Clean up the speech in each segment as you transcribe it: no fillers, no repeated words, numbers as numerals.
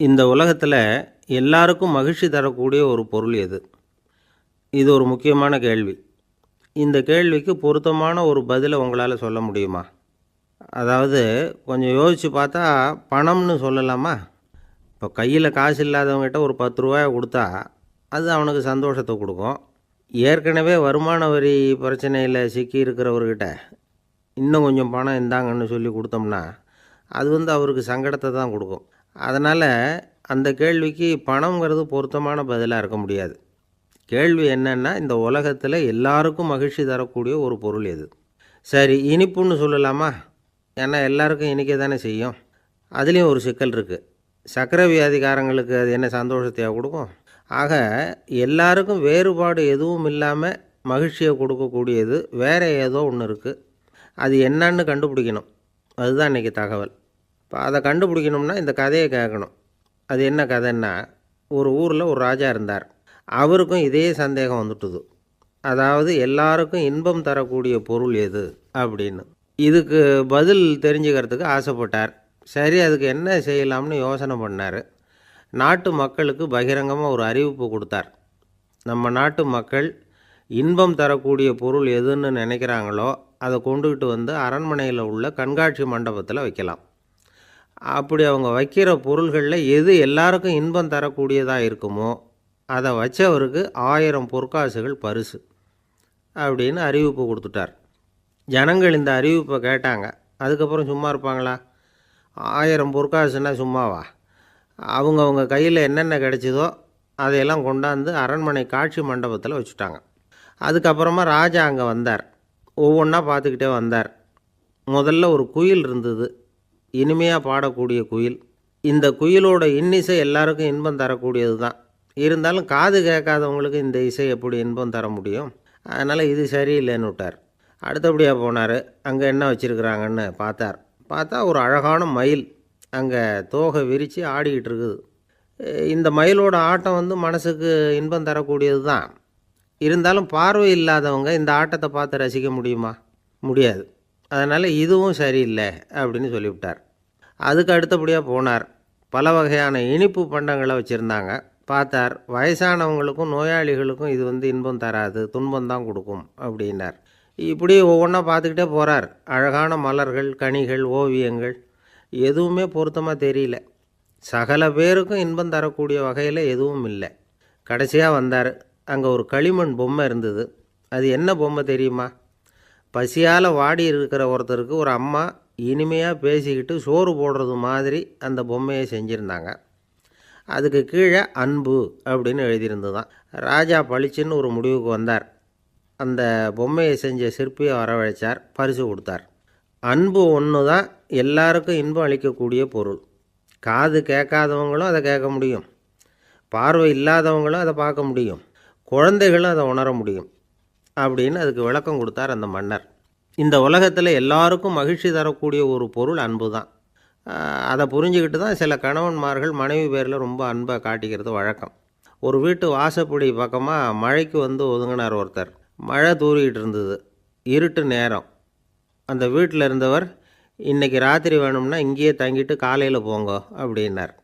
இந்த உலகத்தில் எல்லாருக்கும் மகிழ்ச்சி தரக்கூடிய ஒரு பொருள் எது? இது ஒரு முக்கியமான கேள்வி. இந்த கேள்விக்கு பொருத்தமான ஒரு பதிலை உங்களால் சொல்ல முடியுமா? அதாவது கொஞ்சம் யோசித்து பார்த்தா பணம்னு சொல்லலாமா? இப்போ கையில் காசு இல்லாதவங்ககிட்ட ஒரு 10 ரூபாயை கொடுத்தா அது அவனுக்கு சந்தோஷத்தை கொடுக்கும். ஏற்கனவே வருமான வரி பிரச்சனையில் சிக்கி இருக்கிறவர்கிட்ட இன்னும் கொஞ்சம் பணம் இந்தாங்கன்னு சொல்லி கொடுத்தோம்னா அது அவருக்கு சங்கடத்தை தான் கொடுக்கும். அதனால் அந்த கேள்விக்கு பணங்கிறது பொருத்தமான பதிலாக இருக்க முடியாது. கேள்வி என்னன்னா, இந்த உலகத்தில் எல்லாருக்கும் மகிழ்ச்சி தரக்கூடிய ஒரு பொருள் எது? சரி, இனிப்புன்னு சொல்லலாமா? ஏன்னா எல்லாருக்கும் இனிக்க தானே செய்யும். அதுலேயும் ஒரு சிக்கல் இருக்குது. சர்க்கரை வியாதிக்காரங்களுக்கு அது என்ன சந்தோஷத்தையாக கொடுக்கும்? ஆக எல்லாருக்கும் வேறுபாடு எதுவும் இல்லாமல் மகிழ்ச்சியை கொடுக்கக்கூடியது வேறு ஏதோ ஒன்று இருக்குது. அது என்னன்னு கண்டுபிடிக்கணும். அதுதான் இன்றைக்கி தகவல். இப்போ அதை கண்டுபிடிக்கணும்னா இந்த கதையை கேட்கணும். அது என்ன கதைன்னா, ஒரு ஊரில் ஒரு ராஜா இருந்தார். அவருக்கும் இதே சந்தேகம் வந்துட்டுது. அதாவது எல்லாருக்கும் இன்பம் தரக்கூடிய பொருள் எது அப்படின்னு. இதுக்கு பதில் தெரிஞ்சுக்கிறதுக்கு ஆசைப்பட்டார். சரி, அதுக்கு என்ன செய்யலாம்னு யோசனை பண்ணார். நாட்டு மக்களுக்கு பகிரங்கமாக ஒரு அறிவிப்பு கொடுத்தார். நம்ம நாட்டு மக்கள் இன்பம் தரக்கூடிய பொருள் எதுன்னு நினைக்கிறாங்களோ அதை கொண்டுக்கிட்டு வந்து அரண்மனையில் உள்ள கண்காட்சி மண்டபத்தில் வைக்கலாம். அப்படி அவங்க வைக்கிற பொருள்களில் எது எல்லாருக்கும் இன்பம் தரக்கூடியதாக இருக்குமோ அதை வச்சவருக்கு 1000 பொற்காசுகள் பரிசு அப்படின்னு அறிவிப்பு கொடுத்துட்டார். ஜனங்கள் இந்த அறிவிப்பை கேட்டாங்க. அதுக்கப்புறம் சும்மா இருப்பாங்களா? 1000 பொற்காசுன்னா சும்மாவா? அவங்க கையில் என்னென்ன கிடைச்சிதோ அதையெல்லாம் கொண்டாந்து அரண்மனை காட்சி மண்டபத்தில் வச்சுட்டாங்க. அதுக்கப்புறமா ராஜா அங்கே வந்தார். ஒவ்வொன்றா பார்த்துக்கிட்டே வந்தார். முதல்ல ஒரு குயில் இருந்தது, இனிமையாக பாடக்கூடிய குயில். இந்த குயிலோட இன்னிசை எல்லாருக்கும் இன்பம் தரக்கூடியது தான். இருந்தாலும் காது கேட்காதவங்களுக்கு இந்த இசை எப்படி இன்பம் தர முடியும்? அதனால் இது சரியில்லைன்னு விட்டார். அடுத்தபடியாக போனார். அங்கே என்ன வச்சுருக்குறாங்கன்னு பார்த்தா ஒரு அழகான மயில் அங்கே தோகை விரித்து ஆடிக்கிட்டு இருக்குது. இந்த மயிலோட ஆட்டம் மனசுக்கு இன்பம் தரக்கூடியது தான். இருந்தாலும் பார்வை இல்லாதவங்க இந்த ஆட்டத்தை பார்த்து ரசிக்க முடியுமா? முடியாது. அதனால் இதுவும் சரியில்லை அப்படின்னு சொல்லிவிட்டார். அதுக்கு அடுத்தபடியாக போனார். பல வகையான இனிப்பு பண்டங்களை வச்சுருந்தாங்க. பார்த்தார், வயசானவங்களுக்கும் நோயாளிகளுக்கும் இது இன்பம் தராது, துன்பம் தான் கொடுக்கும் அப்படின்னார். இப்படி ஒவ்வொன்றா பார்த்துக்கிட்டே போகிறார். அழகான மலர்கள், கனிகள், ஓவியங்கள் எதுவுமே பொருத்தமாக தெரியல. சகல பேருக்கும் இன்பம் தரக்கூடிய வகையில் எதுவும் இல்லை. கடைசியாக வந்தார். அங்கே ஒரு களிமண் பொம்மை இருந்தது. அது என்ன பொம்மை தெரியுமா? பசியால் வாடி இருக்கிற ஒருத்தருக்கு ஒரு அம்மா இனிமையாக பேசிக்கிட்டு சோறு போடுறது மாதிரி அந்த பொம்மையை செஞ்சுருந்தாங்க. அதுக்கு கீழே அன்பு அப்படின்னு எழுதியிருந்ததுதான். ராஜா பளிச்சுன்னு ஒரு முடிவுக்கு வந்தார். அந்த பொம்மையை செஞ்ச சிற்பியை வரவழைச்சார், பரிசு கொடுத்தார். அன்பு ஒன்று தான் எல்லாருக்கும் இன்பம் அளிக்கக்கூடிய பொருள். காது கேட்காதவங்களும் அதை கேட்க முடியும், பார்வை இல்லாதவங்களும் அதை பார்க்க முடியும், குழந்தைகளும் அதை உணர முடியும் அப்படின்னு அதுக்கு விளக்கம் கொடுத்தார் அந்த மன்னர். இந்த உலகத்தில் எல்லாருக்கும் மகிழ்ச்சி தரக்கூடிய ஒரு பொருள் அன்பு தான். அதை புரிஞ்சுக்கிட்டு தான் சில கணவன்மார்கள் மனைவி பேரில் ரொம்ப அன்பை காட்டிக்கிறது வழக்கம். ஒரு வீட்டு வாசப்படி பக்கமாக மழைக்கு ஒதுங்கினார் ஒருத்தர். மழை தூரிக்கிட்டு இருந்தது, இருட்டு நேரம். அந்த வீட்டில் இருந்தவர், இன்றைக்கி ராத்திரி வேணும்னா இங்கேயே தங்கிட்டு காலையில் போங்க அப்படின்னார்.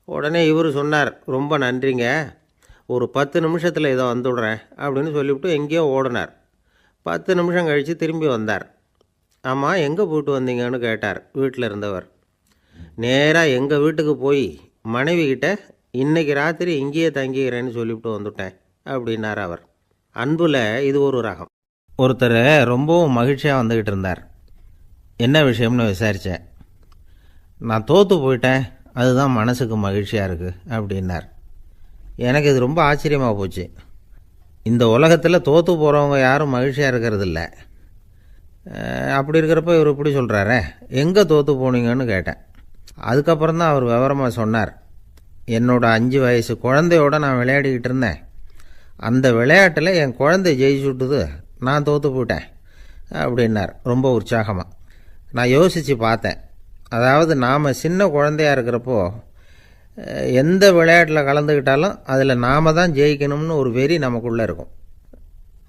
உடனே இவர் சொன்னார், ரொம்ப நன்றிங்க, ஒரு 10 நிமிஷத்தில் இதை வந்துவிடுறேன் அப்படின்னு சொல்லிவிட்டு எங்கேயோ ஓடினார். 10 நிமிஷம் கழித்து திரும்பி வந்தார். ஆமாம், எங்கே போயிட்டு வந்தீங்கன்னு கேட்டார் வீட்டில் இருந்தவர். நேராக எங்கள் வீட்டுக்கு போய் மனைவிக்கிட்ட இன்றைக்கி ராத்திரி இங்கேயே தங்கிக்கிறேன்னு சொல்லிவிட்டு வந்துட்டேன் அப்படின்னார் அவர். அன்புல இது ஒரு ரகம். ஒருத்தர் ரொம்பவும் மகிழ்ச்சியாக வந்துக்கிட்டு இருந்தார். என்ன விஷயம்னு விசாரித்தேன். நான் தோற்று போயிட்டேன், அதுதான் மனசுக்கு மகிழ்ச்சியாக இருக்குது அப்படின்னார். எனக்கு இது ரொம்ப ஆச்சரியமாக போச்சு. இந்த உலகத்தில் தோற்று போகிறவங்க யாரும் மகிழ்ச்சியாக இருக்கிறதில்ல. அப்படி இருக்கிறப்ப இவர் இப்படி சொல்கிறாரே, எங்கே தோற்று போனீங்கன்னு கேட்டேன். அதுக்கப்புறம் தான் அவர் விவரமாக சொன்னார். என்னோட 5 வயசு குழந்தையோடு நான் விளையாடிக்கிட்டு இருந்தேன். அந்த விளையாட்டில் என் குழந்தை ஜெயிச்சுட்டுது, நான் தோற்று போயிட்டேன் அப்படின்னார் ரொம்ப உற்சாகமாக. நான் யோசித்து பார்த்தேன். அதாவது நாம் சின்ன குழந்தையாக இருக்கிறப்போ எந்த விளையாட்டில் கலந்துக்கிட்டாலும் அதில் நாம் தான் ஜெயிக்கணும்னு ஒரு வெறி நமக்குள்ளே இருக்கும்.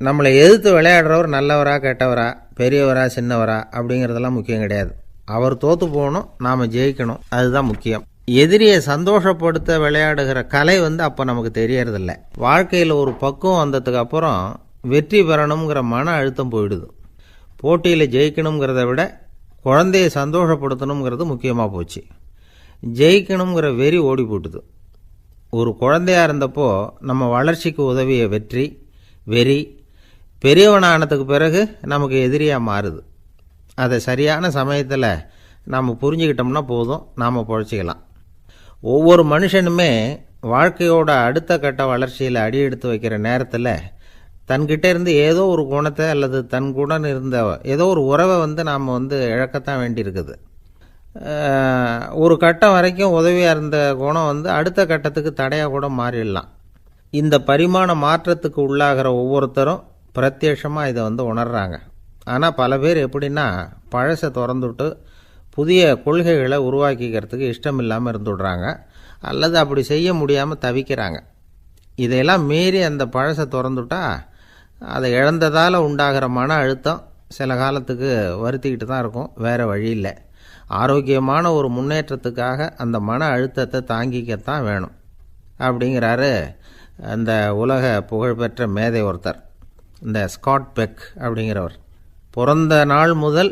நம்மளை எதிர்த்து விளையாடுறவர் நல்லவரா கெட்டவரா, பெரியவரா சின்னவரா அப்படிங்கிறதெல்லாம் முக்கியம் கிடையாது. அவர் தோற்று போகணும், நாம் ஜெயிக்கணும், அதுதான் முக்கியம். எதிரியை சந்தோஷப்படுத்த விளையாடுகிற கலை அப்போ நமக்கு தெரியறதில்ல. வாழ்க்கையில் ஒரு பக்குவம் வந்ததுக்கு அப்புறம் வெற்றி பெறணுங்கிற மன அழுத்தம் போயிடுது. போட்டியில் ஜெயிக்கணுங்கிறத விட குழந்தையை சந்தோஷப்படுத்தணுங்கிறது முக்கியமாக போச்சு. ஜெயிக்கணுங்கிற வெறி ஓடி போட்டுது. ஒரு குழந்தையாக இருந்தப்போ நம்ம வளர்ச்சிக்கு உதவிய வெறி பெரியவனானதுக்கு பிறகு நமக்கு எதிரியாக மாறுது. அதை சரியான சமயத்தில் நாம் புரிஞ்சுக்கிட்டோம்னா போதும், நாம் பொழைச்சிக்கலாம். ஒவ்வொரு மனுஷனுமே வாழ்க்கையோட அடுத்த கட்ட வளர்ச்சியில் அடி எடுத்து வைக்கிற நேரத்தில் தன்கிட்ட இருந்து ஏதோ ஒரு குணத்தை அல்லது தன் குணம் இருந்த ஏதோ ஒரு உறவை நாம் இழக்கத்தான் வேண்டியிருக்குது. ஒரு கட்டம் வரைக்கும் உதவியாக இருந்த குணம் அடுத்த கட்டத்துக்கு தடையாக கூட மாறிடலாம். இந்த பரிமாண மாற்றத்துக்கு உள்ளாகிற ஒவ்வொருத்தரும் பிரத்யட்சமாக இதை உணர்றாங்க. ஆனால் பல பேர் எப்படின்னா பழசை திறந்துவிட்டு புதிய கொள்கைகளை உருவாக்கிக்கிறதுக்கு இஷ்டம் இல்லாமல் இருந்துடுறாங்க, அல்லது அப்படி செய்ய முடியாமல் தவிக்கிறாங்க. இதையெல்லாம் மீறி அந்த பழசை திறந்துட்டா அதை இழந்ததால் உண்டாகிற மன அழுத்தம் சில காலத்துக்கு வருத்திக்கிட்டு தான் இருக்கும், வேறு வழி இல்லை. ஆரோக்கியமான ஒரு முன்னேற்றத்துக்காக அந்த மன அழுத்தத்தை தாங்கிக்கத்தான் வேணும் அப்படிங்கிறாரு அந்த உலக புகழ்பெற்ற மேதை ஒருத்தர், இந்த ஸ்காட் பெக் அப்படிங்கிறவர். பிறந்த நாள் முதல்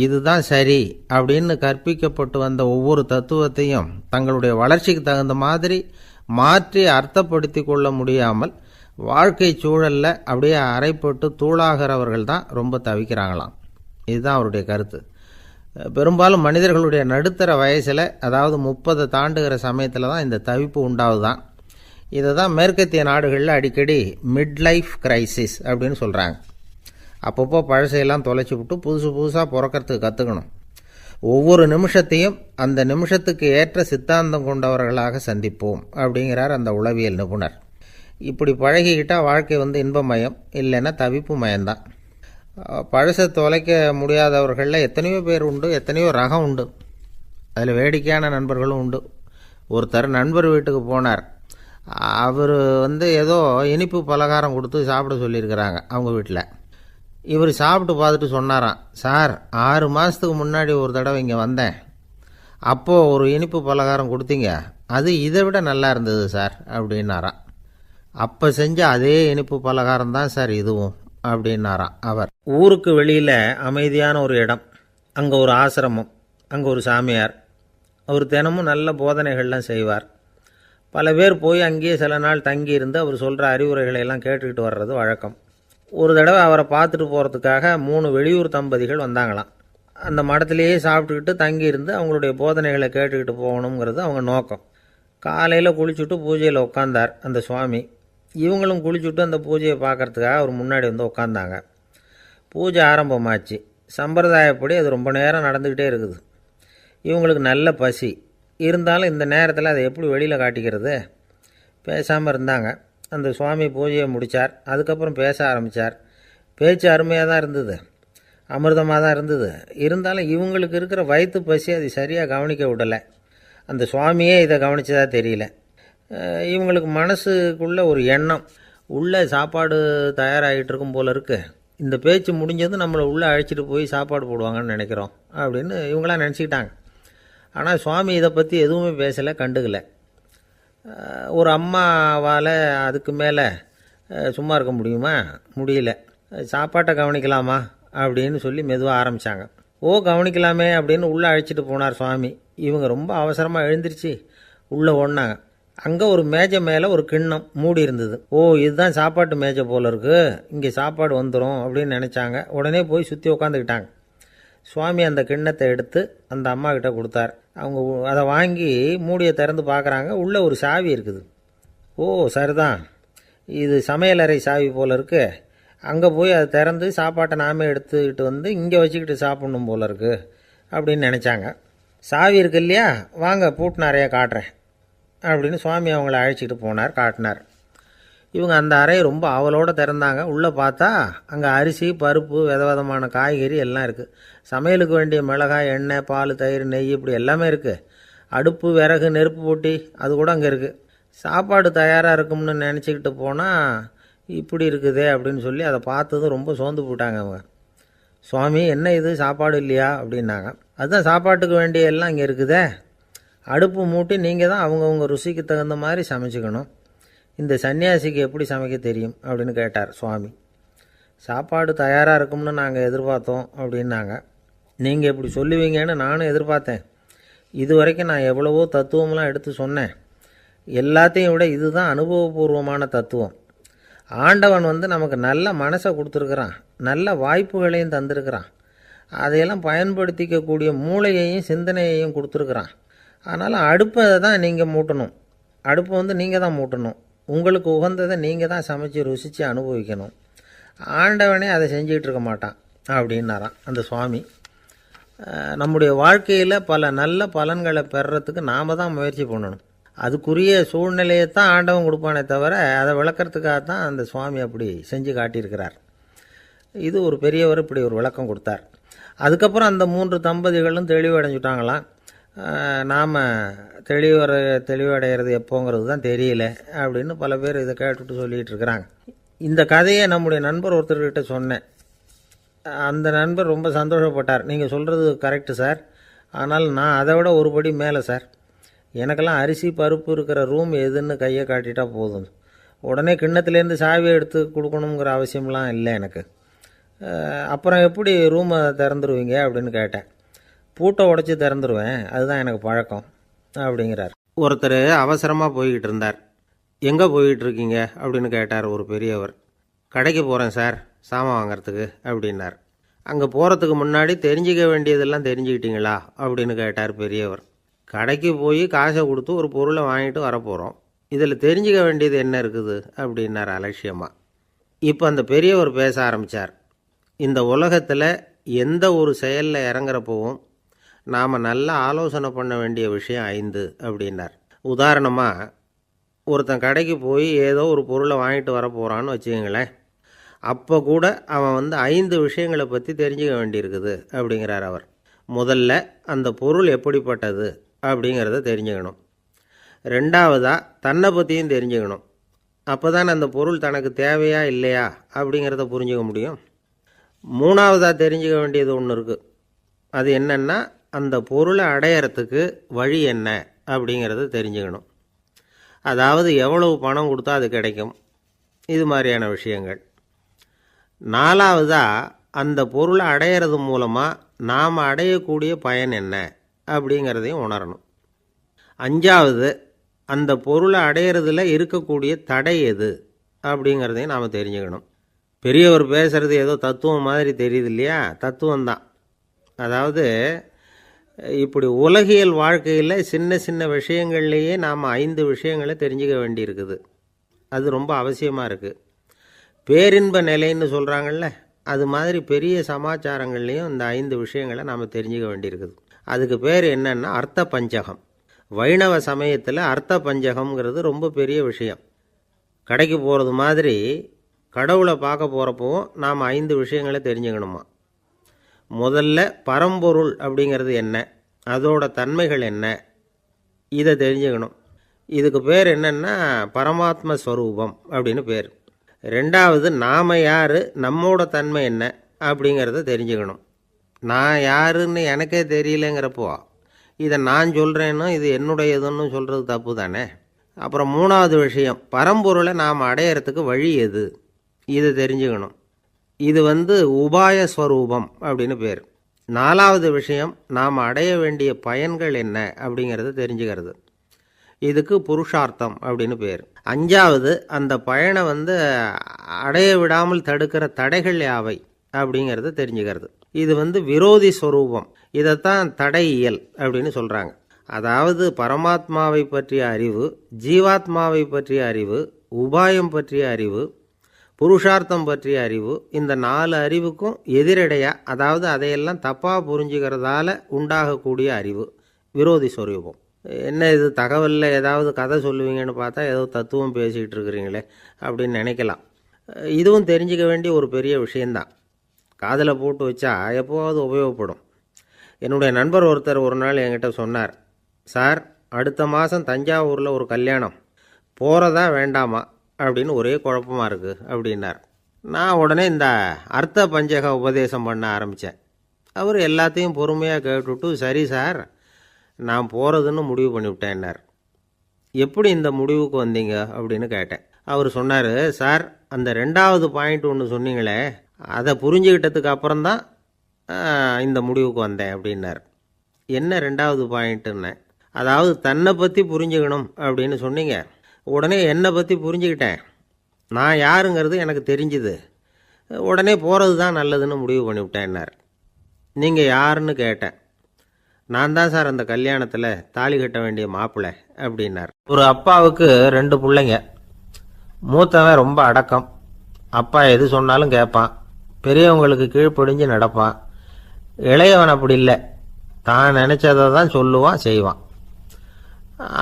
இதுதான் சரி அப்படின்னு கற்பிக்கப்பட்டு வந்த ஒவ்வொரு தத்துவத்தையும் தங்களுடைய வளர்ச்சிக்கு தகுந்த மாதிரி மாற்றி அர்த்தப்படுத்தி கொள்ள முடியாமல் வாழ்க்கை சூழலில் அப்படியே அரைப்பட்டு தூளாகிறவர்கள் தான் ரொம்ப தவிக்கிறாங்களாம். இதுதான் அவருடைய கருத்து. பெரும்பாலும் மனிதர்களுடைய நடுத்தர வயசில், அதாவது 30 தாண்டுகிற சமயத்தில் தான் இந்த தவிப்பு உண்டாகுதான். இதை தான் மேற்கத்திய நாடுகளில் அடிக்கடி மிட் லைஃப் கிரைசிஸ் அப்படின்னு சொல்கிறாங்க. அப்பப்போ பழசையெல்லாம் தொலைச்சி விட்டு புதுசாக பிறக்கிறதுக்கு கற்றுக்கணும். ஒவ்வொரு நிமிஷத்தையும் அந்த நிமிஷத்துக்கு ஏற்ற சித்தாந்தம் கொண்டவர்களாக சந்திப்போம் அப்படிங்கிறார் அந்த உளவியல் நிபுணர். இப்படி பழகிக்கிட்டால் வாழ்க்கை இன்பமயம், இல்லைன்னா தவிப்பு மயம்தான். பழசை தொலைக்க முடியாதவர்களில் எத்தனையோ பேர் உண்டு, எத்தனையோ ரகம் உண்டு. அதில் வேடிக்கையான நண்பர்களும் உண்டு. ஒருத்தர் நண்பர் வீட்டுக்கு போனார். அவர் ஏதோ இனிப்பு பலகாரம் கொடுத்து சாப்பிட சொல்லியிருக்கிறாங்க அவங்க வீட்டில். இவர் சாப்பிட்டு பார்த்துட்டு சொன்னாராம், சார் 6 மாதத்துக்கு முன்னாடி ஒரு தடவை இங்கே வந்தேன், அப்போது ஒரு இனிப்பு பலகாரம் கொடுத்தீங்க, அது இதை விட நல்லா இருந்தது சார் அப்படின்னாராம். அப்போ செஞ்ச அதே இனிப்பு பலகாரம் தான் சார் இதுவும் அப்படின்னாராம் அவர். ஊருக்கு வெளியில் அமைதியான ஒரு இடம், அங்கே ஒரு ஆசிரமம், அங்கே ஒரு சாமியார். அவர் தினமும் நல்ல போதனைகள்லாம் செய்வார். பல பேர் போய் அங்கேயே சில நாள் தங்கி இருந்து அவர் சொல்கிற அறிவுரைகளை எல்லாம் கேட்டுக்கிட்டு வர்றது வழக்கம். ஒரு தடவை அவரை பார்த்துட்டு போகிறதுக்காக 3 வெளியூர் தம்பதிகள் வந்தாங்களாம். அந்த மடத்திலேயே சாப்பிட்டுக்கிட்டு தங்கியிருந்து அவங்களுடைய போதனைகளை கேட்டுக்கிட்டு போகணுங்கிறது அவங்க நோக்கம். காலையில் குளிச்சுட்டு பூஜையில் உட்காந்தார் அந்த சுவாமி. இவங்களும் குளிச்சுட்டு அந்த பூஜையை பார்க்குறதுக்காக அவர் முன்னாடி உட்காந்தாங்க. பூஜை ஆரம்பமாச்சு. சம்பிரதாயப்படி அது ரொம்ப நேரம் நடந்துக்கிட்டே இருக்குது. இவங்களுக்கு நல்ல பசி இருந்தாலும் இந்த நேரத்தில் அதை எப்படி வெளியில் காட்டிக்கிறது? பேசாமல் இருந்தாங்க. அந்த சுவாமி பூஜையை முடித்தார். அதுக்கப்புறம் பேச ஆரம்பித்தார். பேச்சு அருமையாக தான் இருந்தது, அமிர்தமாக தான் இருந்தது. இருந்தாலும் இவங்களுக்கு இருக்கிற வயிற்று பசி அது சரியாக கவனிக்க விடலை. அந்த சுவாமியே இதை கவனித்ததாக தெரியல. இவங்களுக்கு மனசுக்குள்ளே ஒரு எண்ணம், உள்ளே சாப்பாடு தயாராகிட்டு இருக்கும் போல இருக்குது, இந்த பேச்சு முடிஞ்சதும் நம்மளை உள்ளே அழைச்சிட்டு போய் சாப்பாடு போடுவாங்கன்னு நினைக்கிறோம் அப்படின்னு இவங்களாம் நினச்சிக்கிட்டாங்க. ஆனால் சுவாமி இதை பற்றி எதுவுமே பேசலை, கண்டுக்கலை. ஒரு அம்மாவால் அதுக்கு மேலே சும்மா இருக்க முடியுமா? முடியல. சாப்பாட்டை கவனிக்கலாமா அப்படின்னு சொல்லி மெதுவாக ஆரம்பித்தாங்க. கவனிக்கலாமே அப்படின்னு உள்ளே அழைச்சிட்டு போனார் சுவாமி. இவங்க ரொம்ப அவசரமாக எழுந்திரிச்சு உள்ளே ஓடினாங்க. அங்கே ஒரு மேஜை மேலே ஒரு கிண்ணம் மூடி இருந்தது. இதுதான் சாப்பாட்டு மேஜை போல இருக்குது, இங்கே சாப்பாடு வந்துடும் அப்படின்னு நினச்சாங்க. உடனே போய் சுற்றி உட்காந்துக்கிட்டாங்க. சுவாமி அந்த கிண்ணத்தை எடுத்து அந்த அம்மா கிட்ட கொடுத்தார். அவங்க அதை வாங்கி மூடியை திறந்து பார்க்குறாங்க. உள்ளே ஒரு சாவி இருக்குது. சரிதான், இது சமையலறை சாவி போல் இருக்குது, அங்கே போய் அதை திறந்து சாப்பாட்டை நாமே எடுத்துக்கிட்டு இங்கே வச்சுக்கிட்டு சாப்பிட்ணும் போல இருக்குது அப்படின்னு நினச்சாங்க. சாவி இருக்கு இல்லையா, வாங்க பூட்டு நிறையா காட்டுறேன் அப்படின்னு சுவாமி அவங்கள அழைச்சிட்டு போனார், காட்டினார். இவங்க அந்த அறையை ரொம்ப ஆவலோடு திறந்தாங்க. உள்ளே பார்த்தா அங்கே அரிசி, பருப்பு, விதவிதமான காய்கறி எல்லாம் இருக்குது. சமையலுக்கு வேண்டிய மிளகாய், எண்ணெய், பால், தயிர், நெய் இப்படி எல்லாமே இருக்குது. அடுப்பு, விறகு, நெருப்பு போட்டி அது கூட அங்கே இருக்குது. சாப்பாடு தயாராக இருக்கும்னு நினச்சிக்கிட்டு போனால் இப்படி இருக்குதே அப்படின்னு சொல்லி அதை பார்த்ததும் ரொம்ப சோர்ந்து போட்டாங்க அவங்க. சுவாமி, என்ன இது சாப்பாடு இல்லையா அப்படின்னாங்க. அதுதான் சாப்பாட்டுக்கு வேண்டிய எல்லாம் இங்கே இருக்குதே, அடுப்பு மூட்டி நீங்கள் தான் அவங்கவுங்க ருசிக்கு தகுந்த மாதிரி சமைச்சிக்கணும். இந்த சன்னியாசிக்கு எப்படி சமைக்க தெரியும் அப்படின்னு கேட்டார் சுவாமி. சாப்பாடு தயாராக இருக்கும்னு நாங்கள் எதிர்பார்த்தோம் அப்படின்னாங்க. நீங்கள் இப்படி சொல்லுவீங்கன்னு நானும் எதிர்பார்த்தேன். இது வரைக்கும் நான் எவ்வளவோ தத்துவம்லாம் எடுத்து சொன்னேன். எல்லாத்தையும் விட இதுதான் அனுபவபூர்வமான தத்துவம். ஆண்டவன் நமக்கு நல்ல மனசை கொடுத்துருக்குறான், நல்ல வாய்ப்புகளையும் தந்திருக்கிறான், அதையெல்லாம் பயன்படுத்திக்கக்கூடிய மூளையையும் சிந்தனையையும் கொடுத்துருக்குறான். அதனால் அடுப்பை தான் நீங்கள் மூட்டணும். அடுப்பை நீங்கள் தான் மூட்டணும். உங்களுக்கு உகந்ததை நீங்கள் தான் சமைச்சு ருசித்து அனுபவிக்கணும். ஆண்டவனே அதை செஞ்சிகிட்டு இருக்க மாட்டான் அப்படின்னாராம் அந்த சுவாமி. நம்முடைய வாழ்க்கையில் பல நல்ல பலன்களை பெறுறதுக்கு நாம் தான் முயற்சி பண்ணணும். அதுக்குரிய சூழ்நிலையை தான் ஆண்டவன் கொடுப்பானே தவிர அதை விளக்கிறதுக்காக தான் அந்த சுவாமி அப்படி செஞ்சு காட்டியிருக்கிறார். இது ஒரு பெரியவர் இப்படி ஒரு விளக்கம் கொடுத்தார். அதுக்கப்புறம் அந்த 3 தம்பதிகளும் தெளிவடைஞ்சுட்டாங்களாம். நாம் தெளிவடைகிறது எப்போங்கிறது தான் தெரியல அப்படின்னு பல பேர் இதை கேட்டுட்டு சொல்லிகிட்டு இருக்கிறாங்க. இந்த கதையை நம்முடைய நண்பர் ஒருத்தர்கிட்ட சொன்னேன். அந்த நண்பர் ரொம்ப சந்தோஷப்பட்டார். நீங்கள் சொல்கிறது கரெக்டு சார், ஆனால் நான் அதை விட ஒரு படி மேலே சார். எனக்கெல்லாம் அரிசி பருப்பு இருக்கிற ரூம் எதுன்னு கையை காட்டிட்டா போதும், உடனே கிண்ணத்துலேருந்து சாவியை எடுத்து கொடுக்கணுங்கிற அவசியம்லாம் இல்லை எனக்கு. அப்புறம் எப்படி ரூமை திறந்துருவீங்க அப்படின்னு கேட்டேன். பூட்டை உடச்சி திறந்துருவேன், அதுதான் எனக்கு பழக்கம் அப்படிங்கிறார். ஒருத்தர் அவசரமாக போய்கிட்டு இருந்தார். எங்கே போய்கிட்டு இருக்கீங்க அப்படின்னு கேட்டார் ஒரு பெரியவர். கடைக்கு போகிறேன் சார், சாமான் வாங்கிறதுக்கு அப்படின்னார். அங்கே போகிறதுக்கு முன்னாடி தெரிஞ்சிக்க வேண்டியதெல்லாம் தெரிஞ்சுக்கிட்டீங்களா அப்படின்னு கேட்டார் பெரியவர். கடைக்கு போய் காசை கொடுத்து ஒரு பொருளை வாங்கிட்டு வரப்போகிறோம், இதில் தெரிஞ்சிக்க வேண்டியது என்ன இருக்குது அப்படின்னார் அலட்சியமாக. இப்போ அந்த பெரியவர் பேச ஆரம்பித்தார். இந்த உலகத்தில் எந்த ஒரு செயலில் இறங்குறப்பவும் நாம் நல்லா ஆலோசனை பண்ண வேண்டிய விஷயம் 5 அப்படின்னார். உதாரணமாக, ஒருத்தன் கடைக்கு போய் ஏதோ ஒரு பொருளை வாங்கிட்டு வர போகிறான்னு வச்சுக்கோங்களேன். அப்போ கூட அவன் 5 விஷயங்களை பற்றி தெரிஞ்சுக்க வேண்டியிருக்குது அப்படிங்கிறார் அவர். முதல்ல அந்த பொருள் எப்படிப்பட்டது அப்படிங்கிறத தெரிஞ்சுக்கணும். ரெண்டாவதாக தன்னை பற்றியும் தெரிஞ்சுக்கணும். அப்போ தான் அந்த பொருள் தனக்கு தேவையா இல்லையா அப்படிங்கிறத புரிஞ்சுக்க முடியும். மூணாவதாக தெரிஞ்சுக்க வேண்டியது ஒன்று இருக்குது. அது என்னென்னா, அந்த பொருளை அடையிறதுக்கு வழி என்ன அப்படிங்கிறத தெரிஞ்சுக்கணும். அதாவது எவ்வளவு பணம் கொடுத்தா அது கிடைக்கும், இது மாதிரியான விஷயங்கள். நாலாவதாக அந்த பொருளை அடையிறது மூலமாக நாம் அடையக்கூடிய பயன் என்ன அப்படிங்கிறதையும் உணரணும். அஞ்சாவது, அந்த பொருளை அடையிறதுல இருக்கக்கூடிய தடை எது அப்படிங்கிறதையும் நாம் தெரிஞ்சுக்கணும். பெரியவர் பேசுகிறது ஏதோ தத்துவம் மாதிரி தெரியுது இல்லையா? தத்துவம்தான். அதாவது இப்படி உலகியல் வாழ்க்கையில் சின்ன சின்ன விஷயங்கள்லேயே நாம் 5 விஷயங்களை தெரிஞ்சுக்க வேண்டியிருக்குது. அது ரொம்ப அவசியமாக இருக்குது. பேரின்ப நிலைன்னு சொல்கிறாங்கள்ல, அது மாதிரி பெரிய சமாச்சாரங்கள்லேயும் இந்த 5 விஷயங்களை நாம் தெரிஞ்சுக்க வேண்டியிருக்குது. அதுக்கு பேர் என்னன்னா அர்த்த பஞ்சகம். வைணவ சமயத்தில் அர்த்த பஞ்சகம்ங்கிறது ரொம்ப பெரிய விஷயம். கடைக்கு போகிறது மாதிரி கடவுளை பார்க்க போகிறப்பவும் நாம் 5 விஷயங்களை தெரிஞ்சுக்கணுமா. முதல்ல பரம்பொருள் அப்படிங்கிறது என்ன, அதோட தன்மைகள் என்ன, இதை தெரிஞ்சுக்கணும். இதுக்கு பேர் என்னென்னா பரமாத்ம ஸ்வரூபம் அப்படின்னு பேர். ரெண்டாவது, நாம் யார், நம்மோட தன்மை என்ன அப்படிங்கிறத தெரிஞ்சுக்கணும். நான் யாருன்னு எனக்கே தெரியலைங்கிறப்போ இதை நான் சொல்கிறேன்னு இது என்னுடையதுன்னு சொல்கிறது தப்பு தானே. அப்புறம் மூணாவது விஷயம், பரம்பொருளை நாம் அடையிறதுக்கு வழி எது, இதை தெரிஞ்சுக்கணும். இது உபாய ஸ்வரூபம் அப்படின்னு பேர். நாலாவது விஷயம், நாம் அடைய வேண்டிய பயன்கள் என்ன அப்படிங்கிறத தெரிஞ்சுக்கிறது. இதுக்கு புருஷார்த்தம் அப்படின்னு பேர். அஞ்சாவது, அந்த பயனை அடைய விடாமல் தடுக்கிற தடைகள் யாவை அப்படிங்கிறத தெரிஞ்சுக்கிறது. இது விரோதி ஸ்வரூபம். இதைத்தான் தடையியல் அப்படின்னு சொல்கிறாங்க. அதாவது பரமாத்மாவை பற்றிய அறிவு, ஜீவாத்மாவை பற்றிய அறிவு, உபாயம் பற்றிய அறிவு, புருஷார்த்தம் பற்றிய அறிவு, இந்த 4 அறிவுக்கும் எதிரடையாக, அதாவது அதையெல்லாம் தப்பாக புரிஞ்சுக்கிறதால உண்டாகக்கூடிய அறிவு விரோதி ஸ்வரூபம். என்ன இது தகவலில் ஏதாவது கதை சொல்லுவீங்கன்னு பார்த்தா ஏதோ தத்துவம் பேசிகிட்டு இருக்கிறீங்களே அப்படின்னு நினைக்கலாம். இதுவும் தெரிஞ்சிக்க வேண்டிய ஒரு பெரிய விஷயந்தான். காதில் போட்டு வச்சா எப்போவாவது உபயோகப்படும். என்னுடைய நண்பர் ஒருத்தர் ஒரு நாள் என்கிட்ட சொன்னார், சார் அடுத்த மாதம் தஞ்சாவூரில் ஒரு கல்யாணம், போகிறதா வேண்டாமா அப்படின்னு ஒரே குழப்பமாக இருக்குது அப்படின்னார். நான் உடனே இந்த அர்த்த பஞ்சக உபதேசம் பண்ண ஆரம்பித்தேன். அவர் எல்லாத்தையும் பொறுமையாக கேட்டுவிட்டு, சரி சார், நான் போகிறதுன்னு முடிவு பண்ணிவிட்டேன்னார். எப்படி இந்த முடிவுக்கு வந்தீங்க அப்படின்னு கேட்டேன். அவர் சொன்னார், சார் அந்த 2வது பாயிண்ட் ஒன்று சொன்னீங்களே, அதை புரிஞ்சுக்கிட்டதுக்கு அப்புறம்தான் இந்த முடிவுக்கு வந்தேன் அப்படின்னார். என்ன 2வது பாயிண்ட்டுன்னு? அதாவது தன்னை பற்றி புரிஞ்சுக்கணும் அப்படின்னு சொன்னீங்க. உடனே என்னை பற்றி புரிஞ்சுக்கிட்டேன். நான் யாருங்கிறது எனக்கு தெரிஞ்சுது. உடனே போகிறது தான் நல்லதுன்னு முடிவு பண்ணிவிட்டேன்னார். நீங்கள் யாருன்னு கேட்டேன். நான் தான் சார் அந்த கல்யாணத்தில் தாலி கட்ட வேண்டிய மாப்பிள்ளை அப்படின்னார். ஒரு அப்பாவுக்கு 2 பிள்ளைங்க. மூத்தவன் ரொம்ப அடக்கம். அப்பா எது சொன்னாலும் கேட்பான். பெரியவங்களுக்கு கீழ்ப்படிஞ்சு நடப்பான். இளையவன் அப்படி இல்லை. தான் நினச்சதை தான் சொல்லுவான், செய்வான்.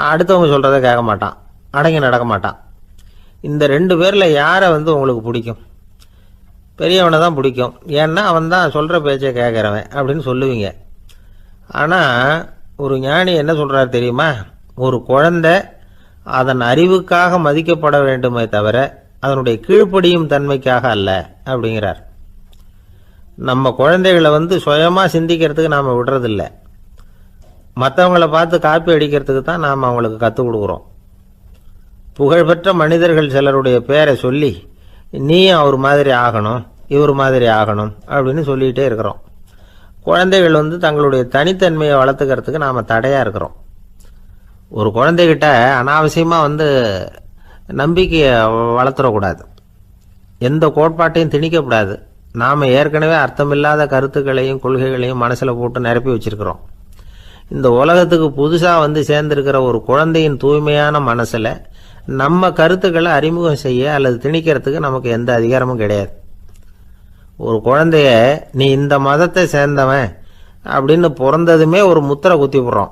அடுத்தவங்க சொல்கிறத கேட்க மாட்டான், அடங்கி நடக்க மாட்டான். இந்த 2 பேரில் யாரை உங்களுக்கு பிடிக்கும்? பெரியவனை தான் பிடிக்கும். ஏன்னா அவன் தான் சொல்கிற பேச்சை கேட்குறவன் அப்படின்னு சொல்லுவீங்க. ஆனால் ஒரு ஞானி என்ன சொல்கிறார் தெரியுமா? ஒரு குழந்தை அதன் அறிவுக்காக மதிக்கப்பட வேண்டுமே தவிர அதனுடைய கீழ்ப்படியும் தன்மைக்காக அல்ல அப்படிங்கிறார். நம்ம குழந்தைகளை சுயமாக சிந்திக்கிறதுக்கு நாம் விடுறதில்லை. மற்றவங்கள பார்த்து காப்பி அடிக்கிறதுக்கு தான் நாம் அவங்களுக்கு கற்றுக் கொடுக்குறோம். புகழ்பெற்ற மனிதர்கள் சிலருடைய பேரை சொல்லி நீயும் அவர் மாதிரி ஆகணும், இவர் மாதிரி ஆகணும் அப்படின்னு சொல்லிகிட்டே இருக்கிறோம். குழந்தைகள் தங்களுடைய தனித்தன்மையை வளர்த்துக்கிறதுக்கு நாம் தடையாக இருக்கிறோம். ஒரு குழந்தைகிட்ட அனாவசியமாக நம்பிக்கையை வளர்த்துடக்கூடாது. எந்த கோட்பாட்டையும் திணிக்கக்கூடாது. நாம் ஏற்கனவே அர்த்தமில்லாத கருத்துக்களையும் கொள்கைகளையும் மனசில் போட்டு நிரப்பி வச்சிருக்கிறோம். இந்த உலகத்துக்கு புதுசாக சேர்ந்திருக்கிற ஒரு குழந்தையின் தூய்மையான மனசில் நம்ம கருத்துக்களை அறிமுகம் செய்ய அல்லது திணிக்கிறதுக்கு நமக்கு எந்த அதிகாரமும் கிடையாது. ஒரு குழந்தைய நீ இந்த மதத்தை சேர்ந்தவன் அப்படின்னு பிறந்ததுமே ஒரு முத்திரை குத்தி விடுறோம்.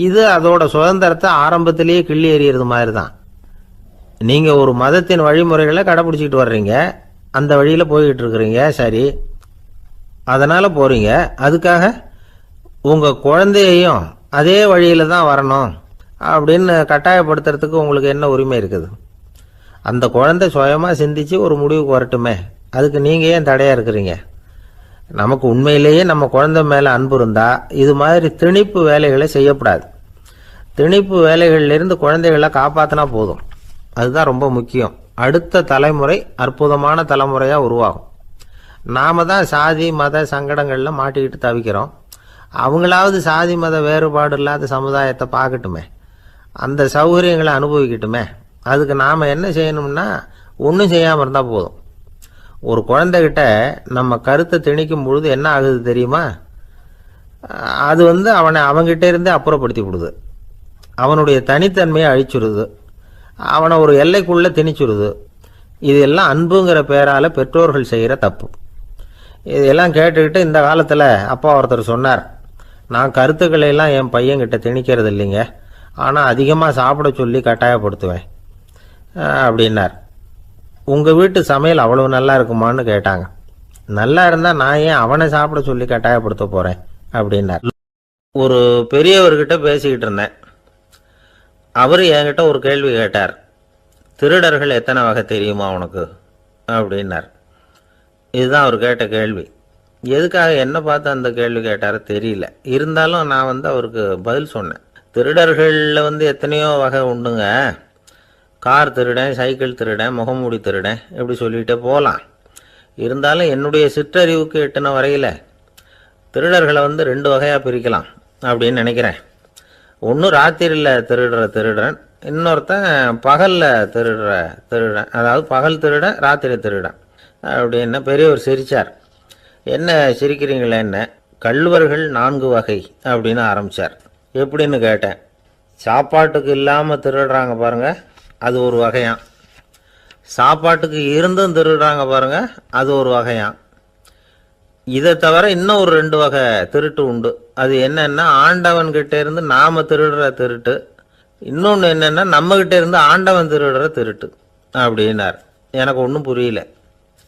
இது அதோட சுதந்திரத்தை ஆரம்பத்திலேயே கிள்ளி எறிகிறது மாதிரி தான். நீங்கள் ஒரு மதத்தின் வழிமுறைகளை கடைப்பிடிச்சிக்கிட்டு வர்றீங்க, அந்த வழியில் போய்கிட்டு இருக்கிறீங்க, சரி, அதனால் போகிறீங்க. அதுக்காக உங்கள் குழந்தையையும் அதே வழியில் தான் வரணும் அப்படின்னு கட்டாயப்படுத்துறதுக்கு உங்களுக்கு என்ன உரிமை இருக்குது? அந்த குழந்தை சுயமாக சிந்திச்சு ஒரு முடிவுக்கு வரட்டுமே, அதுக்கு நீங்கள் ஏன் தடையாக இருக்கிறீங்க? நமக்கு உண்மையிலேயே நம்ம குழந்தை மேலே அன்பு இருந்தால் இது மாதிரி திணிப்பு வேலைகளை செய்யக்கூடாது. திணிப்பு வேலைகளிலிருந்து குழந்தைகளை காப்பாற்றினா போதும். அதுதான் ரொம்ப முக்கியம். அடுத்த தலைமுறை அற்புதமான தலைமுறையாக உருவாகும். நாம் தான் சாதி மத சங்கடங்களில் மாட்டிக்கிட்டு தவிக்கிறோம். அவங்களாவது சாதி மத வேறுபாடு இல்லாத சமுதாயத்தை பார்க்கட்டுமே, அந்த சௌகரியங்களை அனுபவிக்கட்டுமே. அதுக்கு நாம் என்ன செய்யணும்னா ஒன்றும் செய்யாமல் இருந்தால் போதும். ஒரு குழந்தைகிட்ட நம்ம கருத்தை திணிக்கும் பொழுது என்ன ஆகுது தெரியுமா? அது அவனை அவங்கிட்ட இருந்தே அப்புறப்படுத்தி விடுது. அவனுடைய தனித்தன்மையை அழிச்சுடுது. அவனை ஒரு எல்லைக்குள்ளே திணிச்சுடுது. இதெல்லாம் அன்புங்கிற பேரால் பெற்றோர்கள் செய்கிற தப்பு. இதெல்லாம் கேட்டுக்கிட்டு இந்த காலத்தில் அப்பா ஒருத்தர் சொன்னார், நான் கருத்துக்களை எல்லாம் என் பையன்கிட்ட திணிக்கிறது இல்லைங்க, ஆனால் அதிகமாக சாப்பிட சொல்லி கட்டாயப்படுத்துவேன் அப்படின்னார். உங்கள் வீட்டு சமையல் அவ்வளோ நல்லா இருக்குமான்னு கேட்டாங்க. நல்லா இருந்தால் நான் ஏன் அவனை சாப்பிட சொல்லி கட்டாயப்படுத்த போகிறேன் அப்படின்னார். ஒரு பெரியவர்கிட்ட பேசிக்கிட்டு இருந்தேன். அவர் என்கிட்ட ஒரு கேள்வி கேட்டார். திருடர்கள் எத்தனை வகை தெரியுமா உனக்கு அப்படின்னார். இதுதான் அவர் கேட்ட கேள்வி. எதுக்காக என்ன பார்த்து அந்த கேள்வி கேட்டார் தெரியல. இருந்தாலும் நான் அவருக்கு பதில் சொன்னேன். திருடர்களில் எத்தனையோ வகை உண்டுங்க. கார் திருடன், சைக்கிள் திருடன், முகமூடி திருடன், எப்படி சொல்லிகிட்டே போகலாம். இருந்தாலும் என்னுடைய சிற்றறிவுக்கு எட்டின வரையில் திருடர்களை 2 வகையாக பிரிக்கலாம் அப்படின்னு நினைக்கிறேன். ஒன்று ராத்திரியில் திருடுற திருடன், இன்னொருத்தன் பகலில் திருடுற திருடன். அதாவது பகல் திருடன், ராத்திரி திருடன் அப்படின்னு பெரியவர் சிரித்தார். என்ன சிரிக்கிறீங்களே? என்ன கள்வர்கள் 4 வகை அப்படின்னு ஆரம்பித்தார். எப்படின்னு கேட்டேன். சாப்பாட்டுக்கு இல்லாமல் திருடுறாங்க பாருங்கள், அது ஒரு வகையான். சாப்பாட்டுக்கு இருந்தும் திருடுறாங்க பாருங்க, அது ஒரு வகையான். இதை தவிர இன்னும் ஒரு 2 வகை திருட்டு உண்டு. அது என்னன்னா, ஆண்டவன்கிட்ட இருந்து நாம திருடுற திருட்டு, இன்னொன்று என்னன்னா நம்மகிட்ட இருந்து ஆண்டவன் திருடுற திருட்டு அப்படின்னார். எனக்கு ஒன்றும் புரியல.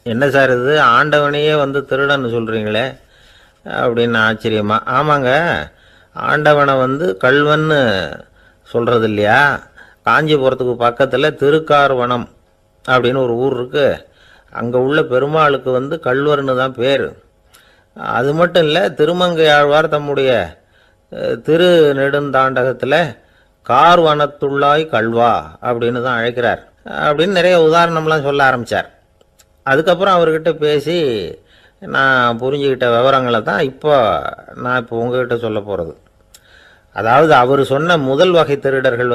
என்ன சார் இது, ஆண்டவனையே திருடன்னு சொல்கிறீங்களே அப்படின்னு ஆச்சரியமா. ஆமாங்க, ஆண்டவனை கல்வன்னு சொல்கிறது இல்லையா? காஞ்சிபுரத்துக்கு பக்கத்தில் திருக்கார்வனம் அப்படின்னு ஒரு ஊர் இருக்குது. அங்கே உள்ள பெருமாளுக்கு கல்வர்னு தான் பேர். அது மட்டும் இல்லை, திருமங்கை ஆழ்வார் தம்முடைய திரு நெடுந்தாண்டகத்தில் கார் வனத்துள்ளாய் கல்வா அப்படின்னு தான் அழைக்கிறார் அப்படின்னு நிறைய உதாரணம்லாம் சொல்ல ஆரம்பித்தார். அதுக்கப்புறம் அவர்கிட்ட பேசி நான் புரிஞ்சுக்கிட்ட விவரங்களை தான் நான் இப்போ உங்ககிட்ட சொல்ல போகிறது. அதாவது அவர் சொன்ன முதல் வகை திருடர்கள்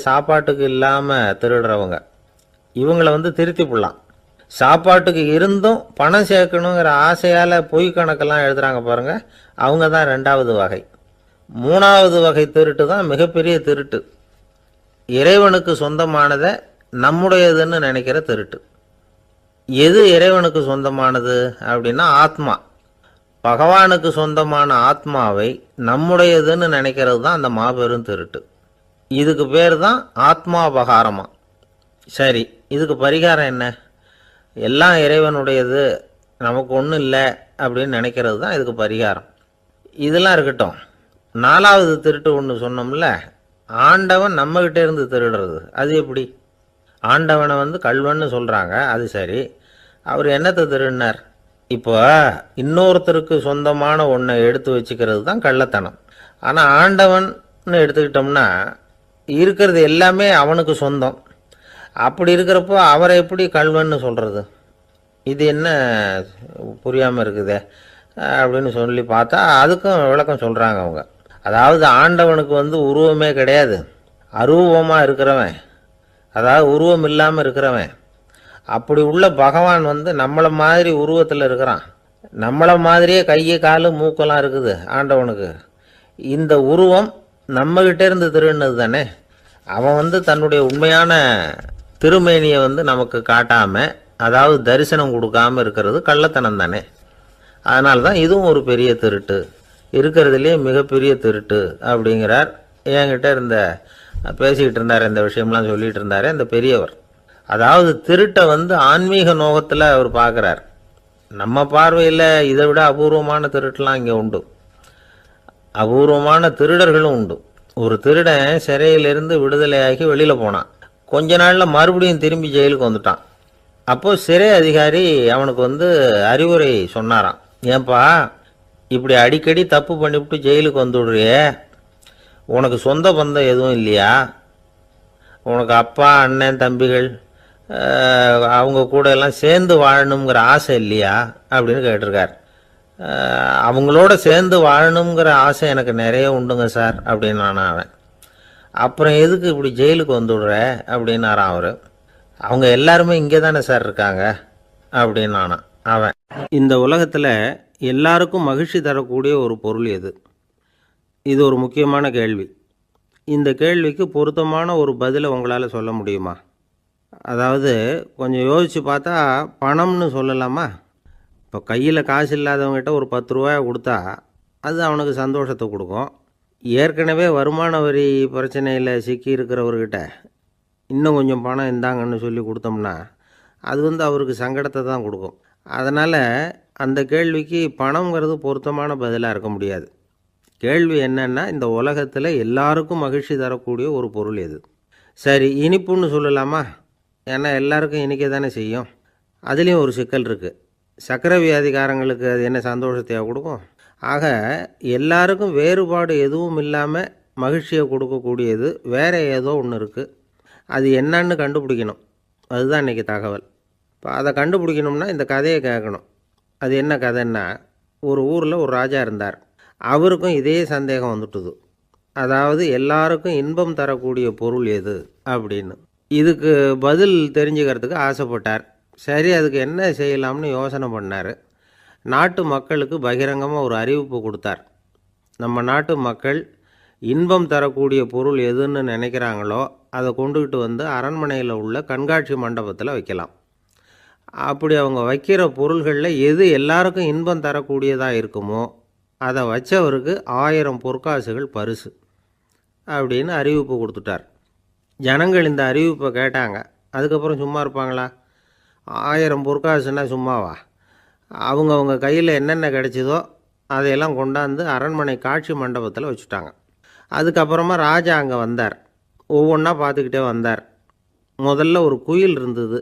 சாப்பாட்டுக்கு இல்லாமல் திருடுறவங்க. இவங்களை திருத்தி போடலாம். சாப்பாட்டுக்கு இருந்தும் பணம் சேர்க்கணுங்கிற ஆசையால் பொய் கணக்கெல்லாம் எழுதுகிறாங்க பாருங்கள், அவங்க தான் ரெண்டாவது வகை. மூணாவது வகை திருட்டு தான் மிகப்பெரிய திருட்டு. இறைவனுக்கு சொந்தமானதை நம்முடையதுன்னு நினைக்கிற திருட்டு. எது இறைவனுக்கு சொந்தமானது அப்படின்னா ஆத்மா. பகவானுக்கு சொந்தமான ஆத்மாவை நம்முடையதுன்னு நினைக்கிறது தான் அந்த மாபெரும் திருட்டு. இதுக்கு பேர் தான் ஆத்மாபகாரமா. சரி, இதுக்கு பரிகாரம் என்ன? எல்லாம் இறைவனுடையது, நமக்கு ஒன்றும் இல்லை அப்படின்னு நினைக்கிறது தான் இதுக்கு பரிகாரம். இதெல்லாம் இருக்கட்டும். நாலாவது திருட்டு ஒன்று சொன்னோம்ல, ஆண்டவன் நம்மகிட்ட இருந்து திருடுறது. அது எப்படி? ஆண்டவனை கல்வன்னு சொல்கிறாங்க, அது சரி. அவர் என்னத்தை திருடினார்? இப்போ இன்னொருத்தருக்கு சொந்தமான ஒன்றை எடுத்து வச்சுக்கிறது தான் கள்ளத்தனம். ஆனால் ஆண்டவன் எடுத்துக்கிட்டோம்னா இருக்கிறது எல்லாமே அவனுக்கு சொந்தம். அப்படி இருக்கிறப்போ அவரை எப்படி கல்வன்னு சொல்கிறது? இது என்ன புரியாமல் இருக்குதே அப்படின்னு சொல்லி பார்த்தா அதுக்கும் விளக்கம் சொல்கிறாங்க அவங்க. அதாவது ஆண்டவனுக்கு உருவமே கிடையாது, அரூபமாக இருக்கிறவன், அதாவது உருவம் இல்லாமல் இருக்கிறவன். அப்படி உள்ள பகவான் நம்மளை மாதிரி உருவத்தில் இருக்கிறான். நம்மளை மாதிரியே கையை காலு மூக்கெல்லாம் இருக்குது ஆண்டவனுக்கு. இந்த உருவம் நம்மகிட்ட இருந்து திருடினது தானே. அவன் தன்னுடைய உண்மையான திருமேனியை நமக்கு காட்டாமல், அதாவது தரிசனம் கொடுக்காமல் இருக்கிறது கள்ளத்தனம் தானே. அதனால தான் இதுவும் ஒரு பெரிய திருட்டு, இருக்கிறதுலே மிகப்பெரிய திருட்டு அப்படிங்கிறார். என்கிட்ட பேசிக்கிட்டு இருந்தார், இந்த விஷயம்லாம் சொல்லிகிட்டு இருந்தார் அந்த பெரியவர். அதாவது திருட்டை ஆன்மீக நோகத்தில் அவர் பார்க்குறார். நம்ம பார்வையில் இதை விட அபூர்வமான திருட்டுலாம் இங்கே உண்டு, அபூர்வமான திருடர்களும் உண்டு. ஒரு திருடன் சிறையிலிருந்து விடுதலையாகி வெளியில் போனான். கொஞ்ச நாளில் மறுபடியும் திரும்பி ஜெயிலுக்கு வந்துட்டான். அப்போது சிறை அதிகாரி அவனுக்கு அறிவுரை சொன்னாராம். ஏன்பா இப்படி அடிக்கடி தப்பு பண்ணிவிட்டு ஜெயிலுக்கு வந்துவிடுறியே, உனக்கு சொந்த பந்தம் எதுவும் இல்லையா? உனக்கு அப்பா, அண்ணன், தம்பிகள் அவங்க கூட எல்லாம் சேர்ந்து வாழணுங்கிற ஆசை இல்லையா அப்படின்னு கேட்டிருக்கார். அவங்களோட சேர்ந்து வாழணுங்கிற ஆசை எனக்கு நிறைய உண்டுங்க சார் அப்படின்னு அவன். அப்புறம் எதுக்கு இப்படி ஜெயிலுக்கு வந்துவிடுற அப்படின்னாரான் அவர். அவங்க எல்லாருமே இங்கே தானே சார் இருக்காங்க அப்படின்னு அவன். இந்த உலகத்தில் எல்லாருக்கும் மகிழ்ச்சி தரக்கூடிய ஒரு பொருள் எது? இது ஒரு முக்கியமான கேள்வி. இந்த கேள்விக்கு பொருத்தமான ஒரு பதிலை உங்களால் சொல்ல முடியுமா? அதாவது கொஞ்சம் யோசித்து பார்த்தா பணம்னு சொல்லலாமா? இப்போ கையில் காசு இல்லாதவங்ககிட்ட ஒரு 10 ரூபாய் கொடுத்தா அது அவனுக்கு சந்தோஷத்தை கொடுக்கும். ஏற்கனவே வருமான வரி பிரச்சனையில் சிக்கி இருக்கிறவர்கிட்ட இன்னும் கொஞ்சம் பணம் இந்தாங்கன்னு சொல்லி கொடுத்தோம்னா அது அவருக்கு சங்கடத்தை தான் கொடுக்கும். அதனால் அந்த கேள்விக்கு பணங்கிறது பொருத்தமான பதிலாக இருக்க முடியாது. கேள்வி என்னன்னா, இந்த உலகத்தில் எல்லாருக்கும் மகிழ்ச்சி தரக்கூடிய ஒரு பொருள் எது? சரி, இனிப்புன்னு சொல்லலாமா? ஏன்னா எல்லாருக்கும் இனிக்க தானே செய்யும். அதுலேயும் ஒரு சிக்கல் இருக்குது. சர்க்கரை வியாதிக்காரங்களுக்கு அது என்ன சந்தோஷத்தையாக கொடுக்கும்? ஆக எல்லாருக்கும் வேறுபாடு எதுவும் இல்லாமல் மகிழ்ச்சியை கொடுக்கக்கூடியது வேறு ஏதோ ஒன்று இருக்குது. அது என்னன்னு கண்டுபிடிக்கணும். அதுதான் இன்றைக்கி தகவல். இப்போ அதை கண்டுபிடிக்கணும்னா இந்த கதையை கேட்கணும். அது என்ன கதைன்னா, ஒரு ஊரில் ஒரு ராஜா இருந்தார். அவருக்கும் இதே சந்தேகம் வந்துட்டுது. அதாவது எல்லாருக்கும் இன்பம் தரக்கூடிய பொருள் எது அப்படின்னு. இதுக்கு பதில் தெரிஞ்சுக்கிறதுக்கு ஆசைப்பட்டார். சரி, அதுக்கு என்ன செய்யலாம்னு யோசனை பண்ணார். நாட்டு மக்களுக்கு பகிரங்கமாக ஒரு அறிவிப்பு கொடுத்தார். நம்ம நாட்டு மக்கள் இன்பம் தரக்கூடிய பொருள் எதுன்னு நினைக்கிறாங்களோ அதை கொண்டுக்கிட்டு அரண்மனையில் உள்ள கண்காட்சி மண்டபத்தில் வைக்கலாம். அப்படி அவங்க வைக்கிற பொருள்களில் எது எல்லாருக்கும் இன்பம் தரக்கூடியதாக இருக்குமோ அதை வச்சவருக்கு 1000 பொற்காசுகள் பரிசு அப்படின்னு அறிவிப்பு கொடுத்துட்டார். ஜனங்கள் இந்த அறிவிப்பை கேட்டாங்க. அதுக்கப்புறம் சும்மா இருப்பாங்களா? 1000 பொற்காசுன்னா சும்மாவா? அவங்க கையில் என்னென்ன கிடைச்சதோ அதையெல்லாம் கொண்டாந்து அரண்மனை காட்சி மண்டபத்தில் வச்சுட்டாங்க. அதுக்கப்புறமா ராஜா அங்கே வந்தார். ஒவ்வொன்றா பார்த்துக்கிட்டே வந்தார். முதல்ல ஒரு குயில் இருந்தது,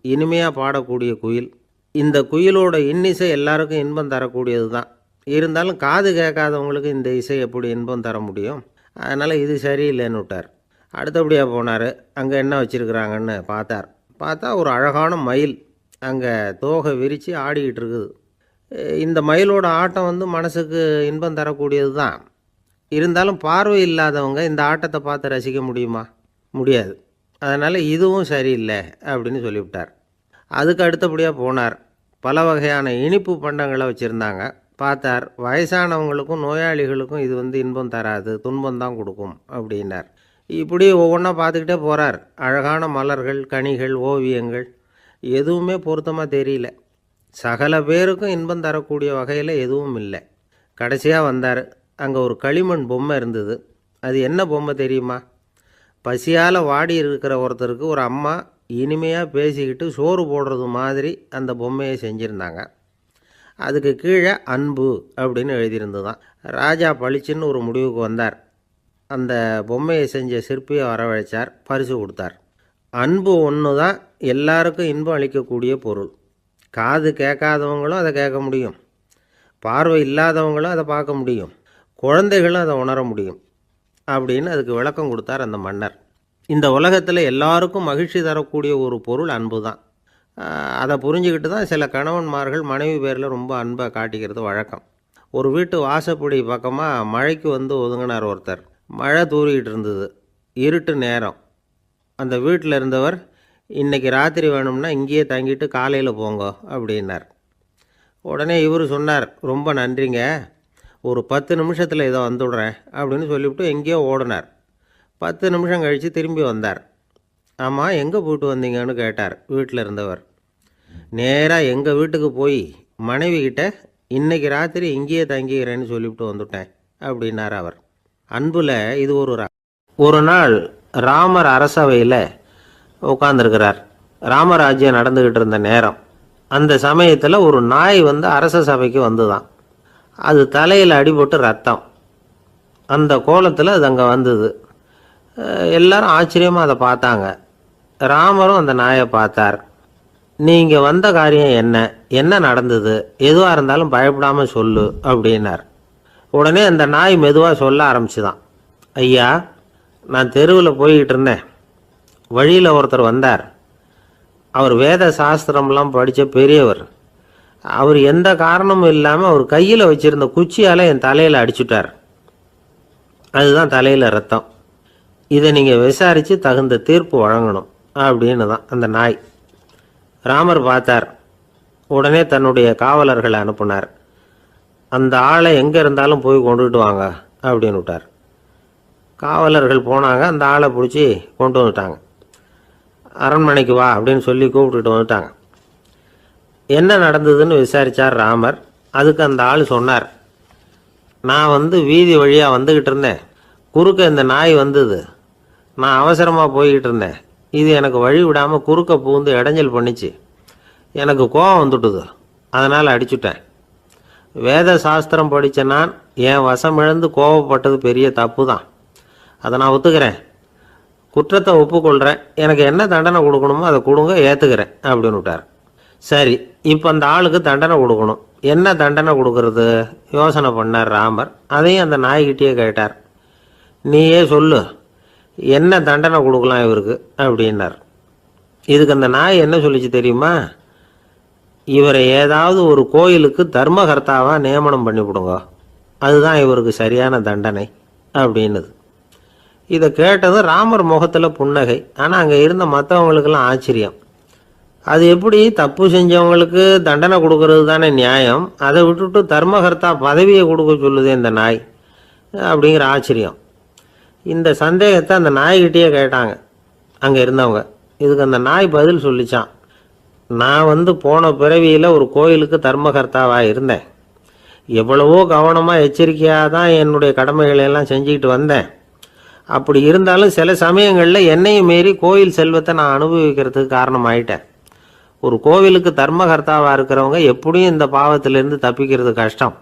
இனிமையாக பாடக்கூடிய குயில். இந்த குயிலோட இன்னிசை எல்லாருக்கும் இன்பம் தரக்கூடியது தான். இருந்தாலும் காது கேட்காதவங்களுக்கு இந்த இசை எப்படி இன்பம் தர முடியும்? அதனால் இது சரியில்லைன்னு விட்டார். அடுத்தபடியாக போனார். அங்கே என்ன வச்சுருக்குறாங்கன்னு பார்த்தார். பார்த்தா ஒரு அழகான மயில் அங்கே தோகை விரித்து ஆடிக்கிட்டு இருக்குது. இந்த மயிலோட ஆட்டம் மனசுக்கு இன்பம் தரக்கூடியது தான். இருந்தாலும் பார்வை இல்லாதவங்க இந்த ஆட்டத்தை பார்த்து ரசிக்க முடியுமா? முடியாது. அதனால் இதுவும் சரியில்லை அப்படின்னு சொல்லிவிட்டார். அதுக்கு அடுத்தபடியாக போனார். பல வகையான இனிப்பு பண்டங்களை வச்சுருந்தாங்க. பார்த்தார், வயசானவங்களுக்கும் நோயாளிகளுக்கும் இது இன்பம் தராது, துன்பம் தான் கொடுக்கும் அப்படின்னார். இப்படி ஒவ்வொன்றா பார்த்துக்கிட்டே போகிறார். அழகான மலர்கள், கனிகள், ஓவியங்கள் எதுவுமே பொருத்தமாக தெரியல. சகல பேருக்கும் இன்பம் தரக்கூடிய வகையில் எதுவும் இல்லை. கடைசியாக வந்தார். அங்கே ஒரு களிமண் பொம்மை இருந்தது. அது என்ன பொம்மை தெரியுமா? பசியால் வாடி இருக்கிற ஒருத்தருக்கு ஒரு அம்மா இனிமையாக பேசிக்கிட்டு சோறு போடுறது மாதிரி அந்த பொம்மையை செஞ்சுருந்தாங்க. அதுக்கு கீழே அன்பு அப்படின்னு எழுதியிருந்ததுதான். ராஜா பளிச்சுன்னு ஒரு முடிவுக்கு வந்தார். அந்த பொம்மையை செஞ்ச சிற்பியை வரவழைச்சார், பரிசு கொடுத்தார். அன்பு ஒன்று தான் எல்லாருக்கும் இன்பம் அளிக்கக்கூடிய பொருள். காது கேட்காதவங்களும் அதை கேட்க முடியும், பார்வை இல்லாதவங்களும் அதை பார்க்க முடியும், குழந்தைகளும் அதை உணர முடியும் அப்படின்னு அதுக்கு விளக்கம் கொடுத்தார் அந்த மன்னர். இந்த உலகத்தில் எல்லாருக்கும் மகிழ்ச்சி தரக்கூடிய ஒரு பொருள் அன்பு தான். அதை புரிஞ்சுக்கிட்டு தான் சில கணவன்மார்கள் மனைவி பேரில் ரொம்ப அன்பை காட்டிக்கிறது வழக்கம். ஒரு வீட்டு வாசப்படி பக்கமாக மழைக்கு ஒதுங்கினார் ஒருத்தர். மழை தூரிக்கிட்டு இருந்தது, இருட்டு நேரம். அந்த வீட்டில் இருந்தவர், இன்றைக்கி ராத்திரி வேணும்னா இங்கேயே தங்கிட்டு காலையில் போங்க அப்படின்னார். உடனே இவர் சொன்னார், ரொம்ப நன்றிங்க, ஒரு 10 நிமிஷத்தில் இதை வந்துவிடுறேன் அப்படின்னு சொல்லிவிட்டு எங்கேயோ ஓடினார். 10 நிமிஷம் கழித்து திரும்பி வந்தார். ஆமாம், எங்கே போயிட்டு வந்தீங்கன்னு கேட்டார் வீட்டில் இருந்தவர். நேராக எங்கள் வீட்டுக்கு போய் மனைவிக்கிட்ட இன்றைக்கி ராத்திரி இங்கேயே தங்கிக்கிறேன்னு சொல்லிவிட்டு வந்துவிட்டேன் அப்படின்னார் அவர். அன்பில் இது ஒரு நாள் ராமர் அரசவையில் உட்காந்துருக்கிறார். ராமராஜ்யம் நடந்துக்கிட்டு இருந்த நேரம். அந்த சமயத்தில் ஒரு நாய் அரச சபைக்கு வந்துதான். அது தலையில் அடிபட்டு ரத்தம். அந்த கோலத்தில் அது அங்கே வந்தது. எல்லாரும் ஆச்சரியமாக அதை பார்த்தாங்க. ராமரும் அந்த நாயை பார்த்தார். நீங்கள் வந்த காரியம் என்ன நடந்தது, எதுவாக இருந்தாலும் பயப்படாமல் சொல்லு அப்படின்னார். உடனே அந்த நாய் மெதுவாக சொல்ல ஆரம்பிச்சுதான். ஐயா, நான் தெருவில் போய்கிட்டு இருந்தேன். வழியில் ஒருத்தர் வந்தார். அவர் வேத சாஸ்திரம்லாம் படித்த பெரியவர். அவர் எந்த காரணமும் இல்லாமல் அவர் கையில் வச்சுருந்த குச்சியால் என் தலையில் அடிச்சுட்டார். அதுதான் தலையில் ரத்தம். இதை நீங்கள் விசாரித்து தகுந்த தீர்ப்பு வழங்கணும் அப்படின்னு தான் அந்த நாய். ராமர் பார்த்தார். உடனே தன்னுடைய காவலர்களை அனுப்புனார். அந்த ஆளை எங்கே இருந்தாலும் போய் கொண்டுகிட்டு வாங்க அப்படின்னு விட்டார். காவலர்கள் போனாங்க. அந்த ஆளை பிடிச்சி கொண்டு வந்துட்டாங்க. அரண்மனைக்கு வா அப்படின்னு சொல்லி கூப்பிட்டுட்டு வந்துட்டாங்க. என்ன நடந்ததுன்னு விசாரித்தார் ராமர். அதுக்கு அந்த ஆள் சொன்னார், நான் வீதி வழியாக வந்துக்கிட்டு இருந்தேன். குறுக்க இந்த நாய் வந்தது. நான் அவசரமாக போய்கிட்டு இருந்தேன். இது எனக்கு வழி விடாமல் குறுக்க பூந்து இடைஞ்சல் பண்ணிச்சு. எனக்கு கோபம் வந்துட்டுது. அதனால் அடிச்சுட்டேன். வேத சாஸ்திரம் படித்த நான் என் வசம் இழந்து கோபப்பட்டது பெரிய தப்பு தான். அதை நான் ஒத்துக்கிறேன். குற்றத்தை ஒப்புக்கொள்கிறேன். எனக்கு என்ன தண்டனை கொடுக்கணுமோ அதை கொடுங்க, ஏற்றுக்கிறேன் அப்படின்னு விட்டார். சரி, இப்போ அந்த ஆளுக்கு தண்டனை கொடுக்கணும். என்ன தண்டனை கொடுக்கறது யோசனை பண்ணார் ராமர். அதையும் அந்த நாய்கிட்டே கேட்டார். நீயே சொல்லு, என்ன தண்டனை கொடுக்கலாம் இவருக்கு அப்படின்னார். இதுக்கு அந்த நாய் என்ன சொல்லிச்சு தெரியுமா? இவரை ஏதாவது ஒரு கோயிலுக்கு தர்மகர்த்தாவாக நியமனம் பண்ணிவிடுங்க, அதுதான் இவருக்கு சரியான தண்டனை அப்படின்னுது. இதை கேட்டது ராமர் முகத்தில் புன்னகை. ஆனால் அங்கே இருந்த மற்றவங்களுக்கெல்லாம் ஆச்சரியம். அது எப்படி தப்பு செஞ்சவங்களுக்கு தண்டனை கொடுக்கறது தானே நியாயம், அதை விட்டுட்டு தர்மகர்த்தா பதவியை கொடுக்க சொல்லுது இந்த நாய் அப்படிங்கிற ஆச்சரியம். இந்த சந்தேகத்தை அந்த நாய்கிட்டேயே கேட்டாங்க அங்கே இருந்தவங்க. இதுக்கு அந்த நாய் பதில் சொல்லிச்சான். நான் போன பிறவியில் ஒரு கோயிலுக்கு தர்மகர்த்தாவாக இருந்தேன். எவ்வளவோ கவனமாக எச்சரிக்கையாக தான் என்னுடைய கடமைகளெல்லாம் செஞ்சுக்கிட்டு வந்தேன். அப்படி இருந்தாலும் சில சமயங்களில் என்னையும் மீறி கோயில் செல்வத்தை நான் அனுபவிக்கிறதுக்கு காரணமாயிட்டேன். ஒரு கோவிலுக்கு தர்மகர்த்தாவாக இருக்கிறவங்க எப்படியும் இந்த பாவத்திலேருந்து தப்பிக்கிறது கஷ்டம்.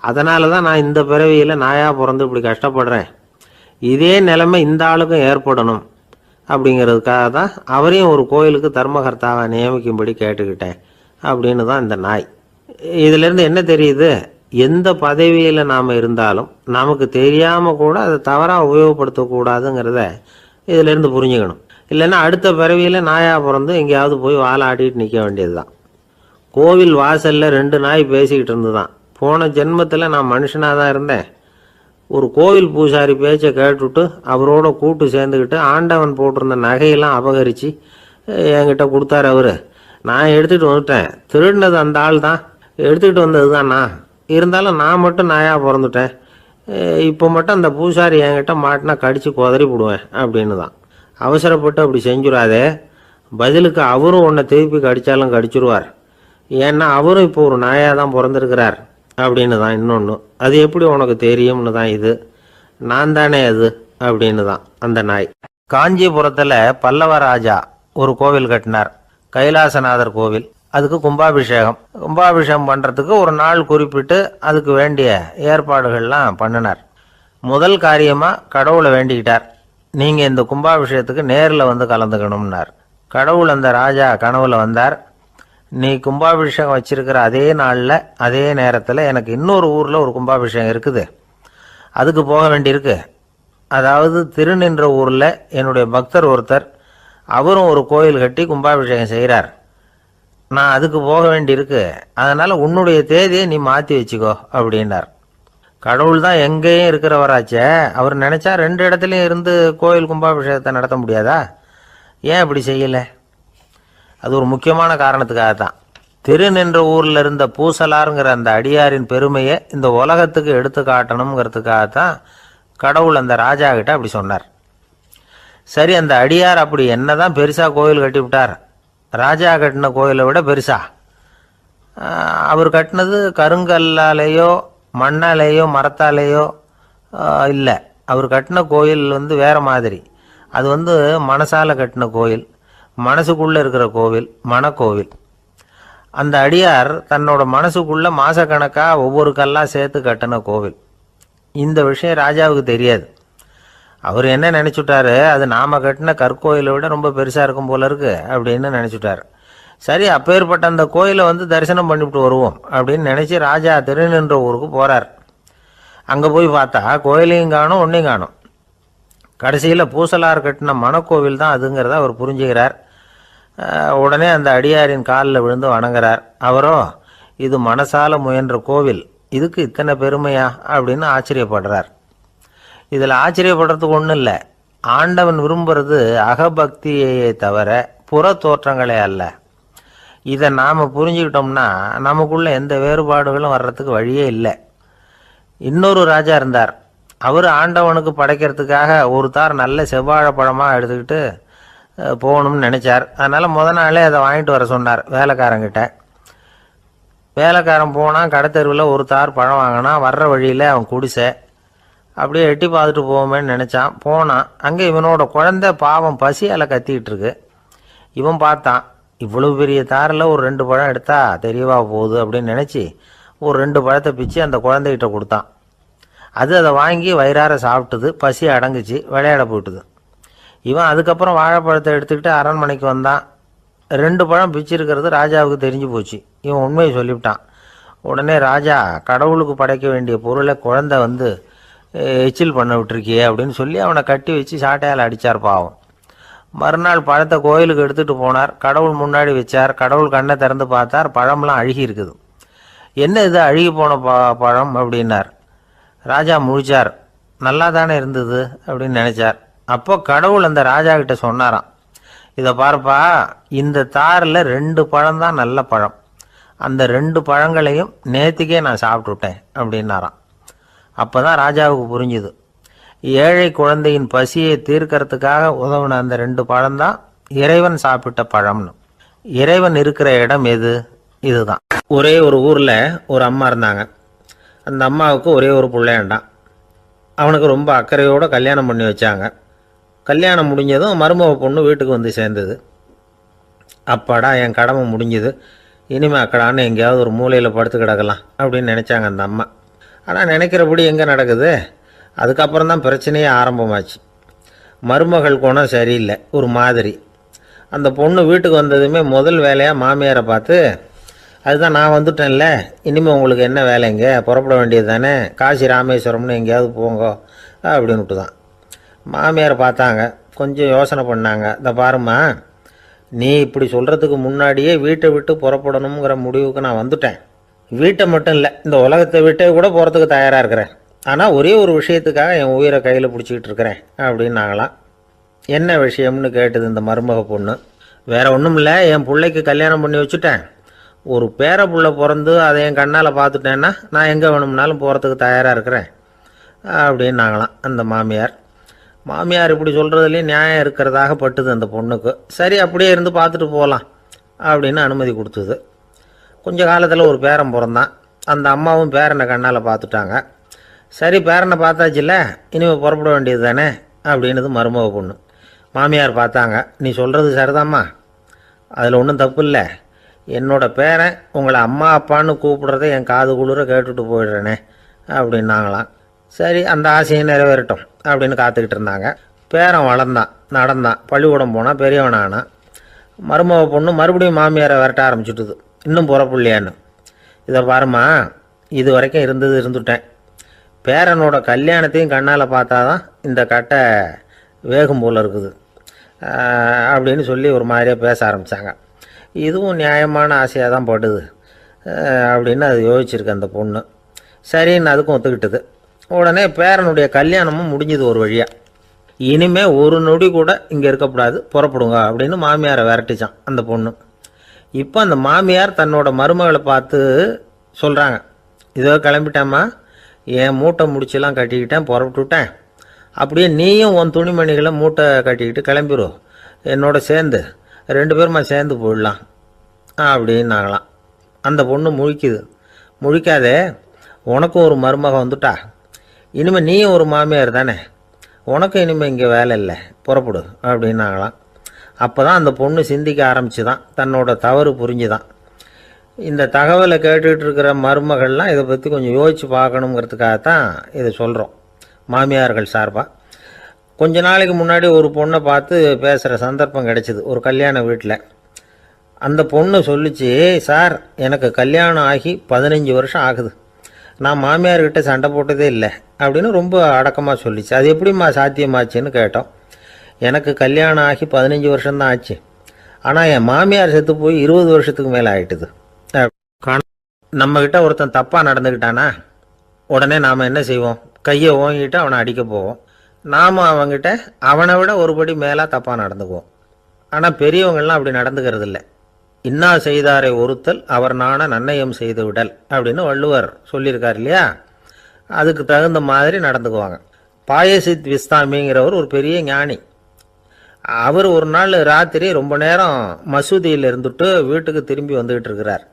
அதனால தான் நான் இந்த பிறவியில் நாயாக பிறந்து இப்படி கஷ்டப்படுறேன். இதே நிலைமை இந்த ஆளுக்கும் ஏற்படணும் அப்படிங்கிறதுக்காக தான் அவரையும் ஒரு கோயிலுக்கு தர்மகர்த்தாவை நியமிக்கும்படி கேட்டுக்கிட்டேன் அப்படின்னு தான் இந்த நாய். இதிலேருந்து என்ன தெரியுது? எந்த பதவியில் நாம் இருந்தாலும் நமக்கு தெரியாமல் கூட அதை தவறாக உபயோகப்படுத்தக்கூடாதுங்கிறத இதிலேருந்து புரிஞ்சுக்கணும். இல்லைன்னா அடுத்த பிறவியில் நாயாக பிறந்து எங்கேயாவது போய் வாழை ஆட்டிகிட்டு நிற்க வேண்டியது தான். கோவில் வாசலில் 2 நாய் பேசிக்கிட்டு இருந்து தான், போன ஜென்மத்தில் நான் மனுஷனாக தான் இருந்தேன், ஒரு கோவில் பூசாரி பேச்சை கேட்டுவிட்டு அவரோட கூட்டு சேர்ந்துக்கிட்டு ஆண்டவன் போட்டிருந்த நகையெல்லாம் அபகரித்து என்கிட்ட கொடுத்தாரு அவர். நான் எடுத்துகிட்டு வந்துட்டேன். திருடினது அந்த ஆள் தான், எடுத்துக்கிட்டு வந்தது தான் நான். இருந்தாலும் நான் மட்டும் நாயாக பிறந்துட்டேன். இப்போ மட்டும் அந்த பூசாரி என்கிட்ட மாட்டினா கடித்து குதறி போடுவேன் அப்படின்னு தான். அவசரப்பட்டு அப்படி செஞ்சுடாதே. பதிலுக்கு அவரும் உன்னை திருப்பி கடித்தாலும் கடிச்சிருவார். ஏன்னா அவரும் இப்போ ஒரு நாயாக தான் பிறந்திருக்கிறார் அப்படின்னு தான் இன்னொன்று. அது எப்படி உனக்கு தெரியும்னு தான் இது. நான் தானே அது அப்படின்னு தான் அந்த நாய். காஞ்சிபுரத்தில் பல்லவ ராஜா ஒரு கோவில் கட்டினார், கைலாசநாதர் கோவில். அதுக்கு கும்பாபிஷேகம் பண்ணுறதுக்கு ஒரு நாள் குறிப்பிட்டு அதுக்கு வேண்டிய ஏற்பாடுகள்லாம் பண்ணினார். முதல் காரியமாக கடவுளை வேண்டிக்கிட்டார், நீங்கள் இந்த கும்பாபிஷேகத்துக்கு நேரில் வந்து கலந்துக்கணும்னார். கடவுள் அந்த ராஜா கனவுல வந்தார். நீ கும்பாபிஷேகம் வச்சிருக்கிற அதே நாளில் அதே நேரத்தில் எனக்கு இன்னொரு ஊரில் ஒரு கும்பாபிஷேகம் இருக்குது, அதுக்கு போக வேண்டியிருக்கு. அதாவது திருநின்ற ஊரில் என்னுடைய பக்தர் ஒருத்தர், அவரும் ஒரு கோயில் கட்டி கும்பாபிஷேகம் செய்கிறார். நான் அதுக்கு போக வேண்டியிருக்கு, அதனால் உன்னுடைய தேதியை நீ மாற்றி வச்சுக்கோ அப்படின்னார். கடவுள் தான் எங்கேயும் இருக்கிறவராச்சே, அவர் நினச்சா 2 இடத்துலையும் இருந்து கோயில் கும்பாபிஷேகத்தை நடத்த முடியாதா? ஏன் அப்படி செய்யலை? அது ஒரு முக்கியமான காரணத்துக்காக தான். திருநின்ற ஊரில் இருந்த பூசலாருங்கிற அந்த அடியாரின் பெருமையை இந்த உலகத்துக்கு எடுத்து காட்டணுங்கிறதுக்காகத்தான் கடவுள் அந்த ராஜா கிட்ட அப்படி சொன்னார். சரி, அந்த அடியார் அப்படி என்னதான் பெருசாக கோயில் கட்டிவிட்டார்? ராஜா கட்டின கோயிலை விட பெருசா? அவர் கட்டினது கருங்கல்லாலேயோ மண்ணாலேயோ மரத்தாலேயோ இல்லை. அவர் கட்டின கோயில் வேறு மாதிரி. அது மனசால கட்டின கோயில், மனசுக்குள்ளே இருக்கிற கோவில், மனக்கோவில். அந்த அடியார் தன்னோட மனசுக்குள்ளே மாதக்கணக்காக ஒவ்வொரு கல்லாக சேர்த்து கட்டின கோவில். இந்த விஷயம் ராஜாவுக்கு தெரியாது. அவர் என்ன நினச்சுட்டாரு, அது நாம் கட்டின கற்கோயிலை விட ரொம்ப பெருசாக இருக்கும் போல இருக்கு அப்படின்னு நினச்சிட்டார். சரி, அப்பேற்பட்ட அந்த கோயிலை தரிசனம் பண்ணிவிட்டு வருவோம் அப்படின்னு நினச்சி ராஜா திருநின்ற ஊருக்கு போகிறார். அங்கே போய் பார்த்தா கோயிலையும் காணும், ஒன்றையும் காணும். கடைசியில் பூசலார் கட்டின மனக்கோவில் தான் அதுங்கிறத அவர் புரிஞ்சுக்கிறார். உடனே அந்த அடியாரின் காலில் விழுந்து வணங்குறார். அவரோ, இது மனசால முயன்ற கோவில், இதுக்கு இத்தனை பெருமையா அப்படின்னு ஆச்சரியப்படுறார். இதில் ஆச்சரியப்படுறதுக்கு ஒன்றும் இல்லை. ஆண்டவன் விரும்புறது அகபக்தியையே தவிர புற தோற்றங்களே அல்ல. இதை நாம் புரிஞ்சுக்கிட்டோம்னா நமக்குள்ள எந்த வேறுபாடுகளும் வர்றதுக்கு வழியே இல்லை. இன்னொரு ராஜா இருந்தார். அவர் ஆண்டவனுக்கு படைக்கிறதுக்காக ஒரு தார் நல்ல செவ்வாழை பழமாக எடுத்துக்கிட்டு போகணும்னு நினச்சார். அதனால் முத நாளே அதை வாங்கிட்டு வர சொன்னார் வேலைக்காரங்கிட்ட. வேலைக்காரன் போனால் கடைத்தெருவில் ஒரு தார் பழம் வாங்கினான். வர்ற வழியில் அவன் குடிசை. அப்படியே எட்டி பார்த்துட்டு போவோமேன்னு நினச்சான். போனான். அங்கே இவனோட குழந்தை பாவம் பசியால் கத்திக்கிட்டு இருக்கு. இவன் பார்த்தான், இவ்வளவு பெரிய தாரில் ஒரு 2 பழம் எடுத்தா தெரியவா போகுது அப்படின்னு நினச்சி ஒரு 2 பழத்தை பிச்சு அந்த குழந்தைகிட்ட கொடுத்தான். அது அதை வாங்கி வயிறார சாப்பிட்டுது. பசி அடங்குச்சு, விளையாட போயிட்டுது. இவன் அதுக்கப்புறம் வாழைப்பழத்தை எடுத்துக்கிட்டு அரண்மனைக்கு வந்தான். 2 பழம் பிச்சிருக்கிறது ராஜாவுக்கு தெரிஞ்சு போச்சு. இவன் உண்மையை சொல்லிவிட்டான். உடனே ராஜா, கடவுளுக்கு படைக்க வேண்டிய பொருளை குழந்தை எச்சில் பண்ண விட்டுருக்கியே அப்படின்னு சொல்லி அவனை கட்டி வச்சு சாட்டையால் அடித்தார் பாவம். மறுநாள் பழத்தை கோயிலுக்கு எடுத்துகிட்டு போனார். கடவுள் முன்னாடி வச்சார். கடவுள் கண்ணை திறந்து பார்த்தார், பழம்லாம் அழுகி இருக்குது. என்ன இது அழுகி போன பழம் அப்படின்னார். ராஜா முழிச்சார். நல்லா தானே இருந்தது அப்படின்னு நினச்சார். அப்போ கடவுள் அந்த ராஜா கிட்ட சொன்னாராம், இதை பார்ப்பா, இந்த தாரில் 2 பழம் தான் நல்ல பழம், அந்த 2 பழங்களையும் நேற்றுக்கே நான் சாப்பிட்டுட்டேன் அப்படின்னாராம். அப்போ தான் ராஜாவுக்கு புரிஞ்சுது, ஏழை குழந்தையின் பசியை தீர்க்கறதுக்காக உதவுன அந்த 2 பழம்தான் இறைவன் சாப்பிட்ட பழம்னு. இறைவன் இருக்கிற இடம் எது? இதுதான். ஒரே ஒரு ஊரில் ஒரு அம்மா இருந்தாங்க. அந்த அம்மாவுக்கு ஒரே ஒரு பிள்ளையாண்டான். அவனுக்கு ரொம்ப அக்கறையோடு கல்யாணம் பண்ணி வச்சாங்க. கல்யாணம் முடிஞ்சதும் மருமக பொண்ணு வீட்டுக்கு சேர்ந்தது. அப்பாடா, என் கடமை முடிஞ்சுது, இனிமேல் அக்கடான்னு எங்கேயாவது ஒரு மூலையில் படுத்து கிடக்கலாம் அப்படின்னு நினச்சாங்க அந்த அம்மா. ஆனால் நினைக்கிறபடி எங்கே நடக்குது? அதுக்கப்புறம் தான் பிரச்சனையே ஆரம்பமாச்சு. மருமகள் குணம் சரியில்லை, ஒரு மாதிரி. அந்த பொண்ணு வீட்டுக்கு வந்ததுமே முதல் வேலையாக மாமியாரை பார்த்து, அதுதான் நான் வந்துட்டேன்ல, இனிமேல் உங்களுக்கு என்ன வேலைங்க, புறப்பட வேண்டியது தானே, காசி ராமேஸ்வரம்னு எங்கேயாவது போங்க அப்படின்னுட்டு தான். மாமியார் பார்த்தாங்க, கொஞ்சம் யோசனை பண்ணாங்க. இந்த பாருமா, நீ இப்படி சொல்கிறதுக்கு முன்னாடியே வீட்டை விட்டு புறப்படணுங்கிற முடிவுக்கு நான் வந்துட்டேன். வீட்டை மட்டும் இல்லை, இந்த உலகத்தை விட்டே கூட போகிறதுக்கு தயாராக இருக்கிறேன். ஆனால் ஒரே ஒரு விஷயத்துக்காக என் உயிரை கையில் பிடிச்சிக்கிட்டு இருக்கிறேன் அப்படின்னாங்களாம். என்ன விஷயம்னு கேட்டது இந்த மருமக பொண்ணு. வேற ஒன்றும் இல்லை, என் பிள்ளைக்கு கல்யாணம் பண்ணி வச்சுட்டேன். ஒரு பேர பிள்ளை பிறந்து அதை என் கண்ணால் பார்த்துட்டேன்னா நான் எங்கே வேணும்னாலும் போகிறதுக்கு தயாராக இருக்கிறேன் அப்படின்னாங்களாம் அந்த மாமியார். மாமியார் இப்படி சொல்கிறதுலேயும் நியாயம் இருக்கிறதாக பட்டுது அந்த பொண்ணுக்கு. சரி, அப்படியே இருந்து பார்த்துட்டு போகலாம் அப்படின்னு அனுமதி கொடுத்தது. கொஞ்ச காலத்தில் ஒரு பேரன் பிறந்தான். அந்த அம்மாவும் பேரனை கண்ணால் பார்த்துட்டாங்க. சரி, பேரனை பார்த்தாச்சுல்ல, இனிமேல் புறப்பட வேண்டியது தானே அப்படின்னது மருமக பொண்ணு. மாமியார் பார்த்தாங்க, நீ சொல்கிறது சரிதாம்மா, அதில் ஒன்றும் தப்பு இல்லை. என்னோட பேரன் உங்களை அம்மா அப்பான்னு கூப்பிடுறத என் காது குளிர கேட்டுட்டு போயிடுறேனே அப்படின்னாங்களாம். சரி, அந்த ஆசையை நிறைவேறட்டும் அப்படின்னு காத்துக்கிட்டு இருந்தாங்க. பேரன் வளர்ந்தான், நடந்தான், பள்ளிக்கூடம் போனால் பெரியவனானான். மருமக பொண்ணு மறுபடியும் மாமியாரை விரட்ட ஆரம்பிச்சுட்டுது, இன்னும் புறப்பில்லையான்னு. இதை பாருமா, இது வரைக்கும் இருந்துட்டேன். பேரனோட கல்யாணத்தையும் கண்ணால் பார்த்தா தான் இந்த கட்டை வேகும் போல் இருக்குது அப்படின்னு சொல்லி ஒரு மாதிரியாக பேச ஆரம்பித்தாங்க. இதுவும் நியாயமான ஆசையாக தான் படுது அப்படின்னு அது யோசிச்சிருக்கு அந்த பொண்ணு. சரின்னு அதுக்கும் ஒத்துக்கிட்டது. உடனே பேரனுடைய கல்யாணமும் முடிஞ்சது ஒரு வழியாக. இனிமேல் ஒரு நொடி கூட இங்கே இருக்கக்கூடாது, புறப்படுங்க அப்படின்னு மாமியாரை விரட்டிச்சான் அந்த பொண்ணு. இப்போ அந்த மாமியார் தன்னோட மருமகளை பார்த்து சொல்கிறாங்க, இதோ கிளம்பிட்டேம்மா, என் மூட்டை முடிச்செல்லாம் கட்டிக்கிட்டேன், புறப்பட்டுவிட்டேன். அப்படியே நீயும் உன் துணிமணிகளை மூட்டை கட்டிக்கிட்டு கிளம்பிடும், என்னோட சேர்ந்து 2 பேருமா சேர்ந்து போயிடலாம் அப்படின்னாங்களாம். அந்த பொண்ணு முழிக்குது. முழிக்காதே, உனக்கும் ஒரு மருமக வந்துட்டா, இனிமேல் நீயும் ஒரு மாமியார் தானே, உனக்கும் இனிமேல் இங்கே வேலை இல்லை, புறப்படு அப்படின்னாங்களாம். அப்போ தான் அந்த பொண்ணு சிந்திக்க ஆரம்பிச்சு தான், தன்னோட தவறு புரிஞ்சுதான். இந்த தகவலை கேட்டுக்கிட்டு இருக்கிற மருமகள்லாம் இதை பற்றி கொஞ்சம் யோசித்து பார்க்கணுங்கிறதுக்காகத்தான் இதை சொல்கிறோம் மாமியார்கள் சார்பாக. கொஞ்ச நாளைக்கு முன்னாடி ஒரு பொண்ணை பார்த்து பேசுகிற சந்தர்ப்பம் கிடைச்சிது ஒரு கல்யாண வீட்டில். அந்த பொண்ணு சொல்லிச்சு, சார் எனக்கு கல்யாணம் ஆகி 15 வருஷம் ஆகுது, நான் மாமியார்கிட்ட சண்டை போட்டதே இல்லை அப்படின்னு ரொம்ப அடக்கமாக சொல்லிச்சு. அது எப்படிம்மா சாத்தியமாச்சுன்னு கேட்டோம். எனக்கு கல்யாணம் ஆகி 15 வருஷம்தான் ஆச்சு, ஆனால் என் மாமியார் செத்து போய் 20 வருஷத்துக்கு மேலே ஆகிட்டுது. நம்மக்கிட்ட ஒருத்தன் தப்பாக நடந்துக்கிட்டானா உடனே நாம் என்ன செய்வோம், கையை ஓங்கிட்டு அவனை அடிக்க போவோம். நாம் அவங்ககிட்ட அவனை விட ஒருபடி மேலே தப்பாக நடந்துக்குவோம். ஆனால் பெரியவங்கள்லாம் அப்படி நடந்துக்கிறது இல்லை. இன்னா செய்தாரை ஒருத்தல் அவர் நாண நன்னயம் செய்து விடல் அப்படின்னு வள்ளுவர் சொல்லியிருக்கார் இல்லையா, அதுக்கு தகுந்த மாதிரி நடந்துக்குவாங்க. பாயசித் விஸ்தாமிங்கிறவர் ஒரு பெரிய ஞானி. அவர் ஒரு நாள் ராத்திரி ரொம்ப நேரம் மசூதியில் இருந்துட்டு வீட்டுக்கு திரும்பி வந்துக்கிட்டு இருக்கிறார்.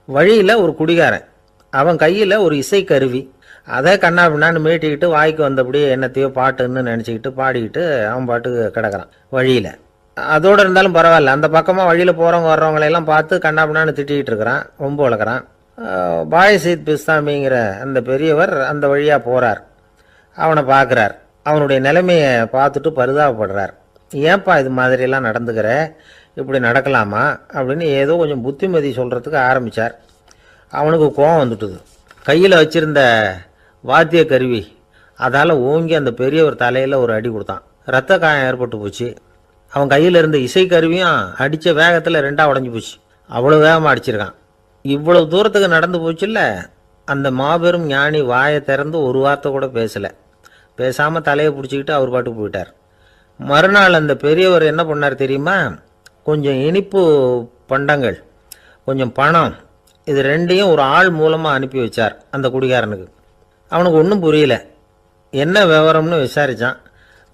வழியில் ஒரு குடிகாரன், அவன் கையில் ஒரு இசைக்கருவி, அதை கண்ணா பின்னான்னு மீட்டிக்கிட்டு வாய்க்கு வந்தபடியே என்னத்தையோ பாட்டுன்னு நினச்சிக்கிட்டு பாடிக்கிட்டு அவன் பாட்டுக்கு கிடக்கிறான் வழியில். அதோடு இருந்தாலும் பரவாயில்ல, அந்த பக்கமாக வழியில் போகிறவங்க வர்றவங்களையெல்லாம் பார்த்து கண்ணா பின்னான்னு திட்டிக்கிட்டு இருக்கிறான், ரொம்ப வளர்க்குறான். பாயசித் பிஸ்தாமிங்கிற அந்த பெரியவர் அந்த வழியாக போகிறார். அவனை பார்க்குறார். அவனுடைய நிலைமையை பார்த்துட்டு பரிதாபப்படுறார். ஏன்பா இது மாதிரியெல்லாம் நடந்துக்கிற, இப்படி நடக்கலாமா அப்படின்னு ஏதோ கொஞ்சம் புத்திமதி சொல்கிறதுக்கு ஆரம்பித்தார். அவனுக்கு கோபம் வந்துட்டுது. கையில் வச்சுருந்த வாத்திய கருவி அதால் ஓங்கி அந்த பெரியவர் தலையில் ஒரு அடி கொடுத்தான். ரத்த காயம் ஏற்பட்டு போச்சு. அவன் கையில் இருந்த இசைக்கருவியும் அடித்த வேகத்தில் 2ஆக உடஞ்சி போச்சு. அவ்வளோ வேகமாக அடிச்சிருக்கான். இவ்வளவு தூரத்துக்கு நடந்து போச்சுல்ல, அந்த மாபெரும் ஞானி வாயை திறந்து ஒரு வார்த்தை கூட பேசலை. பேசாமல் தலையை பிடிச்சிக்கிட்டு அவர் பாட்டுக்கு போயிட்டார். மறுநாள் அந்த பெரியவர் என்ன பண்ணார் தெரியுமா, கொஞ்சம் இனிப்பு பண்டங்கள், கொஞ்சம் பணம், இது 2ஐயும் ஒரு ஆள் மூலமாக அனுப்பி வச்சார் அந்த குடிகாரனுக்கு. அவனுக்கு ஒன்றும் புரியல, என்ன விவரம்னு விசாரித்தான்.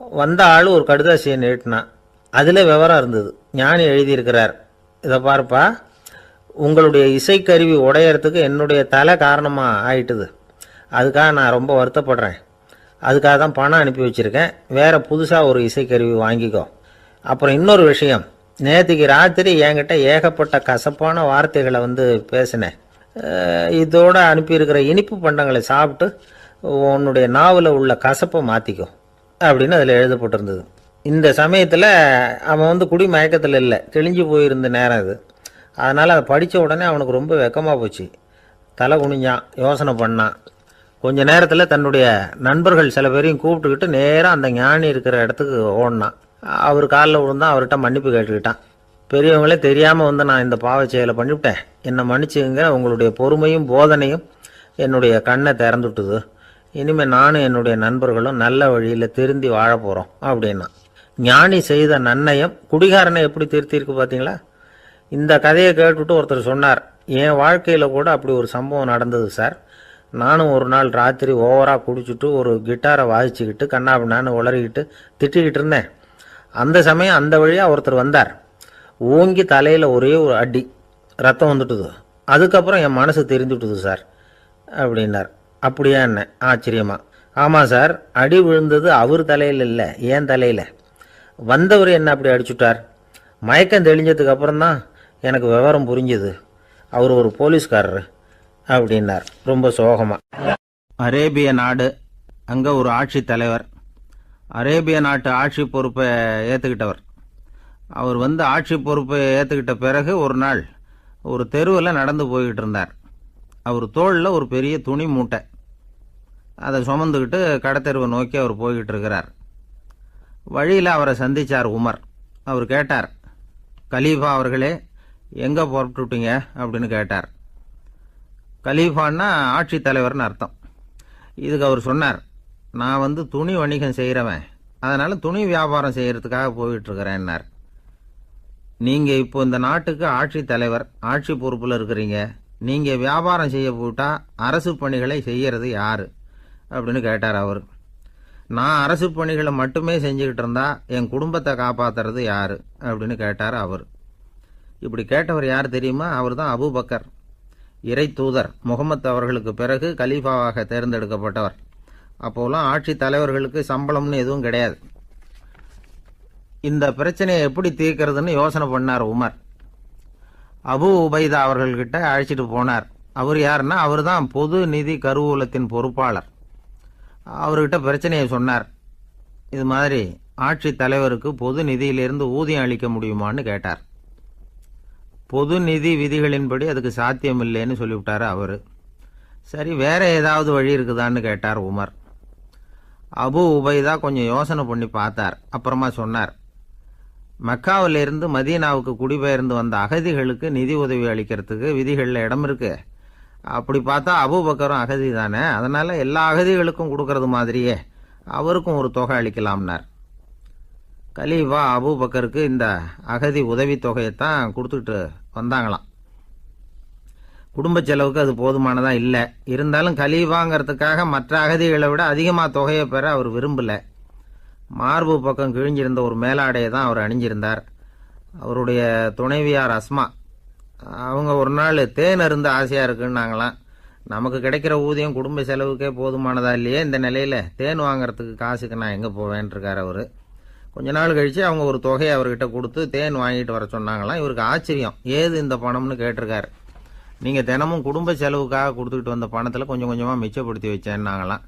வந்த ஆள் ஒரு கடுதாசியை நீட்டினான். அதில் விவரம் இருந்தது. ஞானி எழுதியிருக்கிறார், இதை பார்ப்பா, உங்களுடைய இசைக்கருவி உடையறதுக்கு என்னுடைய தலை காரணமாக ஆயிட்டுது, அதுக்காக நான் ரொம்ப வருத்தப்படுறேன், அதுக்காக தான் பணம் அனுப்பி வச்சுருக்கேன், வேறு புதுசாக ஒரு இசைக்கருவி வாங்கிக்கோ. அப்புறம் இன்னொரு விஷயம், நேற்றுக்கு ராத்திரி என்கிட்ட ஏகப்பட்ட கசப்பான வார்த்தைகளை பேசினேன், இதோடு அனுப்பியிருக்கிற இனிப்பு பண்டங்களை சாப்பிட்டு உன்னுடைய நாவில் உள்ள கசப்பை மாற்றிக்கோ அப்படின்னு அதில் எழுதப்பட்டிருந்தது. இந்த சமயத்தில் அவன் குடி மயக்கத்தில் இல்லை, தெளிஞ்சு போயிருந்த நேரம் இது. அதனால் அதை படித்த உடனே அவனுக்கு ரொம்ப வெக்கமாக போச்சு. தலை குனிஞ்சான், யோசனை பண்ணான். கொஞ்ச நேரத்தில் தன்னுடைய நண்பர்கள் சில பேரையும் கூப்பிட்டுக்கிட்டு நேராக அந்த ஞானி இருக்கிற இடத்துக்கு ஓடினான். அவர் காலில் விழுந்தான், அவர்கிட்ட மன்னிப்பு கேட்டுக்கிட்டான். பெரியவங்களே தெரியாமல் வந்து நான் இந்த பாவச் செயலை பண்ணிவிட்டேன், என்னை மன்னிச்சுங்க, உங்களுடைய பொறுமையும் போதனையும் என்னுடைய கண்ணை திறந்துட்டுது, இனிமேல் நானும் என்னுடைய நண்பர்களும் நல்ல வழியில் திருந்தி வாழ போகிறோம் அப்படின்னா. ஞானி செய்த நன்னயம் குடிகாரனை எப்படி திருத்திருக்கு பார்த்தீங்களா? இந்த கதையை கேட்டுவிட்டு ஒருத்தர் சொன்னார், என் வாழ்க்கையில் கூட அப்படி ஒரு சம்பவம் நடந்தது சார். நானும் ஒரு நாள் ராத்திரி ஓவராக குடிச்சிட்டு ஒரு கிட்டாரை வாசிச்சுக்கிட்டு கண்ணாபின்னான்னு உளறிக்கிட்டு திட்டிக்கிட்டு இருந்தேன். அந்த சமயம் அந்த வழியாக ஒருத்தர் வந்தார். ஓங்கி தலையில் ஒரே ஒரு அடி, ரத்தம் வந்துட்டுது. அதுக்கப்புறம் என் மனசு தெரிஞ்சுட்டுது சார் அப்படின்னார். அப்படியா என்ன ஆச்சரியமா? ஆமாம் சார், அடி விழுந்தது அவர் தலையில் இல்லை, என் தலையில். வந்தவர் என்ன அப்படி அடிச்சுட்டார். மயக்கம் தெளிஞ்சதுக்கு அப்புறம்தான் எனக்கு விவரம் புரிஞ்சுது, அவர் ஒரு போலீஸ்காரர் அப்படின்னார் ரொம்ப சோகமாக. அரேபிய நாடு, அங்கே ஒரு ஆட்சி தலைவர். அரேபிய நாட்டு ஆட்சி பொறுப்பை ஏற்றுக்கிட்டவர். அவர் வந்து ஆட்சி பொறுப்பை ஏற்றுக்கிட்ட பிறகு ஒரு நாள் ஒரு தெருவில் நடந்து போய்கிட்டு இருந்தார். அவர் தோளில் ஒரு பெரிய துணி மூட்டை, அதை சுமந்துக்கிட்டு கடத்தெருவை நோக்கி அவர் போய்கிட்டு இருக்கிறார். வழியில் அவரை சந்தித்தார் உமர். அவர் கேட்டார், கலீஃபா அவர்களே, எங்கே புறப்பட்டுட்டீங்க அப்படின்னு கேட்டார். கலீஃபான்னா ஆட்சி தலைவர்னு அர்த்தம். இதுக்கு அவர் சொன்னார், நான் வந்து துணி வணிகம் செய்கிறவன், அதனால் துணி வியாபாரம் செய்கிறதுக்காக போயிட்டுருக்கிறேன்னார். நீங்கள் இப்போ இந்த நாட்டுக்கு ஆட்சி தலைவர், ஆட்சி பொறுப்பில் இருக்கிறீங்க, நீங்கள் வியாபாரம் செய்ய போட்டால் அரசு பணிகளை செய்கிறது யார் அப்படின்னு கேட்டார் அவர். நான் அரசு பணிகளை மட்டுமே செஞ்சுக்கிட்டு இருந்தா என் குடும்பத்தை காப்பாற்றுறது யார் அப்படின்னு கேட்டார் அவர். இப்படி கேட்டவர் யார் தெரியுமா? அவர் தான் அபூபக்கர், இறை தூதர் முகமது அவர்களுக்கு பிறகு கலீஃபாவாக தேர்ந்தெடுக்கப்பட்டவர். அப்போலாம் ஆட்சி தலைவர்களுக்கு சம்பளம்னு எதுவும் கிடையாது. இந்த பிரச்சனையை எப்படி தீர்க்கிறதுன்னு யோசனை பண்ணார் உமர். அபு உபைதா அவர்கள்கிட்ட அழைச்சிட்டு போனார். அவர் யாருன்னா, அவர் தான் பொது நிதி கருவூலத்தின் பொறுப்பாளர். அவர்கிட்ட பிரச்சனையை சொன்னார். இது மாதிரி ஆட்சி தலைவருக்கு பொது நிதியிலிருந்து ஊதியம் அளிக்க முடியுமான்னு கேட்டார். பொது நிதி விதிகளின்படி அதுக்கு சாத்தியம் இல்லைன்னு சொல்லிவிட்டார் அவர். சரி, வேற ஏதாவது வழி இருக்குதான்னு கேட்டார் உமர். அபு உபைதா கொஞ்சம் யோசனை பண்ணி பார்த்தார். அப்புறமா சொன்னார், மக்காவிலிருந்து மதீனாவுக்கு குடிபெயர்ந்து வந்த அகதிகளுக்கு நிதி உதவி அளிக்கிறதுக்கு விதிகளில் இடம் இருக்கு. அப்படி பார்த்தா அபூபக்கரும் அகதி தானே, அதனால எல்லா அகதிகளுக்கும் கொடுக்கறது மாதிரியே அவருக்கும் ஒரு தொகை அளிக்கலாம்னார். கலீஃபா அபூபக்கருக்கு இந்த அகதி உதவித்தொகையைத்தான் கொடுத்துட்டு வந்தாங்களாம். குடும்ப செலவுக்கு அது போதுமானதா இல்லை. இருந்தாலும் கலீஃபாங்கிறதுக்காக மற்ற அகதிகளை விட அதிகமாக தொகையை பெற அவர் விரும்பலை. மார்பு பக்கம் கிழிஞ்சிருந்த ஒரு மேலாடையை தான் அவர் அணிஞ்சிருந்தார். அவருடைய துணைவியார் அஸ்மா, அவங்க ஒரு நாள் தேன் அருந்து ஆசையாக இருக்குன்னாங்களாம். நமக்கு கிடைக்கிற ஊதியம் குடும்ப செலவுக்கே போதுமானதா இல்லையே, இந்த நிலையில் தேன் வாங்கிறதுக்கு காசுக்கு நான் எங்கே போவேன்ருக்கார் அவர். கொஞ்ச நாள் கழித்து அவங்க ஒரு தொகையை அவர்கிட்ட கொடுத்து தேன் வாங்கிட்டு வர சொன்னாங்களாம். இவருக்கு ஆச்சரியம், ஏது இந்த பணம்னு கேட்டிருக்காரு. நீங்கள் தினமும் குடும்ப செலவுக்காக கொடுத்துக்கிட்டு வந்த பணத்தில் கொஞ்சம் கொஞ்சமாக மிச்சப்படுத்தி வச்சேன்னாங்களாம்.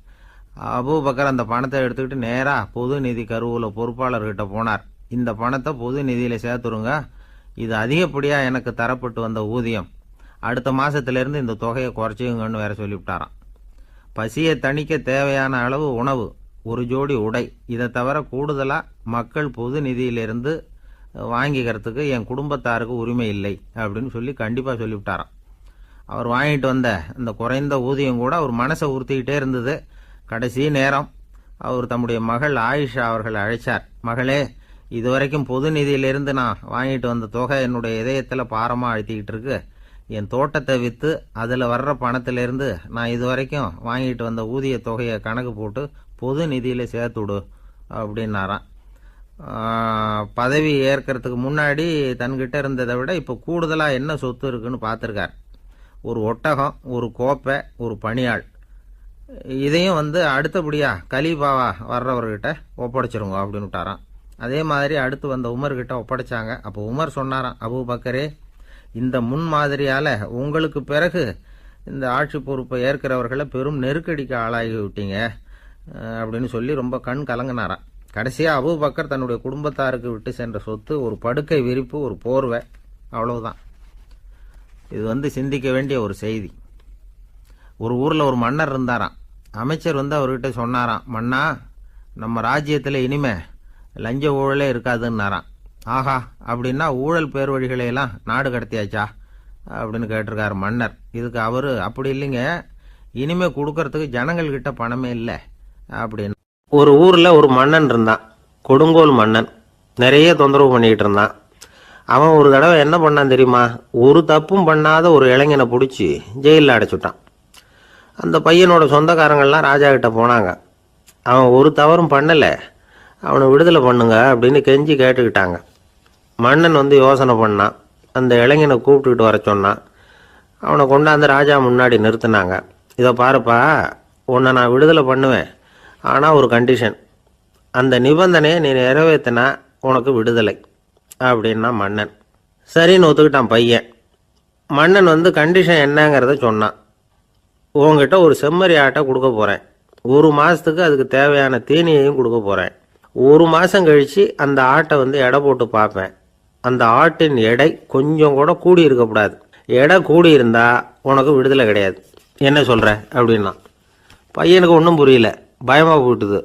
அபூபக்கர் அந்த பணத்தை எடுத்துக்கிட்டு நேராக பொது நிதி கருவூல பொறுப்பாளர்கிட்ட போனார். இந்த பணத்தை பொது நிதியில் சேர்த்துருங்க, இது அதிகப்படியாக எனக்கு தரப்பட்டு வந்த ஊதியம், அடுத்த மாதத்திலேருந்து இந்த தொகையை குறைச்சிங்கன்னு வேற சொல்லிவிட்டாராம். பசியை தணிக்க தேவையான அளவு உணவு, ஒரு ஜோடி உடை, இதை தவிர கூடுதலாக மக்கள் பொது நிதியிலிருந்து வாங்கிக்கிறதுக்கு என் குடும்பத்தாருக்கு உரிமை இல்லை அப்படின்னு சொல்லி கண்டிப்பாக சொல்லிவிட்டாராம். அவர் வாங்கிட்டு வந்த இந்த குறைந்த ஊதியம் கூட அவர் மனசை உறுத்திக்கிட்டே இருந்தது. கடைசி நேரம் அவர் தம்முடைய மகள் ஆயிஷா அவர்களை அழைச்சார். மகளே, இதுவரைக்கும் பொது நிதியிலிருந்து நான் வாங்கிட்டு வந்த தொகை என்னுடைய இதயத்தில் பாரமாக அழுத்திக்கிட்டு இருக்கு. என் தோட்டத்தை விற்று அதில் வர்ற பணத்திலிருந்து நான் இதுவரைக்கும் வாங்கிட்டு வந்த ஊதிய தொகையை கணக்கு போட்டு பொது நிதியில் சேர்த்துடு அப்படின்னாராம். பதவி ஏற்கிறதுக்கு முன்னாடி தன்கிட்ட இருந்ததை விட இப்போ கூடுதலாக என்ன சொத்து இருக்குன்னு பார்த்துருக்கார். ஒரு ஒட்டகம், ஒரு கோப்பை, ஒரு பணியாள். இதையும் அடுத்தபடியாக கலீஃபாவா வர்றவர்கிட்ட ஒப்படைச்சிருங்க அப்படின்னு விட்டாராம். அதே மாதிரி அடுத்து வந்த உமர்கிட்ட ஒப்படைச்சாங்க. அப்போ உமர் சொன்னாராம், அபூபக்கரே, இந்த முன்மாதிரியால் உங்களுக்கு பிறகு இந்த ஆட்சி பொறுப்பை ஏற்கிறவர்களை பெரும் நெருக்கடிக்கு ஆளாகி விட்டீங்க அப்படின்னு சொல்லி ரொம்ப கண் கலங்கினாராம். கடைசியாக அபூபக்கர் தன்னுடைய குடும்பத்தாருக்கு விட்டு சென்ற சொத்து ஒரு படுக்கை விரிப்பு, ஒரு போர்வை, அவ்வளவுதான். இது சிந்திக்க வேண்டிய ஒரு செய்தி. ஒரு ஊரில் ஒரு மன்னர் இருந்தாராம். அமைச்சர் அவர்கிட்ட சொன்னாராம், மன்னா, நம்ம ராஜ்யத்தில் இனிமே லஞ்ச ஊழலே இருக்காதுன்னாராம். ஆஹா, அப்படின்னா ஊழல் பேர் வழிகளையெல்லாம் நாடு கடத்தியாச்சா அப்படின்னு கேட்டிருக்காரு மன்னர். இதுக்கு அவர், அப்படி இல்லைங்க, இனிமே கொடுக்கறதுக்கு ஜனங்கள்கிட்ட பணமே இல்லை அப்படின்னு. ஒரு ஊரில் ஒரு மன்னன் இருந்தான், கொடுங்கோல் மன்னன். நிறைய தொந்தரவு பண்ணிக்கிட்டு இருந்தான். அவன் ஒரு தடவை என்ன பண்ணான் தெரியுமா? ஒரு தப்பும் பண்ணாத ஒரு இளைஞனை பிடிச்சி ஜெயிலில் அடைச்சுட்டான். அந்த பையனோட சொந்தக்காரங்கள்லாம் ராஜா கிட்ட போனாங்க. அவன் ஒரு தவறும் பண்ணலை, அவனை விடுதலை பண்ணுங்க அப்படின்னு கெஞ்சி கேட்டுக்கிட்டாங்க. மன்னன் யோசனை பண்ணான். அந்த இளைஞனை கூப்பிட்டுக்கிட்டு வர சொன்னான். அவனை கொண்டாந்து ராஜா முன்னாடி நிறுத்தினாங்க. இதை பாருப்பா, உன்னை நான் விடுதலை பண்ணுவேன், ஆனால் ஒரு கண்டிஷன். அந்த நிபந்தனையை நீ நிறைவேற்றினா உனக்கு விடுதலை அப்படின்னா மன்னன். சரின்னு ஒத்துக்கிட்டான் பையன். மன்னன் கண்டிஷன் என்னங்கிறத சொன்னான். உங்ககிட்ட ஒரு செம்மறி ஆட்டை கொடுக்க போகிறேன். 1 மாதத்துக்கு அதுக்கு தேவையான தீனியையும் கொடுக்க போகிறேன். 1 மாதம் கழித்து அந்த ஆட்டை எடை போட்டு பார்ப்பேன். அந்த ஆட்டின் எடை கொஞ்சம் கூட கூடி இருக்கக்கூடாது. எடை கூடி இருந்தால் உனக்கு விடுதலை கிடையாது. என்ன சொல்கிற அப்படின்னா. பையனுக்கு ஒன்றும் புரியல, பயமாக போயிட்டுது.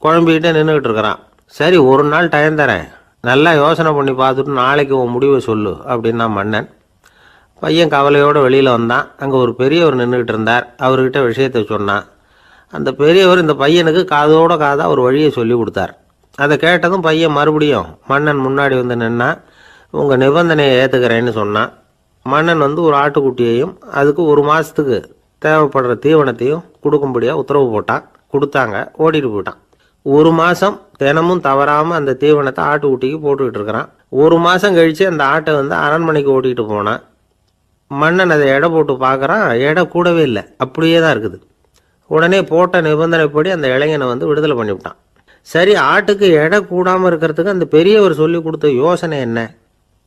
குழம்பிக்கிட்டே நின்றுக்கிட்டு இருக்கிறான். சரி, ஒரு நாள் டைம் தரேன், நல்லா யோசனை பண்ணி பார்த்துட்டு நாளைக்கு உன் முடிவை சொல்லு அப்படின்னா மன்னன். பையன் கவலையோடு வெளியில் வந்தான். அங்கே ஒரு பெரியவர் நின்றுக்கிட்டு இருந்தார். அவர்கிட்ட விஷயத்தை சொன்னான். அந்த பெரியவர் இந்த பையனுக்கு காதோட காதாக ஒரு வழியை சொல்லி கொடுத்தார். அதை கேட்டதும் பையன் மறுபடியும் மன்னன் முன்னாடி நின்னா, உங்கள் நிபந்தனையை ஏற்றுக்கிறேன்னு சொன்னான். மன்னன் ஒரு ஆட்டுக்குட்டியையும் அதுக்கு 1 மாதத்துக்கு தேவைப்படுற தீவனத்தையும் கொடுக்கும்படியாக உத்தரவு போட்டான். கொடுத்தாங்க, ஓடிட்டு போயிட்டான். 1 மாதம் தினமும் தவறாமல் அந்த தீவனத்தை ஆட்டுக்குட்டிக்கு போட்டுக்கிட்டு இருக்கிறான். 1 மாதம் கழித்து அந்த ஆட்டை அரண்மனைக்கு ஓட்டிகிட்டு போனான். மன்னன் அதை எடை போட்டு பார்க்குறான். எடை கூடவே இல்லை, அப்படியே தான் இருக்குது. உடனே போட்ட நிபந்தனைப்படி அந்த இளைஞனை விடுதலை பண்ணிவிட்டான். சரி, ஆட்டுக்கு எடை கூடாமல் இருக்கிறதுக்கு அந்த பெரியவர் சொல்லி கொடுத்த யோசனை என்ன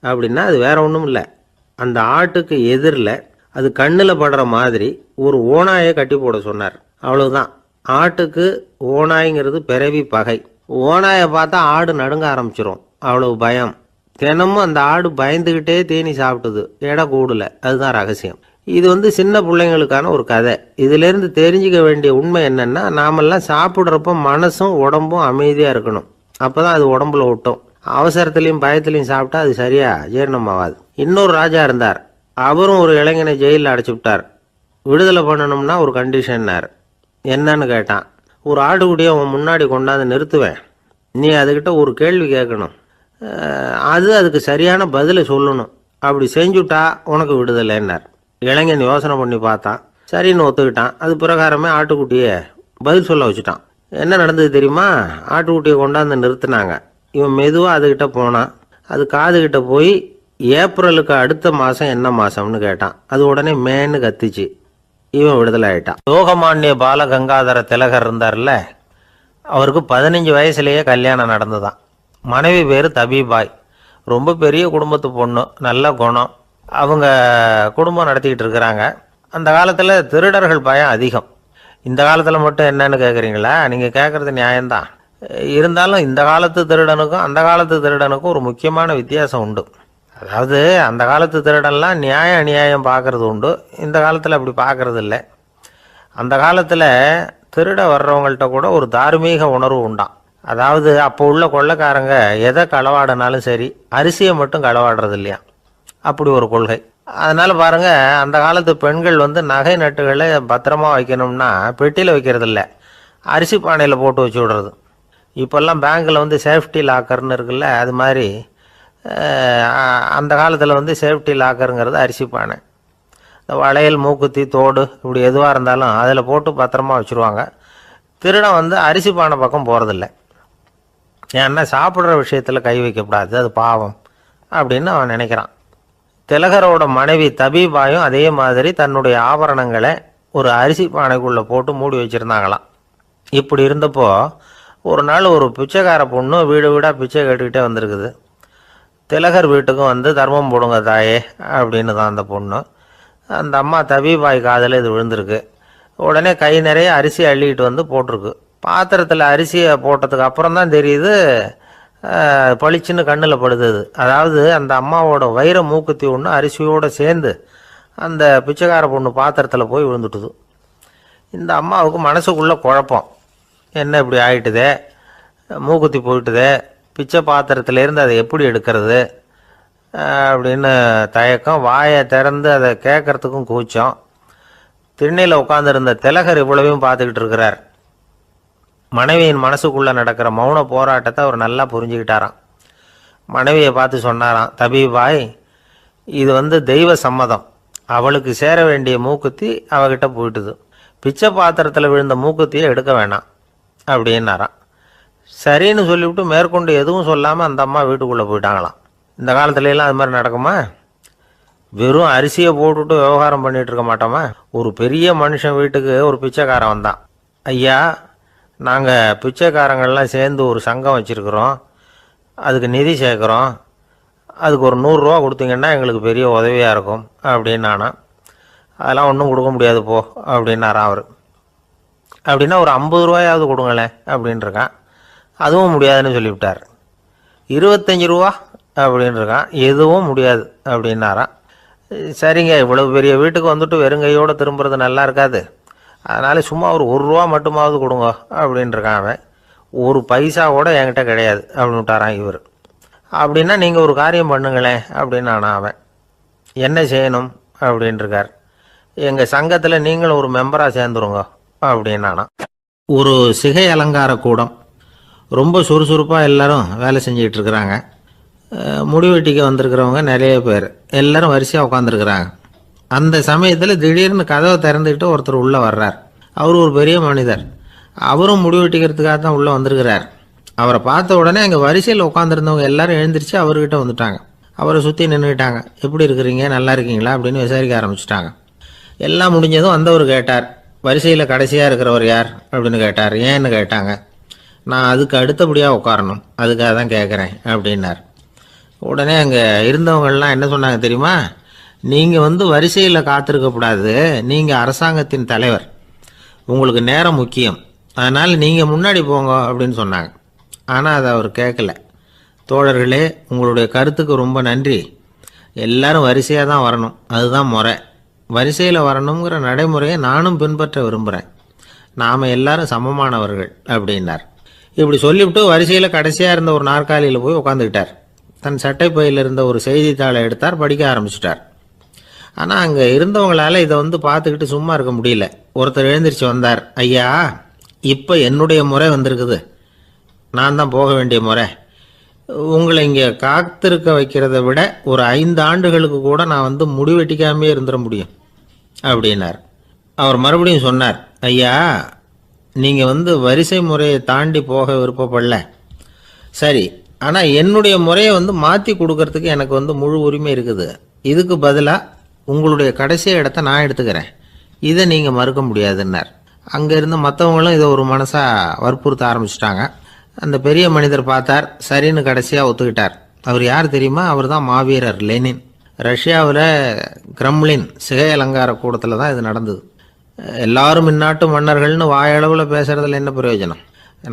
அப்படின்னா, அது வேற ஒன்றும் இல்லை. அந்த ஆட்டுக்கு எதிரில் அது கண்ணில் படுற மாதிரி ஒரு ஓநாயை கட்டி போட சொன்னார். அவ்வளவுதான். ஆட்டுக்கு ஓநாய்ங்கிறது பிறவி பகை. ஓநாயை பார்த்தா ஆடு நடுங்க ஆரம்பிச்சிரும், அவ்வளவு பயம். தினமும் அந்த ஆடு பயந்துக்கிட்டே தேனி சாப்பிட்டுது, எடை கூடல. அதுதான் ரகசியம். இது சின்ன பிள்ளைங்களுக்கான ஒரு கதை. இதிலேருந்து தெரிஞ்சுக்க வேண்டிய உண்மை என்னன்னா, நாமெல்லாம் சாப்பிட்றப்ப மனசும் உடம்பும் அமைதியாக இருக்கணும். அப்போ தான் அது உடம்புல ஒட்டும். அவசரத்துலையும் பயத்துலையும் சாப்பிட்டா அது சரியா ஜீரணம் ஆகாது. இன்னொரு ராஜா இருந்தார். அவரும் ஒரு இளைஞனை ஜெயிலில் அடைச்சி விட்டார். விடுதலை பண்ணணும்னா ஒரு கண்டிஷன்னார். என்னன்னு கேட்டான். ஒரு ஆட்டுக்குட்டியை அவன் முன்னாடி கொண்டாந்து நிறுத்துவேன், நீ அதுக்கிட்ட ஒரு கேள்வி கேட்கணும், அதுக்கு சரியான பதிலை சொல்லணும். அப்படி செஞ்சுட்டா உனக்கு விடுதலைன்னார். இளைஞன் யோசனை பண்ணி பார்த்தான். சரின்னு ஒத்துக்கிட்டான். அது பிரகாரமே ஆட்டுக்குட்டியை பதில் சொல்ல வச்சுட்டான். என்ன நடந்தது தெரியுமா? ஆட்டுக்குட்டியை கொண்டாந்து நிறுத்தினாங்க. இவன் மெதுவாக அதுக்கிட்ட போனான். அது காதுகிட்ட போய் ஏப்ரலுக்கு அடுத்த மாதம் என்ன மாதம்னு கேட்டான். அது உடனே மேன்னு கத்திச்சு. இவன் விடுதலை ஆயிட்டான். லோகமானிய பாலகங்காதர திலகர் இருந்தார்ல, அவருக்கு 15 வயசுலேயே கல்யாணம் நடந்துதான். மனைவி பேர் தபிபாய். ரொம்ப பெரிய குடும்பத்து பொண்ணு, நல்ல குணம். அவங்க குடும்பம் நடத்திக்கிட்டு இருக்கிறாங்க. அந்த காலத்தில் திருடர்கள் பயம் அதிகம். இந்த காலத்தில் மட்டும் என்னன்னு கேட்குறீங்களா? நீங்கள் கேட்குறது நியாயம்தான். இருந்தாலும் இந்த காலத்து திருடனுக்கும் அந்த காலத்து திருடனுக்கும் ஒரு முக்கியமான வித்தியாசம் உண்டு. அதாவது அந்த காலத்து திருடன்லாம் நியாயம் அநியாயம் பார்க்கறது உண்டு, இந்த காலத்தில் அப்படி பார்க்கறது இல்லை. அந்த காலத்தில் திருட வர்றவங்கள்ட்ட கூட ஒரு தார்மீக உணர்வு உண்டாம். அதாவது அப்போ உள்ள கொள்ளைக்காரங்க எதை களவாடினாலும் சரி, அரிசியை மட்டும் களவாடுறது இல்லையா, அப்படி ஒரு கொள்கை. அதனால் பாருங்கள், அந்த காலத்து பெண்கள் நகை நட்டுகளை பத்திரமா வைக்கணும்னா பெட்டியில் வைக்கிறது இல்லை, அரிசி பானையில் போட்டு வச்சு விடுறது. இப்போல்லாம் பேங்க்கில் சேஃப்டி லாக்கர்னு இருக்குல்ல, அது மாதிரி அந்த காலத்தில் சேஃப்டி லாக்கருங்கிறது அரிசி பானை. இந்த வளையல், மூக்குத்தி, தோடு இப்படி எதுவாக இருந்தாலும் அதில் போட்டு பத்திரமா வச்சுருவாங்க. திருடன் அரிசி பானை பக்கம் போகிறதில்ல. ஏன்னா சாப்பிட்ற விஷயத்தில் கை வைக்கக்கூடாது, அது பாவம் அப்படின்னு அவன் நினைக்கிறான். திலகரோட மனைவி தபிபாயும் அதே மாதிரி தன்னுடைய ஆபரணங்களை ஒரு அரிசி பானைக்குள்ளே போட்டு மூடி வச்சுருந்தாங்களாம். இப்படி இருந்தப்போ ஒரு நாள் ஒரு பிச்சைக்கார பொண்ணு வீடு வீடாக பிச்சை கேட்டுக்கிட்டே வந்திருக்குது. திலகர் வீட்டுக்கும் தர்மம் போடுங்க தாயே அப்படின்னு தான் அந்த பொண்ணு. அந்த அம்மா தபிபாய் காதில் இது விழுந்திருக்கு. உடனே கை நிறைய அரிசி அள்ளிக்கிட்டு போட்டிருக்கு. பாத்திரத்தில் அரிசியை போட்டதுக்கு அப்புறம் தான் தெரியுது பளிச்சுன்னு கண்ணில் படுது. அதாவது அந்த அம்மாவோட வைர மூக்குத்தி ஒன்று அரிசியோடு சேர்ந்து அந்த பிச்சைக்கார பொண்ணு பாத்திரத்தில் போய் விழுந்துட்டுது. இந்த அம்மாவுக்கு மனசுக்குள்ளே குழப்பம், என்ன இப்படி ஆகிட்டுதே, மூக்குத்தி போயிட்டுதே, பிச்சை பாத்திரத்துலேருந்து அதை எப்படி எடுக்கிறது அப்படின்னு தயக்கம், வாயை திறந்து அதை கேட்கறதுக்கும் கூச்சம். திண்ணையில் உட்காந்துருந்த திலகர் இவ்வளவையும் பார்த்துக்கிட்டு இருக்கிறார். மனைவியின் மனசுக்குள்ளே நடக்கிற மௌன போராட்டத்தை அவர் நல்லா புரிஞ்சுக்கிட்டாராம். மனைவியை பார்த்து சொன்னாராம், தபீபாய், இது தெய்வ சம்மதம், அவளுக்கு சேர வேண்டிய மூக்குத்தி அவகிட்ட போயிட்டுது, பிச்சை பாத்திரத்தில் விழுந்த மூக்குத்தியை எடுக்க வேணாம் அப்படின்னாராம். சரின்னு சொல்லிவிட்டு மேற்கொண்டு எதுவும் சொல்லாமல் அந்த அம்மா வீட்டுக்குள்ளே போயிட்டாங்களாம். இந்த காலத்துலலாம் அது மாதிரி நடக்குமா? வெறும் அரிசியை போட்டுவிட்டு விவகாரம் பண்ணிகிட்டு இருக்க மாட்டோமா? ஒரு பெரிய மனுஷன் வீட்டுக்கு ஒரு பிச்சைக்காரன் வந்தான். ஐயா, நாங்கள் பிச்சைக்காரங்கள்லாம் சேர்ந்து ஒரு சங்கம் வச்சுருக்குறோம், அதுக்கு நிதி சேர்க்குறோம், அதுக்கு ஒரு 100 ரூபா கொடுத்தீங்கன்னா எங்களுக்கு பெரிய உதவியாக இருக்கும் அப்படின்னானா. அதெல்லாம் ஒன்றும் கொடுக்க முடியாது போ அப்படின்னாரான் அவர். அப்படின்னா ஒரு 50 ரூபாயாவது கொடுங்களேன் அப்படின்ட்டுருக்கான். அதுவும் முடியாதுன்னு சொல்லிவிட்டார். 25 ரூபா அப்படின்ட்டுருக்கான். எதுவும் முடியாது அப்படின்னாரான். சரிங்க, இவ்வளவு பெரிய வீட்டுக்கு வந்துட்டு வெறுங்கையோடு திரும்புறது நல்லா இருக்காது, அதனால் சும்மா ஒரு 1 ரூபா மட்டுமாவது கொடுங்க அப்படின்ட்டுருக்கான் அவன். ஒரு பைசா கூட என்கிட்ட கிடையாது அப்படின்னு விட்டாரான் இவர். அப்படின்னா நீங்கள் ஒரு காரியம் பண்ணுங்களேன் அப்படின்னானா அவன். என்ன செய்யணும் அப்படின்ட்டுருக்கார். எங்கள் சங்கத்தில் நீங்களும் ஒரு மெம்பராக சேர்ந்துருங்க அப்படின்னானா. ஒரு சிகை அலங்கார கூடம், ரொம்ப சுறுசுறுப்பாக எல்லோரும் வேலை செஞ்சிகிட்டு இருக்கிறாங்க. முடிவெட்டிக்கு வந்திருக்கிறவங்க நிறைய பேர், எல்லோரும் வரிசையாக உட்காந்துருக்குறாங்க. அந்த சமயத்தில் திடீர்னு கதவை திறந்துக்கிட்டு ஒருத்தர் உள்ளே வர்றார். அவர் ஒரு பெரிய மனிதர். அவரும் முடிவெட்டிக்கிறதுக்காக தான் உள்ளே வந்திருக்கிறார். அவரை பார்த்த உடனே அங்கே வரிசையில் உட்காந்துருந்தவங்க எல்லாரும் எழுந்திரிச்சு அவர்கிட்ட வந்துட்டாங்க. அவரை சுற்றி நின்றுக்கிட்டாங்க. எப்படி இருக்கிறீங்க, நல்லா இருக்கீங்களா அப்படின்னு விசாரிக்க ஆரம்பிச்சிட்டாங்க. எல்லாம் முடிஞ்சதும் வந்தவர் கேட்டார், வரிசையில் கடைசியாக இருக்கிறவர் யார் அப்படின்னு கேட்டார். ஏன்னு கேட்டாங்க. நான் அதுக்கு அடுத்தபடியாக உட்காரணும், அதுக்காக தான் கேட்குறேன் அப்படின்னார். உடனே அங்கே இருந்தவங்கள்லாம் என்ன சொன்னாங்க தெரியுமா? நீங்கள் வரிசையில் காத்திருக்கக்கூடாது, நீங்கள் அரசாங்கத்தின் தலைவர், உங்களுக்கு நேரம் முக்கியம், அதனால் நீங்கள் முன்னாடி போங்க அப்படின்னு சொன்னாங்க. ஆனால் அதை அவர் கேட்கல. தோழர்களே, உங்களுடைய கருத்துக்கு ரொம்ப நன்றி, எல்லாரும் வரிசையாக தான் வரணும், அதுதான் முறை, வரிசையில் வரணுங்கிற நடைமுறையை நானும் பின்பற்ற விரும்புகிறேன், நாம் எல்லாரும் சமமானவர்கள் அப்படின்னார். இப்படி சொல்லிவிட்டு வரிசையில் கடைசியாக இருந்த ஒரு நாற்காலியில் போய் உட்காந்துக்கிட்டார். தன் சட்டை பையில் இருந்த ஒரு செய்தித்தாளை எடுத்தார், படிக்க ஆரம்பிச்சிட்டார். ஆனால் அங்கே இருந்தவங்களால இதை பார்த்துக்கிட்டு சும்மா இருக்க முடியல. ஒருத்தர் எழுந்திரிச்சு வந்தார். ஐயா, இப்போ என்னுடைய முறை வந்திருக்குது, நான் தான் போக வேண்டிய முறை, உங்களை இங்கே காத்திருக்க வைக்கிறத விட ஒரு 5 ஆண்டுகளுக்கு கூட நான் முடிவெட்டிக்காமே இருந்துட முடியும் அப்படின்னார். அவர் மறுபடியும் சொன்னார், ஐயா, நீங்கள் வரிசை முறையை தாண்டி போக விருப்பப்படல, சரி, ஆனால் என்னுடைய முறையை மாற்றி கொடுக்கறதுக்கு எனக்கு முழு உரிமை இருக்குது, இதுக்கு பதிலாக உங்களுடைய கடைசி இடத்த நான் எடுத்துக்கிறேன், இதை நீங்கள் மறுக்க முடியாதுன்னார். அங்கே இருந்த மற்றவங்களும் இதை ஒரு மனசாக வற்புறுத்த ஆரம்பிச்சிட்டாங்க. அந்த பெரிய மனிதர் பார்த்தார், சரின்னு கடைசியாக ஒத்துக்கிட்டார். அவர் யார் தெரியுமா? அவர் தான் மாவீரர் லெனின். ரஷ்யாவில் கிரெம்ளின் சிகை அலங்கார கூடத்தில் தான் இது நடந்தது. எல்லாரும் இந்நாட்டு மன்னர்கள்னு வாயளவில் பேசுகிறதுல என்ன பிரயோஜனம்?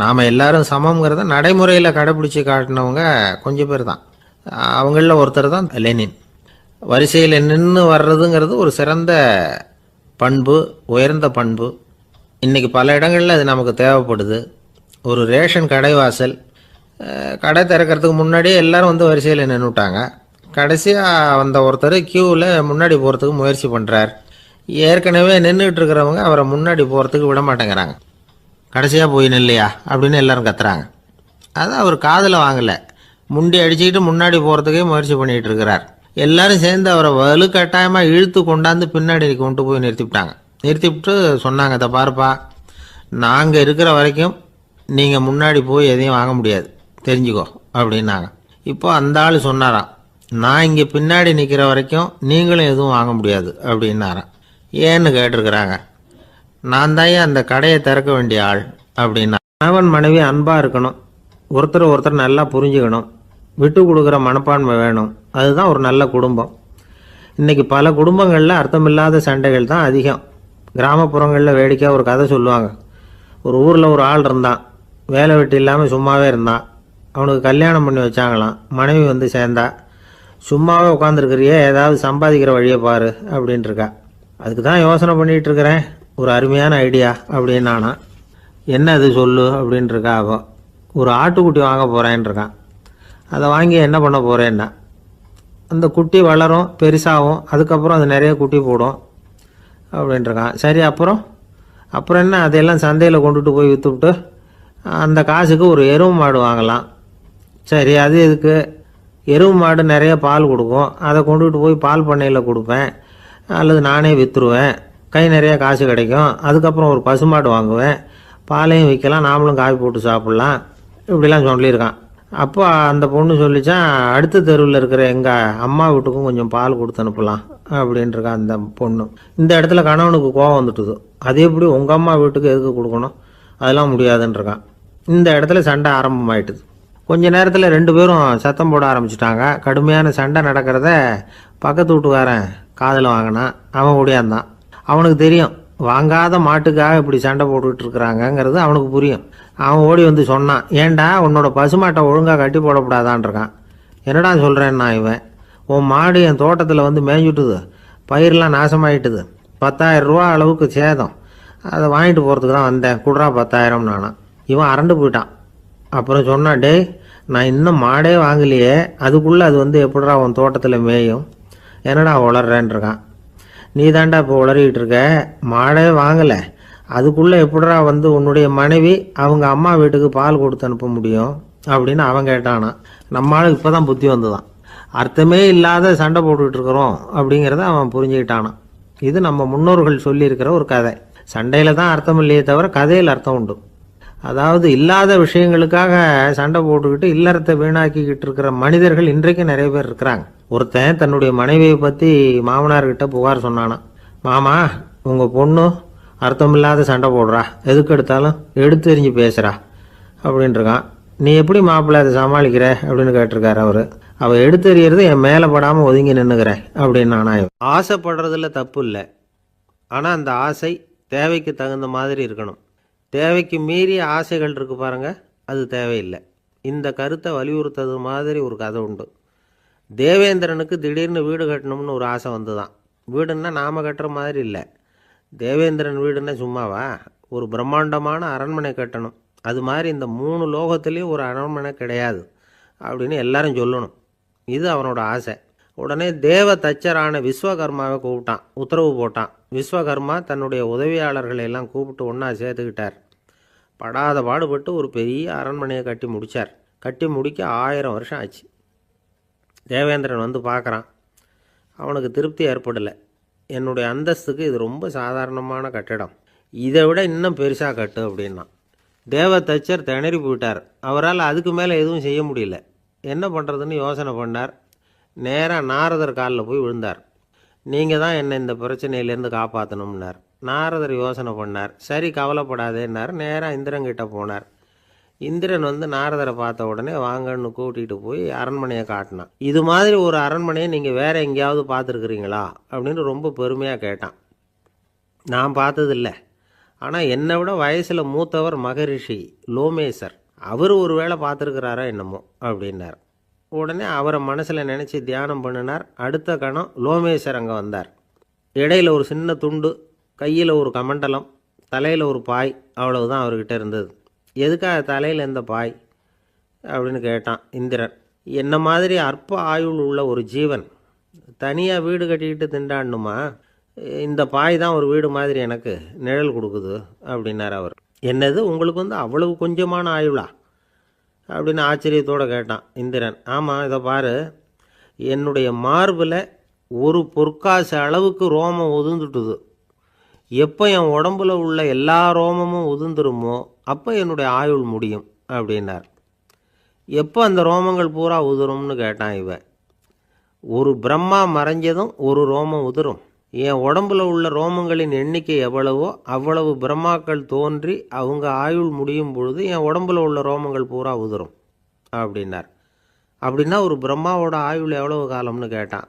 நாம் எல்லாரும் சமங்கிறத நடைமுறையில் கடைப்பிடிச்சி காட்டினவங்க கொஞ்சம் பேர் தான். அவங்களில் ஒருத்தர் தான் லெனின். வரிசையில் நின்று வர்றதுங்கிறது ஒரு சிறந்த பண்பு, உயர்ந்த பண்பு. இன்றைக்கி பல இடங்களில் அது நமக்கு தேவைப்படுது. ஒரு ரேஷன் கடைவாசல், கடை திறக்கிறதுக்கு முன்னாடியே எல்லோரும் வரிசையில் நின்றுட்டாங்க. கடைசியாக வந்த ஒருத்தர் க்யூவில் முன்னாடி போகிறதுக்கு முயற்சி பண்ணுறார். ஏற்கனவே நின்றுட்டு இருக்கிறவங்க அவரை முன்னாடி போகிறதுக்கு விட மாட்டேங்கிறாங்க. கடைசியாக போய் நில்லையா அப்படின்னு எல்லோரும் கத்துறாங்க. அதை அவர் காதில் வாங்கலை. முண்டி அடிச்சுக்கிட்டு முன்னாடி போகிறதுக்கே முயற்சி பண்ணிகிட்டு இருக்கிறார். எல்லோரும் சேர்ந்து அவரை வலுக்கட்டாயமாக இழுத்து கொண்டாந்து பின்னாடி கொண்டு போய் நிறுத்திவிட்டாங்க. நிறுத்திவிட்டு சொன்னாங்க, இதை பாருப்பா, நாங்கள் இருக்கிற வரைக்கும் நீங்கள் முன்னாடி போய் எதையும் வாங்க முடியாது, தெரிஞ்சுக்கோ அப்படின்னாங்க. இப்போ அந்த ஆள் சொன்னாராம், நான் இங்கே பின்னாடி நிற்கிற வரைக்கும் நீங்களும் எதுவும் வாங்க முடியாது அப்படின்னாராம். ஏன்னு கேட்டிருக்கிறாங்க. நான் தான் அந்த கடையை திறக்க வேண்டிய ஆள் அப்படின்னா. கணவன் மனைவி அன்பாக இருக்கணும், ஒருத்தர் நல்லா புரிஞ்சுக்கணும், விட்டு கொடுக்குற மனப்பான்மை வேணும், அதுதான் ஒரு நல்ல குடும்பம். இன்றைக்கி பல குடும்பங்களில் அர்த்தமில்லாத சண்டைகள் தான் அதிகம். கிராமப்புறங்களில் வேடிக்கையாக ஒரு கதை சொல்லுவாங்க. ஒரு ஊரில் ஒரு ஆள் இருந்தான், வேலை வெட்டி இல்லாமல் சும்மாவே இருந்தான். அவனுக்கு கல்யாணம் பண்ணி வச்சாங்களாம். மனைவி வந்து சேர்ந்தா. சும்மாவே உட்காந்துருக்கிறியே, ஏதாவது சம்பாதிக்கிற வழியை பாரு அப்படின்ட்டுருக்கா. அதுக்கு தான் யோசனை பண்ணிகிட்டு இருக்கிறேன், ஒரு அருமையான ஐடியா அப்படின்னு நானா. என்ன அது சொல்லு அப்படின்ட்டுருக்கா. அவன் ஒரு ஆட்டுக்குட்டி வாங்க போகிறேன்ருக்கான். அதை வாங்கி என்ன பண்ண போகிறேன்னா, அந்த குட்டி வளரும், பெருசாகும், அதுக்கப்புறம் அது நிறைய குட்டி போடும் அப்படின்ட்டுருக்கான். சரி, அப்புறம் என்ன, அதையெல்லாம் சந்தையில் கொண்டுட்டு போய் விற்றுவிட்டு அந்த காசுக்கு ஒரு எருவு மாடு வாங்கலாம். சரி, அது எதுக்கு? எருவு மாடு நிறைய பால் கொடுக்கும், அதை கொண்டுகிட்டு போய் பால் பண்ணையில் கொடுப்பேன், அல்லது நானே விற்றுருவேன், கை நிறைய காசு கிடைக்கும். அதுக்கப்புறம் ஒரு பசுமாடு வாங்குவேன், பாலையும் விற்கலாம், நாமளும் காய் போட்டு சாப்பிட்லாம், இப்படிலாம் சொல்லியிருக்கான். அப்போ அந்த பொண்ணு சொல்லிச்சான், அடுத்த தெருவில் இருக்கிற எங்கள் அம்மா வீட்டுக்கும் கொஞ்சம் பால் கொடுத்து அனுப்பலாம் அப்படின்ட்டுருக்கான் அந்த பொண்ணு. இந்த இடத்துல கணவனுக்கு கோபம் வந்துட்டுது. அது எப்படி உங்கள் அம்மா வீட்டுக்கு எதுக்கு கொடுக்கணும், அதெல்லாம் முடியாதுன்றிருக்கான். இந்த இடத்துல சண்டை ஆரம்பமாயிட்டுது. கொஞ்ச நேரத்தில் 2 பேரும் சத்தம் போட ஆரம்பிச்சிட்டாங்க. கடுமையான சண்டை நடக்கிறத பக்கத்து வீட்டுக்காரன் காதில் வாங்கினான். அவன் ஓடியாந்தான். அவனுக்கு தெரியும், வாங்காத மாட்டுக்காக இப்படி சண்டை போட்டுக்கிட்டு இருக்கிறாங்கங்கிறது அவனுக்கு புரியும். அவன் ஓடி வந்து சொன்னான், ஏண்டா உன்னோட பசுமாட்டை ஒழுங்காக கட்டி போடக்கூடாதான்ருக்கான். என்னடா சொல்கிறேன்னா இவன், உன் மாடு என் தோட்டத்தில் வந்து மேய்ஞ்சுட்டுது, பயிரெலாம் நாசமாயிட்டுது, 10,000 ரூபா அளவுக்கு சேதம், அதை வாங்கிட்டு போகிறதுக்கு தான் வந்தேன், குடுறா 10,000 நானா. இவன் அரண்டு போயிட்டான். அப்புறம் சொன்னான், டேய் நான் இன்னும் மாடே வாங்கலையே, அதுக்குள்ளே அது வந்து எப்படிடா உன் தோட்டத்தில் மேயும், என்னடா உளர்றேன்ருக்கான். நீ தாண்டா இப்போ உளறிக்கிட்டு இருக்க, மாடே வாங்கலை, அதுக்குள்ளே எப்படிடா வந்து உன்னுடைய மனைவி அவங்க அம்மா வீட்டுக்கு பால் கொடுத்து அனுப்ப முடியும் அப்படின்னு அவன் கேட்டானா. நம்மளால இப்போ தான் புத்தி வந்துதான், அர்த்தமே இல்லாத சண்டை போட்டுக்கிட்டு இருக்கிறோம் அப்படிங்கிறத அவன் புரிஞ்சுக்கிட்டானான். இது நம்ம முன்னோர்கள் சொல்லியிருக்கிற ஒரு கதை. சண்டையில் தான் அர்த்தம் இல்லையே தவிர கதையில் அர்த்தம் உண்டு. அதாவது இல்லாத விஷயங்களுக்காக சண்டை போட்டுக்கிட்டு இல்லறத்தை வீணாக்கிக்கிட்டு இருக்கிற மனிதர்கள் இன்றைக்கு நிறைய பேர் இருக்கிறாங்க. ஒருத்தன் தன்னுடைய மனைவியை பற்றி மாமனார்கிட்ட புகார் சொன்னானா, மாமா உங்கள் பொண்ணு அர்த்தமில்லாத சண்டை போடுறா, எதுக்கு எடுத்தாலும் எடுத்தெறிஞ்சு பேசுகிறா அப்படின்ட்டுருக்கான். நீ எப்படி மாப்பிள்ளை அதை சமாளிக்கிற அப்படின்னு கேட்டிருக்காரு அவர். அவள் எடுத்தெறியறது என் மேலே படாமல் ஒதுங்கி நின்றுக்கிறேன் அப்படின்னு நானா. ஆசைப்படுறதுல தப்பு இல்லை, ஆனால் அந்த ஆசை தேவைக்கு தகுந்த மாதிரி இருக்கணும். தேவைக்கு மீறிய ஆசைகள் இருக்கு பாருங்க, அது தேவையில்லை. இந்த கருத்தை வலியுறுத்தது மாதிரி ஒரு கதை உண்டு. தேவேந்திரனுக்கு திடீர்னு வீடு கட்டணும்னு ஒரு ஆசை வந்துதான். வீடுன்னா நாம் கட்டுற மாதிரி இல்லை. தேவேந்திரன் வீடுன்னா சும்மாவா, ஒரு பிரம்மாண்டமான அரண்மனை கட்டணும். அது மாதிரி இந்த 3 லோகத்துலேயும் ஒரு அரண்மனை கிடையாது அப்படின்னு எல்லாரும் சொல்லணும். இது அவனோட ஆசை. உடனே தேவ தச்சரான விஸ்வகர்மாவை கூப்பிட்டான், உத்தரவு போட்டான். விஸ்வகர்மா தன்னுடைய உதவியாளர்களை எல்லாம் கூப்பிட்டு ஒன்றா சேர்த்துக்கிட்டார். படாத பாடுபட்டு ஒரு பெரிய அரண்மனையை கட்டி முடித்தார். கட்டி முடிக்க 1000 வருஷம் ஆச்சு. தேவேந்திரன் வந்து பார்க்குறான். அவனுக்கு திருப்தி ஏற்படலை. என்னுடைய அந்தஸ்துக்கு இது ரொம்ப சாதாரணமான கட்டிடம், இதை விட இன்னும் பெருசாக கட்டு அப்படின்னா. தேவ தச்சர் திணறி போயிட்டார். அவரால் அதுக்கு மேலே எதுவும் செய்ய முடியல. என்ன பண்ணுறதுன்னு யோசனை பண்ணார். நேராக நாரதர் காலில் போய் விழுந்தார். நீங்கள் தான் என்னை இந்த பிரச்சனையிலேருந்து காப்பாற்றணும்னார். நாரதர் யோசனை பண்ணார். சரி கவலைப்படாதேன்னார். நேராக இந்திரன்கிட்ட போனார். இந்திரன் வந்து நாரதரை பார்த்த உடனே வாங்கன்னு கூட்டிகிட்டு போய் அரண்மனையை காட்டினான். இது மாதிரி ஒரு அரண்மனையை நீங்கள் வேறு எங்கேயாவது பார்த்துருக்குறீங்களா அப்படின்னு ரொம்ப பெருமையாக கேட்டான். நான் பார்த்ததில்லை, ஆனால் என்னை விட வயசில் மூத்தவர் மகரிஷி லோமேசர், அவர் ஒரு வேளை பார்த்துருக்கிறாரா என்னமோ அப்படின்னார். உடனே அவரை மனசில் நினச்சி தியானம் பண்ணினார். அடுத்த கணம் லோமேசர் அங்கே வந்தார். இடையில் ஒரு சின்ன துண்டு, கையில் ஒரு கமண்டலம், தலையில் ஒரு பாய், அவ்வளவுதான் அவர்கிட்ட இருந்தது. எதுக்காக தலையில் எந்த பாய் அப்படின்னு கேட்டான் இந்திரன். என்ன மாதிரி அற்ப ஆயுள் உள்ள ஒரு ஜீவன் தனியாக வீடு கட்டிக்கிட்டு திண்டாடணுமா? இந்த பாய் தான் ஒரு வீடு மாதிரி எனக்கு நிழல் கொடுக்குது அப்படின்னார் அவர். என்னது, உங்களுக்கு வந்து அவ்வளவு கொஞ்சமான ஆயுளா அப்படின்னு ஆச்சரியத்தோடு கேட்டான் இந்திரன். ஆமாம், இதை பாரு, என்னுடைய மார்பில் ஒரு பொற்காசு அளவுக்கு ரோமம் உதிர்ந்துட்டுது. எப்போ என் உடம்புல உள்ள எல்லா ரோமமும் உதிர்ந்துருமோ அப்போ என்னுடைய ஆயுள் முடியும் அப்படின்னார். எப்போ அந்த ரோமங்கள் பூரா உதிரும்னு கேட்டான் இவன். ஒரு பிரம்மா மறைஞ்சதும் ஒரு ரோமம் உதிரும். என் உடம்புல உள்ள ரோமங்களின் எண்ணிக்கை எவ்வளவோ அவ்வளவு பிரம்மாக்கள் தோன்றி அவங்க ஆயுள் முடியும் பொழுது என் உடம்புல உள்ள ரோமங்கள் பூரா உதிரும் அப்படின்னார். அப்படின்னா ஒரு பிரம்மாவோட ஆயுள் எவ்வளவு காலம்னு கேட்டான்.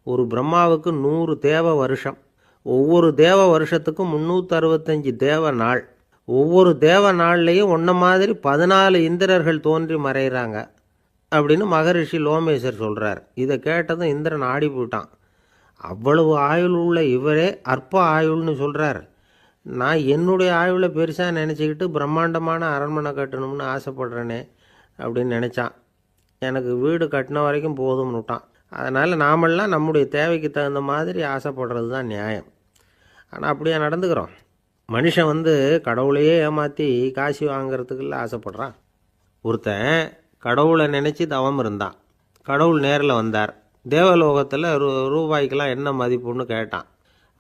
ஒரு பிரம்மாவுக்கு 100 தேவ வருஷம். ஒவ்வொரு தேவ வருஷத்துக்கும் 365 தேவ நாள். ஒவ்வொரு தேவ நாள்லேயும் ஒன்றை மாதிரி 14 இந்திரர்கள் தோன்றி மறைகிறாங்க. அப்படின்னு மகரிஷி லோமேசர் சொல்கிறார். இதை கேட்டதும் இந்திரன் ஆடி போயிட்டான். அவ்வளவு ஆயுள் உள்ள இவரே அற்ப ஆயுள்னு சொல்கிறார். நான் என்னுடைய ஆயுளை பெருசாக நினச்சிக்கிட்டு பிரம்மாண்டமான அரண்மனை கட்டணும்னு ஆசைப்படுறேனே அப்படின்னு நினச்சான். எனக்கு வீடு கட்டின வரைக்கும் போதும்னு விட்டான். அதனால் நாமெல்லாம் நம்முடைய தேவைக்கு தகுந்த மாதிரி ஆசைப்படுறது தான் நியாயம். ஆனால் அப்படியே நடந்துக்கிறோம். மனுஷன் கடவுளையே ஏமாற்றி காசு வாங்கிறதுக்குள்ள ஆசைப்படுறான். ஒருத்தன் கடவுளை நினச்சி தவம் இருந்தான். கடவுள் நேரில் வந்தார். தேவலோகத்தில் ரூபாய்க்கெல்லாம் என்ன மதிப்புன்னு கேட்டான்.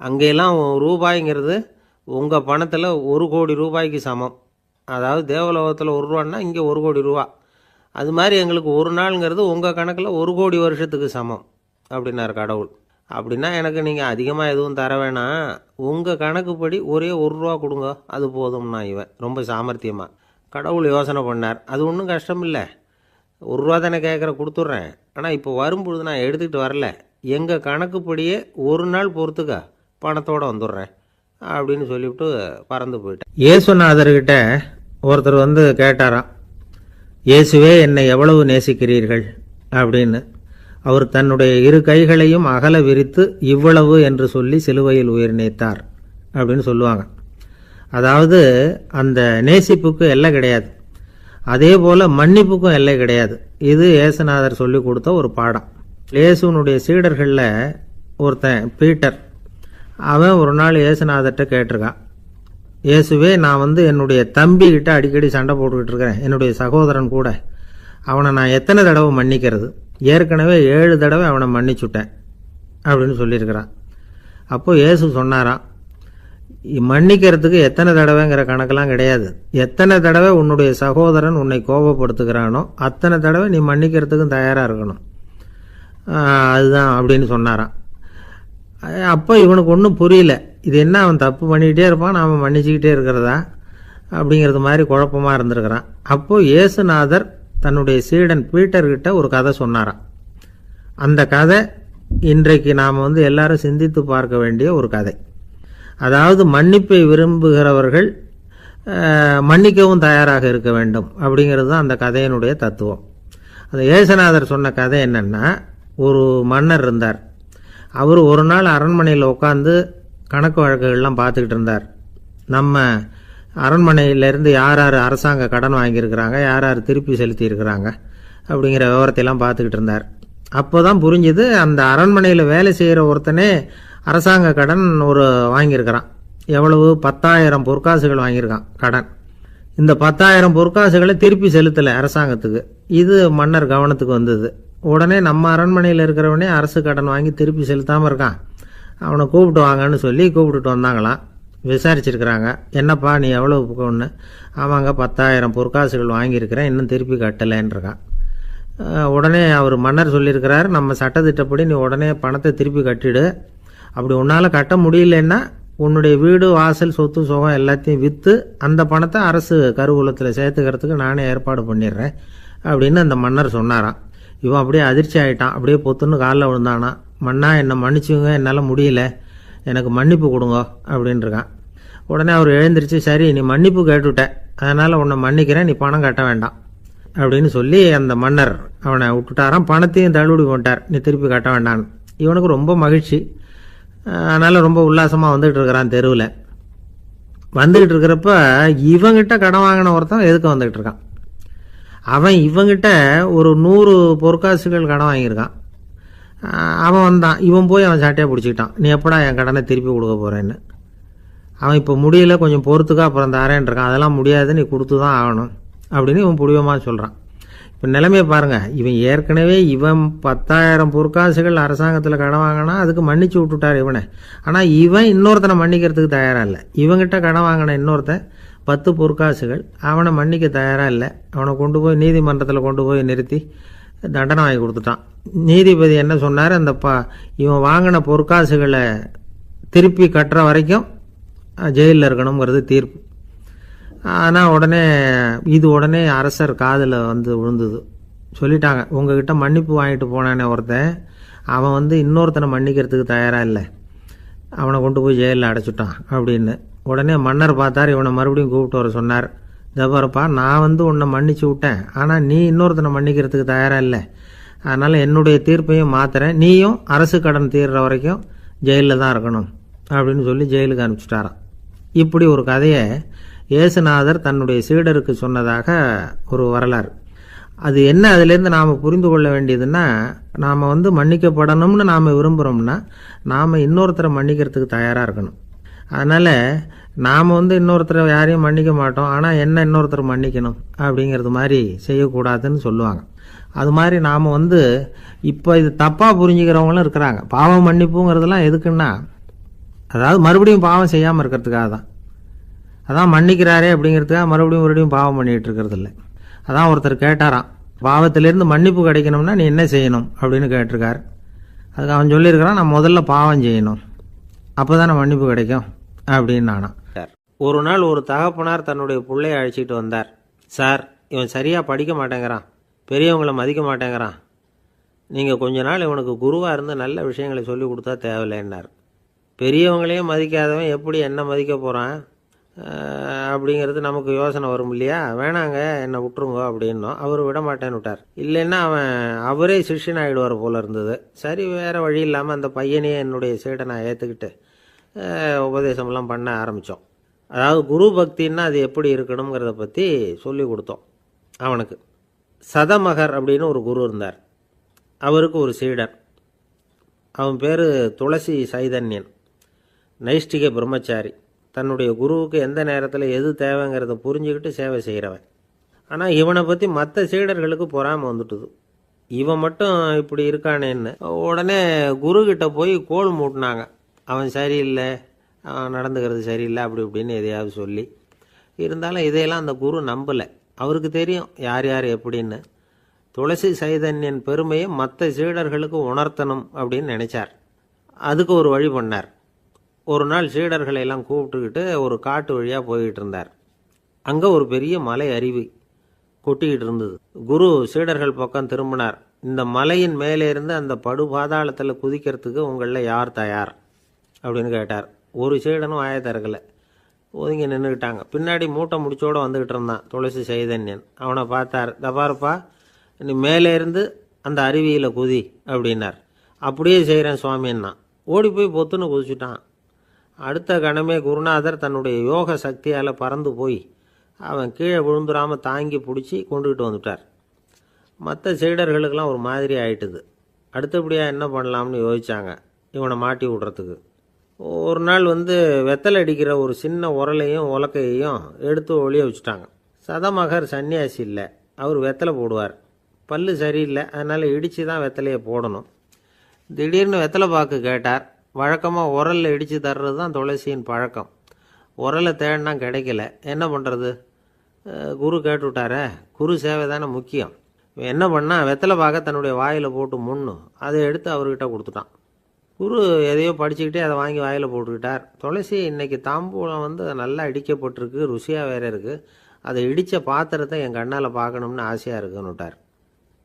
அங்கெல்லாம் ரூபாய்ங்கிறது உங்கள் பணத்தில் 1 கோடி ரூபாய்க்கு சமம். அதாவது தேவலோகத்தில் 1 ரூபான்னா இங்கே 1 கோடி ரூபா. அது மாதிரி எங்களுக்கு ஒரு நாளுங்கிறது உங்கள் கணக்கில் 1 கோடி வருஷத்துக்கு சமம் அப்படின்னார் கடவுள். அப்படின்னா எனக்கு நீங்கள் அதிகமாக எதுவும் தர வேணாம், உங்கள் கணக்குப்படி ஒரே 1 ரூபா கொடுங்க, அது போதும்னா இவன் ரொம்ப சாமர்த்தியமாக. கடவுள் யோசனை பண்ணார். அது ஒன்றும் கஷ்டம் இல்லை, 1 ரூபா தானே கேட்குற, கொடுத்துட்றேன். ஆனால் இப்போ வரும்பொழுது நான் எடுத்துக்கிட்டு வரல, எங்கள் கணக்குப்படியே 1 நாள் பொறுத்துக்க பணத்தோடு வந்துடுறேன் அப்படின்னு சொல்லிவிட்டு பறந்து போயிட்டேன். இயேசுநாதர்கிட்ட ஒருத்தர் கேட்டாராம், இயேசுவே என்னை எவ்வளவு நேசிக்கிறீர்கள் அப்படின்னு. அவர் தன்னுடைய 2 கைகளையும் அகல விரித்து இவ்வளவு என்று சொல்லி சிலுவையில் உயிர் நீத்தார் அப்படின்னு சொல்லுவாங்க. அதாவது அந்த நேசிப்புக்கு எல்லை கிடையாது, அதே போல் மன்னிப்புக்கும் எல்லை கிடையாது. இது இயேசுநாதர் சொல்லி கொடுத்த ஒரு பாடம். இயேசுனுடைய சீடர்களில் ஒருத்தன் பீட்டர், அவன் ஒரு நாள் இயேசுநாதர்கிட்ட கேட்டிருக்கான், இயேசுவே நான் என்னுடைய தம்பிக்கிட்ட அடிக்கடி சண்டை போட்டுக்கிட்டு இருக்கிறேன், என்னுடைய சகோதரன் கூட, அவனை நான் எத்தனை தடவை மன்னிக்கிறது? ஏற்கனவே 7 தடவை அவனை மன்னிச்சுட்டேன் அப்படின்னு சொல்லியிருக்கிறான். அப்போது இயேசு சொன்னாராம், மன்னிக்கிறதுக்கு எத்தனை தடவைங்கிற கணக்கெல்லாம் கிடையாது, எத்தனை தடவை உன்னுடைய சகோதரன் உன்னை கோபப்படுத்துகிறானோ அத்தனை தடவை நீ மன்னிக்கிறதுக்கும் தயாராக இருக்கணும், அதுதான் அப்படின்னு சொன்னாராம். அப்போ இவனுக்கு ஒன்றும் புரியல, இது என்ன அவன் தப்பு பண்ணிக்கிட்டே இருப்பான், நாம் மன்னிச்சுக்கிட்டே இருக்கிறதா அப்படிங்கிறது மாதிரி குழப்பமாக இருந்திருக்கிறான். அப்போது இயேசுநாதர் தன்னுடைய சீடன் பீட்டர்கிட்ட ஒரு கதை சொன்னாராம். அந்த கதை இன்றைக்கு நாம் எல்லாரும் சிந்தித்து பார்க்க வேண்டிய ஒரு கதை. அதாவது மன்னிப்பை விரும்புகிறவர்கள் மன்னிக்கவும் தயாராக இருக்க வேண்டும் அப்படிங்கிறது தான் அந்த கதையினுடைய தத்துவம். அந்த இயேசுநாதர் சொன்ன கதை என்னென்னா, ஒரு மன்னர் இருந்தார். அவர் ஒரு நாள் அரண்மனையில் உட்காந்து கணக்கு வழக்குகள்லாம் பார்த்துக்கிட்டு இருந்தார். நம்ம அரண்மனையிலேருந்து யார் யார் அரசாங்க கடன் வாங்கியிருக்கிறாங்க, யார் யார் திருப்பி செலுத்தியிருக்கிறாங்க அப்படிங்கிற விவரத்தையெல்லாம் பார்த்துக்கிட்டு இருந்தார். அப்போ தான் புரிஞ்சுது, அந்த அரண்மனையில் வேலை செய்கிற ஒருத்தனே அரசாங்க கடன் வாங்கியிருக்கிறான். எவ்வளவு? 10,000 பொற்காசுகள் வாங்கியிருக்கான் கடன். இந்த 10,000 பொற்காசுகளை திருப்பி செலுத்தலை அரசாங்கத்துக்கு. இது மன்னர் கவனத்துக்கு வந்தது. உடனே நம்ம அரண்மனையில் இருக்கிறவனே அரசு கடன் வாங்கி திருப்பி செலுத்தாமல் இருக்கான், அவனை கூப்பிட்டு வாங்கன்னு சொல்லி கூப்பிட்டுட்டு வந்தாங்களாம். விசாரிச்சிருக்கிறாங்க, என்னப்பா நீ எவ்வளவு ஒன்று? ஆமாங்க 10,000 பொற்காசுகள் வாங்கியிருக்கிறேன், இன்னும் திருப்பி கட்டலைன்றிருக்கான். உடனே அவர் மன்னர் சொல்லியிருக்கிறார், நம்ம சட்டத்திட்டப்படி நீ உடனே பணத்தை திருப்பி கட்டிடு, அப்படி உன்னால் கட்ட முடியலன்னா உன்னுடைய வீடு வாசல் சொத்து சுகம் எல்லாத்தையும் விற்று அந்த பணத்தை அரசு கருவூலத்தில் சேர்த்துக்கிறதுக்கு நானே ஏற்பாடு பண்ணிடுறேன் அப்படின்னு அந்த மன்னர் சொன்னாராம். இவன் அப்படியே அதிர்ச்சி ஆகிட்டான், அப்படியே பொத்துன்னு காலில் விழுந்தானா, மன்னா என்னை மன்னிச்சுங்க, என்னால் முடியல, எனக்கு மன்னிப்பு கொடுங்க அப்படின்ட்டுருக்கான். உடனே அவர் எழுந்திரிச்சு, சரி நீ மன்னிப்பு கேட்டுவிட்ட, அதனால் உன்னை மன்னிக்கிறேன், நீ பணம் கட்ட வேண்டாம் அப்படின்னு சொல்லி அந்த மன்னர் அவனை விட்டுட்டாராம். பணத்தையும் தள்ளுபடி போட்டார், நீ திருப்பி கட்ட வேண்டான்னு. இவனுக்கு ரொம்ப மகிழ்ச்சி, அதனால் ரொம்ப உல்லாசமாக வந்துகிட்டு இருக்கிறான். தெருவில் வந்துக்கிட்டு இருக்கிறப்ப இவங்கிட்ட கடன் வாங்கின ஒருத்தன் எதுக்கு வந்துக்கிட்டு இருக்கான். அவன் இவங்கிட்ட ஒரு 100 பொற்காசுகள் கடன் வாங்கியிருக்கான். அவன் வந்தான், இவன் போய் அவன் சாட்டையாக பிடிச்சிக்கிட்டான், நீ எப்படா என் கடனை திருப்பி கொடுக்க போகிறேன்னு. அவன் இப்போ முடியல, கொஞ்சம் பொறுத்துக்கா, அப்புறம் தரேன் இருக்கான். அதெல்லாம் முடியாது, நீ கொடுத்து தான் ஆகணும் அப்படின்னு இவன் புடிவமாக சொல்கிறான். இப்போ நிலைமையை பாருங்கள், இவன் ஏற்கனவே 10,000 பொற்காசுகள் அரசாங்கத்தில் கடன் வாங்கினா அதுக்கு மன்னிச்சு விட்டுட்டார் இவனை. ஆனால் இவன் இன்னொருத்தனை மன்னிக்கிறதுக்கு தயாராக இல்லை. இவங்கிட்ட கடன் வாங்கின இன்னொருத்தன் 10 பொற்காசுகள், அவனை மன்னிக்க தயாராக இல்லை. அவனை கொண்டு போய் நீதிமன்றத்தில் கொண்டு போய் நிறுத்தி தண்டனை வாங்கி கொடுத்துட்டான். நீதிபதி என்ன சொன்னார், அந்த இவன் வாங்கின பொற்காசுகளை திருப்பி கட்டுற வரைக்கும் ஜெயிலில் இருக்கணுங்கிறது தீர்ப்பு. ஆனால் உடனே அரசர் காதில் விழுந்தது. சொல்லிட்டாங்க, உங்ககிட்ட மன்னிப்பு வாங்கிட்டு போனானே ஒருத்தன், அவன் இன்னொருத்தனை மன்னிக்கிறதுக்கு தயாராக இல்லை, அவனை கொண்டு போய் ஜெயிலில் அடைச்சிட்டான் அப்படின்னு. உடனே மன்னர் பார்த்தார், இவனை மறுபடியும் கூப்பிட்டு வர சொன்னார். இதை பாருப்பா, நான் உன்னை மன்னிச்சு விட்டேன், ஆனால் நீ இன்னொருத்தனை மன்னிக்கிறதுக்கு தயாராக இல்லை. அதனால் என்னுடைய தீர்ப்பையும் மாத்துறேன், நீயும் அரசு கடன் தீர்ற வரைக்கும் ஜெயிலில் தான் இருக்கணும் அப்படின்னு சொல்லி ஜெயிலுக்கு அனுப்பிச்சிட்டாராம். இப்படி ஒரு கதையை இயேசுநாதர் தன்னுடைய சீடருக்கு சொன்னதாக ஒரு வரலாறு. அது என்ன, அதுலேருந்து நாம் புரிந்து கொள்ள வேண்டியதுன்னா, நாம் மன்னிக்கப்படணும்னு நாம் விரும்புகிறோம்னா நாம் இன்னொருத்தரை மன்னிக்கிறதுக்கு தயாராக இருக்கணும். அதனால் நாம் இன்னொருத்தரை யாரையும் மன்னிக்க மாட்டோம், ஆனால் என்ன இன்னொருத்தர் மன்னிக்கணும் அப்படிங்கிறது மாதிரி செய்யக்கூடாதுன்னு சொல்லுவாங்க. அது மாதிரி நாம் இப்போ இது தப்பாக புரிஞ்சுக்கிறவங்களும் இருக்கிறாங்க. பாவம் மன்னிப்புங்கிறதுலாம் எதுக்குன்னா, அதாவது மறுபடியும் பாவம் செய்யாமல் இருக்கிறதுக்காக தான். அதான் மன்னிக்கிறாரே அப்படிங்கிறதுக்காக மறுபடியும் பாவம் பண்ணிகிட்டு இருக்கிறது இல்லை. அதான் ஒருத்தர் கேட்டாராம், பாவத்திலேருந்து மன்னிப்பு கிடைக்கணும்னா நீ என்ன செய்யணும் அப்படின்னு கேட்டிருக்கார். அதுக்கு அவன் சொல்லியிருக்கிறான், நான் முதல்ல பாவம் செய்யணும், அப்போ தானே மன்னிப்பு கிடைக்கும் அப்படின்னு நானா. ஒரு நாள் ஒரு தகப்பனார் தன்னுடைய பிள்ளையை அழைச்சிட்டு வந்தார். சார், இவன் சரியாக படிக்க மாட்டேங்கிறான், பெரியவங்களை மதிக்க மாட்டேங்கிறான், நீங்கள் கொஞ்ச நாள் இவனுக்கு குருவாக இருந்து நல்ல விஷயங்களை சொல்லி கொடுத்தா தேவையில்லைன்னார். பெரியவங்களையும் மதிக்காதவன் எப்படி என்ன மதிக்க போகிறான் அப்படிங்கிறது நமக்கு யோசனை வரும் இல்லையா? வேணாங்க, என்னை விட்டுருங்க அப்படின்னோம். அவர் விட மாட்டேன்னு விட்டார். இல்லைன்னா அவரே சிஷ்யன் ஆகிடுவார் போல இருந்தது. சரி, வேறு வழி இல்லாமல் அந்த பையனையே என்னுடைய சீடனை ஏற்றுக்கிட்டு உபதேசம்லாம் பண்ண ஆரம்பித்தோம். அதாவது குரு பக்தின்னா அது எப்படி இருக்கணுங்கிறத பற்றி சொல்லி கொடுத்தோம் அவனுக்கு. சதமகர் அப்படின்னு ஒரு குரு இருந்தார். அவருக்கு ஒரு சீடர். அவன் பேர் துளசி சைதன்யன், நைஷ்டிக பிரம்மச்சாரி. தன்னுடைய குருவுக்கு எந்த நேரத்தில் எது தேவைங்கிறத புரிஞ்சுக்கிட்டு சேவை செய்கிறவன். ஆனால் இவனை பற்றி மற்ற சீடர்களுக்கு பொறாமல் வந்துட்டுது. இவன் மட்டும் இப்படி இருக்கானேன்னு உடனே குருக்கிட்ட போய் கோல் மூட்டினாங்க. அவன் சரியில்லை, அவன் நடந்துக்கிறது சரியில்லை, அப்படி இப்படின்னு எதையாவது சொல்லி. இருந்தாலும் இதையெல்லாம் அந்த குரு நம்பலை. அவருக்கு தெரியும் யார் யார் எப்படின்னு. துளசி சைதன்யன் பெருமையை மற்ற சீடர்களுக்கு உணர்த்தணும் அப்படின்னு நினைச்சார். அதுக்கு ஒரு வழி பண்ணார். ஒரு நாள் சீடர்களை எல்லாம் கூப்பிட்டுக்கிட்டு ஒரு காட்டு வழியாக போய்கிட்டு இருந்தார். அங்கே ஒரு பெரிய மலை அருவி கொட்டிக்கிட்டு இருந்தது. குரு சீடர்கள் பக்கம் திரும்பினார். இந்த மலையின் மேலே இருந்து அந்த படுபாதாளத்தில் குதிக்கிறதுக்கு உங்களில் யார் தயார் அப்படின்னு கேட்டார். ஒரு சீடனும் வாயை திறக்கலை, ஒதுங்கி நின்றுக்கிட்டாங்க. பின்னாடி மூட்டை முடிச்சோடு வந்துக்கிட்டு இருந்தான் துளசி சைதன்யன். அவனை பார்த்தார். தபாருப்பா, நீ மேலே இருந்து அந்த அருவியில் குதி அப்படின்னார். அப்படியே செய்கிறேன் சுவாமின்னா ஓடி போய் பொத்துன்னு குதிச்சுட்டான். அடுத்த கணமே குருநாதர் தன்னுடைய யோக சக்தியால் பறந்து போய் அவன் கீழே விழுந்துடாமல் தாங்கி பிடிச்சி கொண்டுகிட்டு வந்துட்டார். மற்ற சீடர்களுக்கெல்லாம் ஒரு மாதிரி ஆயிட்டுது. அடுத்தபடியாக என்ன பண்ணலாம்னு யோசித்தாங்க இவனை மாட்டி விடுறதுக்கு. ஒரு நாள் வெத்தலை அடிக்கிற ஒரு சின்ன உரலையும் உலக்கையையும் எடுத்து ஒளிய வச்சுட்டாங்க. சதமகர் சன்னியாசி இல்லை, அவர் வெத்தலை போடுவார். பல்லு சரியில்லை, அதனால் இடித்து தான் வெத்தலையை போடணும். திடீர்னு வெத்தலை பாக்கு கேட்டார். வழக்கமாக உரலில் இடித்து தர்றது தான் துளசியின் பழக்கம். உரலை தேடினா கிடைக்கல, என்ன பண்ணுறது? குரு கேட்டுவிட்டாரே, குரு சேவை தானே முக்கியம். என்ன பண்ணால் வெத்தலை பாக்க தன்னுடைய வாயில் போட்டு முன்னும் அதை எடுத்து அவர்கிட்ட கொடுத்துட்டான். குரு எதையோ படிச்சுக்கிட்டே அதை வாங்கி வாயில் போட்டுக்கிட்டார். துளசி இன்னைக்கு தாம்பூலம் நல்லா இடிக்கப்பட்டிருக்கு, ருசியாக வேற இருக்குது, அதை இடித்த பாத்திரத்தை என் கண்ணால் பார்க்கணும்னு ஆசையாக இருக்குன்னு விட்டார்.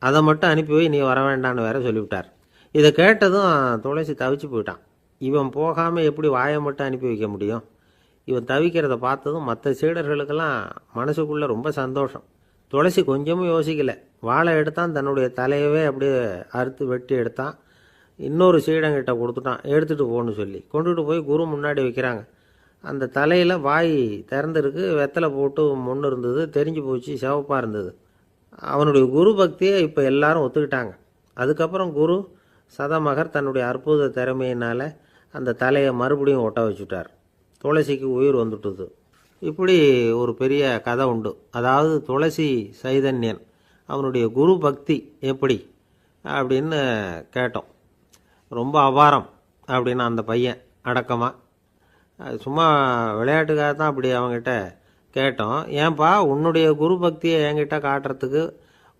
அதை மட்டும் அனுப்பி போய் நீ வர வேண்டான்னு வேற சொல்லிவிட்டார். இதை கேட்டதும் துளசி தவிச்சு போயிட்டான். இவன் போகாமல் எப்படி வாயை மட்டும் அனுப்பி வைக்க முடியும்? இவன் தவிக்கிறத பார்த்ததும் மற்ற சீடர்களுக்கெல்லாம் மனசுக்குள்ளே ரொம்ப சந்தோஷம். துளசி கொஞ்சமும் யோசிக்கலை, வாழை எடுத்தான், தன்னுடைய தலையவே அப்படியே அறுத்து வெட்டி எடுத்தான். இன்னொரு சீடங்கிட்ட கொடுத்துட்டான், எடுத்துகிட்டு போன்னு சொல்லி கொண்டுகிட்டு போய் குரு முன்னாடி வைக்கிறாங்க. அந்த தலையில் வாய் திறந்துருக்கு, வெத்தலை போட்டு முன்னு இருந்தது, தெரிஞ்சு போச்சு, சிவப்பாக இருந்தது. அவனுடைய குரு பக்தியை இப்போ எல்லாரும் ஒத்துக்கிட்டாங்க. அதுக்கப்புறம் குரு சதமகர் தன்னுடைய அற்புத திறமையினால் அந்த தலையை மறுபடியும் ஒட்ட வச்சுட்டார். துளசிக்கு உயிர் வந்துட்டுது. இப்படி ஒரு பெரிய கதை உண்டு. அதாவது துளசி சைதன்யன் அவனுடைய குரு பக்தி எப்படி அப்படின்னு கேட்டோம். ரொம்ப அபாரம் அப்படின்னு அந்த பையன் அடக்கமாக, சும்மா விளையாட்டுக்காக தான் அப்படி அவங்ககிட்ட கேட்டோம். ஏன்பா உன்னுடைய குரு பக்தியை என்கிட்ட காட்டுறதுக்கு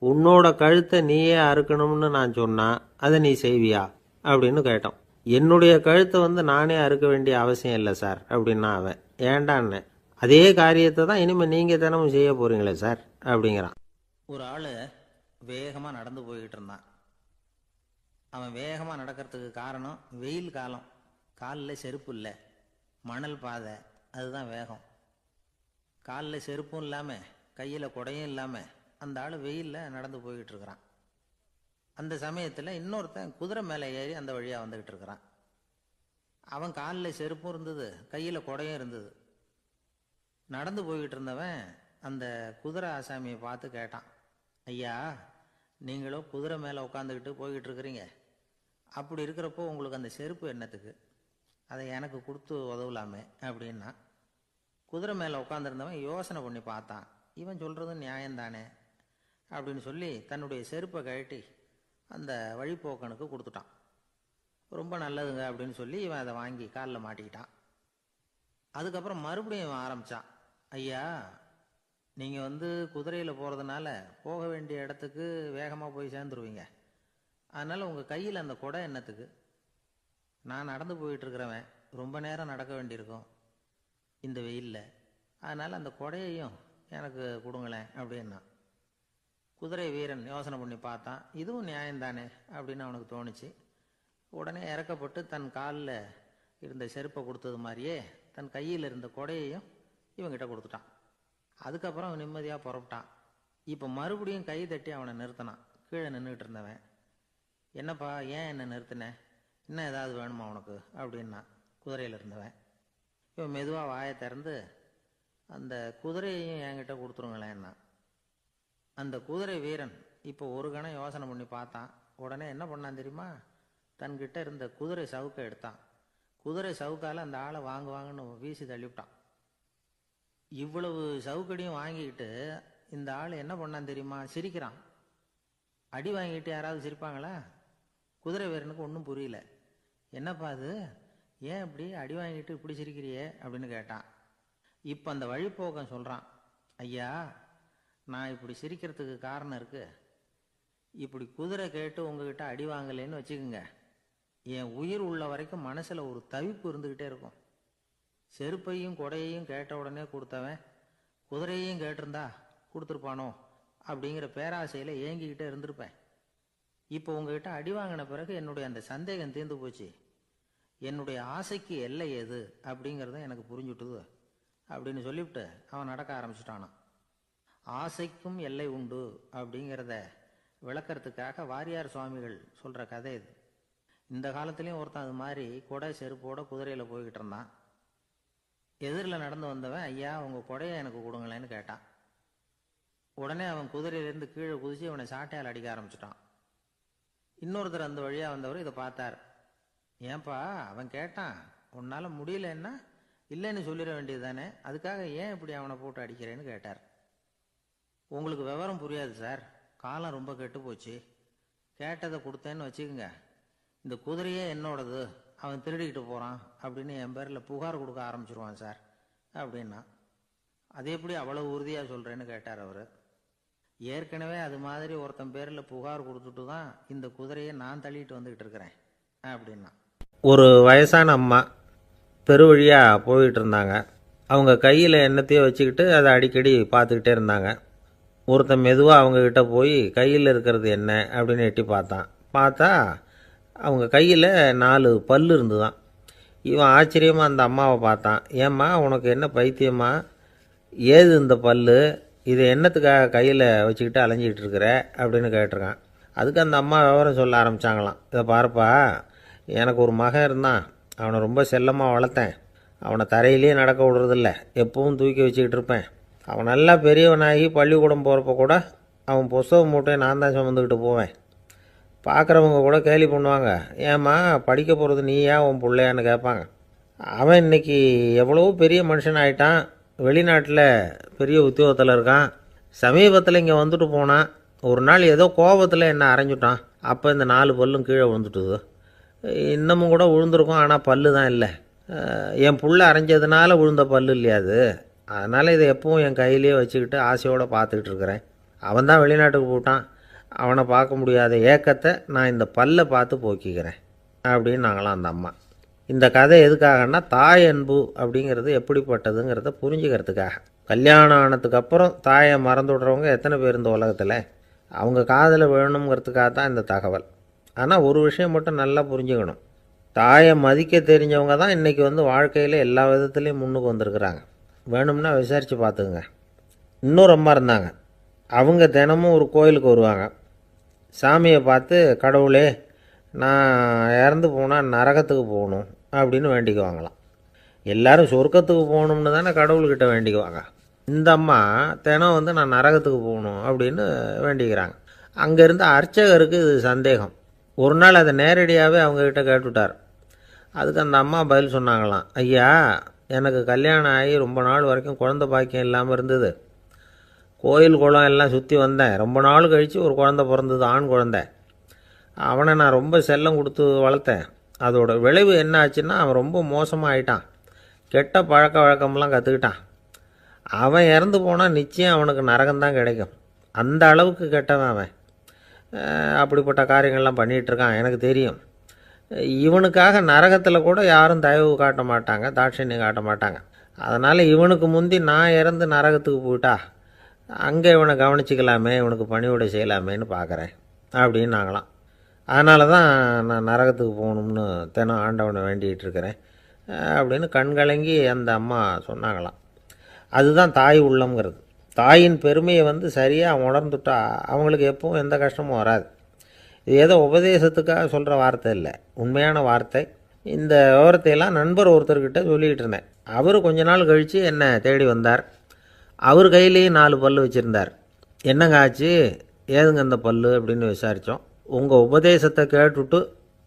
உன்னோட கழுத்தை நீயே அறுக்கணும்னு நான் சொன்னான், அதை நீ செய்வியா அப்படின்னு கேட்டோம். என்னுடைய கழுத்தை நானே அறுக்க வேண்டிய அவசியம் இல்லை சார் அப்படின்னா அவன். ஏண்டான்னு, அதே காரியத்தை தான் இனிமேல் நீங்கள் தினமும் செய்ய போகிறீங்களே சார் அப்படிங்கிறான். ஒரு ஆள் வேகமாக நடந்து போய்கிட்டு இருந்தான். அவன் வேகமாக நடக்கிறதுக்கு காரணம் வெயில் காலம், காலில் செருப்பு இல்லை, மணல் பாதை, அதுதான் வேகம். காலில் செருப்பும் இல்லாமல் கையில் குடையும் இல்லாமல் அந்த ஆள் வெயிலில் நடந்து போய்கிட்டு இருக்கிறான். அந்த சமயத்தில் இன்னொருத்தன் குதிரை மேலே ஏறி அந்த வழியாக வந்துக்கிட்டு இருக்கிறான். அவன் காலில் செருப்பும் இருந்தது, கையில் குடையும் இருந்தது. நடந்து போய்கிட்டு இருந்தவன் அந்த குதிரை ஆசாமியை பார்த்து கேட்டான், ஐயா, நீங்களும் குதிரை மேலே உட்காந்துக்கிட்டு போய்கிட்டு இருக்கிறீங்க, அப்படி இருக்கிறப்போ உங்களுக்கு அந்த செருப்பு என்னத்துக்கு? அதை எனக்கு கொடுத்து உதவலாமே அப்படின்னா. குதிரை மேலே உட்காந்துருந்தவன் யோசனை பண்ணி பார்த்தான். இவன் சொல்கிறதும் நியாயம்தானே அப்படின்னு சொல்லி தன்னுடைய செருப்பை கழட்டி அந்த வழிப்போக்கனுக்கு கொடுத்துட்டான். ரொம்ப நல்லதுங்க அப்படின்னு சொல்லி இவன் அதை வாங்கி காலில் மாட்டிக்கிட்டான். அதுக்கப்புறம் மறுபடியும் இவன் ஆரம்பித்தான், ஐயா, நீங்கள் குதிரையில் போகிறதுனால போக வேண்டிய இடத்துக்கு வேகமாக போய் சேர்ந்துருவீங்க. அதனால் உங்கள் கையில் அந்த குடை என்னத்துக்கு? நான் நடந்து போயிட்டுருக்கிறவன், ரொம்ப நேரம் நடக்க வேண்டியிருக்கும் இந்த வெயிலில், அதனால் அந்த குடையையும் எனக்கு கொடுங்களேன் அப்படின்னா. குதிரை வீரன் யோசனை பண்ணி பார்த்தான், இதுவும் நியாயம்தானே அப்படின்னு அவனுக்கு தோணுச்சு. உடனே இறக்கப்பட்டு தன் காலில் இருந்த செருப்பை கொடுத்தது மாதிரியே தன் கையில் இருந்த குடையையும் இவங்கிட்ட கொடுத்துட்டான். அதுக்கப்புறம் அவன் நிம்மதியாக புறப்பட்டான். இப்போ மறுபடியும் கை தட்டி அவனை நிறுத்தினான். கீழே நின்றுட்டு இருந்தவன், என்னப்பா, ஏன் என்ன நிறுத்தினேன், இன்னும் ஏதாவது வேணுமா உனக்கு அப்படின்னா குதிரையில் இருந்தவன். இவன் மெதுவாக வாயை திறந்து அந்த குதிரையையும் என்கிட்ட கொடுத்துருங்களேன்னா. அந்த குதிரை வீரன் இப்போ ஒரு கணம் யோசனை பண்ணி பார்த்தான். உடனே என்ன பண்ணான் தெரியுமா? தன்கிட்ட இருந்த குதிரை சவுக்கை எடுத்தான். குதிரை சவுக்கால் அந்த ஆளை வாங்குன்னு வீசி தள்ளிவிட்டான். இவ்வளவு சவுக்கடியும் வாங்கிக்கிட்டு இந்த ஆள் என்ன பண்ணான் தெரியுமா? சிரிக்கிறான். அடி வாங்கிட்டு யாராவது சிரிப்பாங்களா? குதிரை வீரனுக்கு ஒன்றும் புரியல. என்னப்பா அது, ஏன் இப்படி அடி வாங்கிட்டு இப்படி சிரிக்கிறியே அப்படின்னு கேட்டான். இப்போ அந்த வழிப்போக்கன் சொல்கிறான், ஐயா, நான் இப்படி சிரிக்கிறதுக்கு காரணம் இருக்குது. இப்படி குதிரை கேட்டு உங்ககிட்ட அடி வாங்கலைன்னு வச்சுக்கோங்க, என் உயிர் உள்ள வரைக்கும் மனசில் ஒரு தவிப்பு இருந்துக்கிட்டே இருக்கும். செருப்பையும் கொடையையும் கேட்ட உடனே கொடுத்தவன் குதிரையையும் கேட்டிருந்தா கொடுத்துருப்பானோ அப்படிங்கிற பேராசையில் ஏங்கிக்கிட்டே இருந்திருப்பேன். இப்போ உங்ககிட்ட அடி வாங்கின பிறகு என்னுடைய அந்த சந்தேகம் தீர்ந்து போச்சு. என்னுடைய ஆசைக்கு எல்லை எது அப்படிங்கிறத எனக்கு புரிஞ்சுட்டுது அப்படின்னு சொல்லிவிட்டு அவன் நடக்க ஆரம்பிச்சுட்டானான். ஆசைக்கும் எல்லை உண்டு அப்படிங்கிறத விளக்கறதுக்காக வாரியார் சுவாமிகள் சொல்கிற கதை இது. இந்த காலத்துலேயும் ஒருத்தன் அது மாதிரி கொடை செருப்போட குதிரையில் போய்கிட்டு இருந்தான். எதிரில் நடந்து வந்தவன், ஐயா, உங்கள் கொடையை எனக்கு கொடுங்களேன்னு கேட்டான். உடனே அவன் குதிரையிலேருந்து கீழே குதிச்சு அவனை சாட்டையால் அடிக்க ஆரம்பிச்சிட்டான். இன்னொருத்தர் அந்த வழியாக வந்தவர் இதை பார்த்தார். ஏன்பா, அவன் கேட்டான், உன்னால் முடியலன்னா இல்லைன்னு சொல்லிட வேண்டியது தானே, அதுக்காக ஏன் இப்படி அவனை போட்டு அடிக்கிறேன்னு கேட்டார். உங்களுக்கு விவரம் புரியாது சார், காலம் ரொம்ப கெட்டு போச்சு. கேட்டதை கொடுத்தேன்னு வச்சுக்கோங்க, இந்த குதிரையே என்னோடது, அவன் திருடிக்கிட்டு போகிறான் அப்படின்னு என் பேரில் புகார் கொடுக்க ஆரம்பிச்சிருவான் சார் அப்படின்னா. அது எப்படி அவ்வளோ உறுதியாக சொல்கிறேன்னு கேட்டார் அவர். ஏற்கனவே அது மாதிரி ஒருத்தன் பேரில் புகார் கொடுத்துட்டு தான் இந்த குதிரையை நான் தள்ளிட்டு வந்துக்கிட்டு இருக்கிறேன் அப்படின்னா. ஒரு வயசான அம்மா தெரு வழியாக போயிட்டு இருந்தாங்க. அவங்க கையில் எண்ணத்தையோ வச்சுக்கிட்டு அதை அடிக்கடி பார்த்துக்கிட்டே இருந்தாங்க. ஒருத்தன் மெதுவாக அவங்கக்கிட்ட போய் கையில் இருக்கிறது என்ன அப்படின்னு எட்டி பார்த்தா அவங்க கையில் 4 பல் இருந்துதான். இவன் ஆச்சரியமாக அந்த அம்மாவை பார்த்தான். ஏம்மா, உனக்கு என்ன பைத்தியமா, ஏது இந்த பல், இதை என்னத்துக்காக கையில் வச்சுக்கிட்டு அலைஞ்சிக்கிட்டு இருக்கிற அப்படின்னு கேட்டிருக்கான். அதுக்கு அந்த அம்மா விவரம் சொல்ல ஆரம்பித்தாங்களாம். இதை பாருப்பா, எனக்கு ஒரு மகன் இருந்தான், அவனை ரொம்ப செல்லமாக வளர்த்தேன். அவனை தரையிலேயே நடக்க விடுறதில்ல, எப்பவும் தூக்கி வச்சுக்கிட்டு இருப்பேன். அவன் நல்லா பெரியவனாகி பள்ளிக்கூடம் போகிறப்ப கூட அவன் புஸ்தக மூட்டையை நான் தான் சுமந்துக்கிட்டு போவேன். பார்க்குறவங்க கூட கேலி பண்ணுவாங்க, ஏம்மா படிக்க போகிறது நீயா உன் பிள்ளையான்னு கேட்பாங்க. அவன் இன்றைக்கி எவ்வளோ பெரிய மனுஷன் ஆகிட்டான், வெளிநாட்டில் பெரிய உத்தியோகத்தில் இருக்கான். சமீபத்தில் இங்கே வந்துட்டு போனான். ஒரு நாள் ஏதோ கோபத்தில் என்ன அரைஞ்சுட்டான். அப்போ இந்த 4 பல்லும் கீழே விழுந்துட்டுது. இன்னமும் கூட விழுந்திருக்கும், ஆனால் பல்லு தான் இல்லை. என் புள்ள அரைஞ்சதுனால விழுந்த பல்லு இல்லையா அது, அதனால் இதை எப்பவும் என் கையிலேயே வச்சுக்கிட்டு ஆசையோடு பார்த்துக்கிட்டு இருக்கிறேன். அவன் தான் வெளிநாட்டுக்கு போட்டான், அவனை பார்க்க முடியாத ஏக்கத்தை நான் இந்த பல்லை பார்த்து போக்கிக்கிறேன் அப்படின்னு நாங்களாம் அந்த அம்மா. இந்த கதை எதுக்காகன்னா, தாய் அன்பு அப்படிங்கிறது எப்படிப்பட்டதுங்கிறத புரிஞ்சுக்கிறதுக்காக. கல்யாணம் ஆனதுக்கப்புறம் தாயை மறந்து விடுறவங்க எத்தனை பேர் இந்த உலகத்தில், அவங்க காதில் வேணுங்கிறதுக்காக தான் இந்த தகவல். ஆனால் ஒரு விஷயம் மட்டும் நல்லா புரிஞ்சுக்கணும், தாயை மதிக்க தெரிஞ்சவங்க தான் இன்றைக்கி வாழ்க்கையில் எல்லா விதத்துலேயும் முன்னுக்கு வந்திருக்கிறாங்க. வேணும்னா விசாரித்து பார்த்துக்குங்க. இன்னொரு அம்மா இருந்தாங்க. அவங்க தினமும் ஒரு கோயிலுக்கு வருவாங்க. சாமியை பார்த்து, கடவுளே நான் இறந்து போனால் நரகத்துக்கு போகணும் அப்படின்னு வேண்டிக்குவாங்களாம். எல்லோரும் சொர்க்கத்துக்கு போகணும்னு தானே கடவுள்கிட்ட வேண்டிக்குவாங்க. இந்த அம்மா தினம் வந்து நான் நரகத்துக்கு போகணும் அப்படின்னு வேண்டிக்கிறாங்க. அங்கே இருந்த அர்ச்சகருக்கு இது சந்தேகம். ஒரு நாள் அதை நேரடியாகவே அவங்கக்கிட்ட கேட்டுவிட்டார். அதுக்கு அந்த அம்மா பதில் சொன்னாங்களாம், ஐயா, எனக்கு கல்யாணம் ஆகி ரொம்ப நாள் வரைக்கும் குழந்தை பாக்கியம் இல்லாமல் இருந்தது. கோயில் குளம் எல்லாம் சுற்றி வந்தேன். ரொம்ப நாள் கழித்து ஒரு குழந்தை பிறந்தது, ஆண் குழந்தை. அவனை நான் ரொம்ப செல்லம் கொடுத்து வளர்த்தேன். அதோட விளைவு என்ன ஆச்சுன்னா, அவன் ரொம்ப மோசமாக ஆயிட்டான். கெட்ட பழக்க வழக்கம்லாம் கற்றுக்கிட்டான். அவன் இறந்து போனால் நிச்சயம் அவனுக்கு நரகம்தான் கிடைக்கும். அந்த அளவுக்கு கெட்டவன் அவன். அப்படிப்பட்ட காரியங்கள்லாம் பண்ணிகிட்ருக்கான், எனக்கு தெரியும். இவனுக்காக நரகத்தில் கூட யாரும் தயவு காட்ட மாட்டாங்க, தாட்சண்யம் காட்ட மாட்டாங்க. அதனால் இவனுக்கு முந்தி நான் இறந்து நரகத்துக்கு போயிட்டா அங்கே இவனை கவனிச்சிக்கலாமே, இவனுக்கு பணிவிடை செய்யலாமேன்னு பார்க்குறேன் அப்படின்னு நாங்களாம். அதனால தான் நான் நரகத்துக்கு போகணும்னு தினம் ஆண்டவனை வேண்டிகிட்டு இருக்கிறேன் அப்படின்னு கண்கலங்கி அந்த அம்மா சொன்னாங்களாம். அதுதான் தாய் உள்ளம்ங்கிறது. தாயின் பெருமையை வந்து சரியாக உணர்ந்துட்டா அவங்களுக்கு எப்பவும் எந்த கஷ்டமும் வராது. இது ஏதோ உபதேசத்துக்காக சொல்கிற வார்த்தை இல்லை, உண்மையான வார்த்தை. இந்த விவரத்தையெல்லாம் நண்பர் ஒருத்தர்கிட்ட சொல்லிக்கிட்டு இருந்தேன். அவர் கொஞ்ச நாள் கழித்து என்னை தேடி வந்தார். அவர் கையிலேயும் 4 பல் வச்சுருந்தார். என்னங்க ஆச்சு, ஏதுங்க அந்த பல் அப்படின்னு விசாரித்தோம். உங்கள் உபதேசத்தை கேட்டுவிட்டு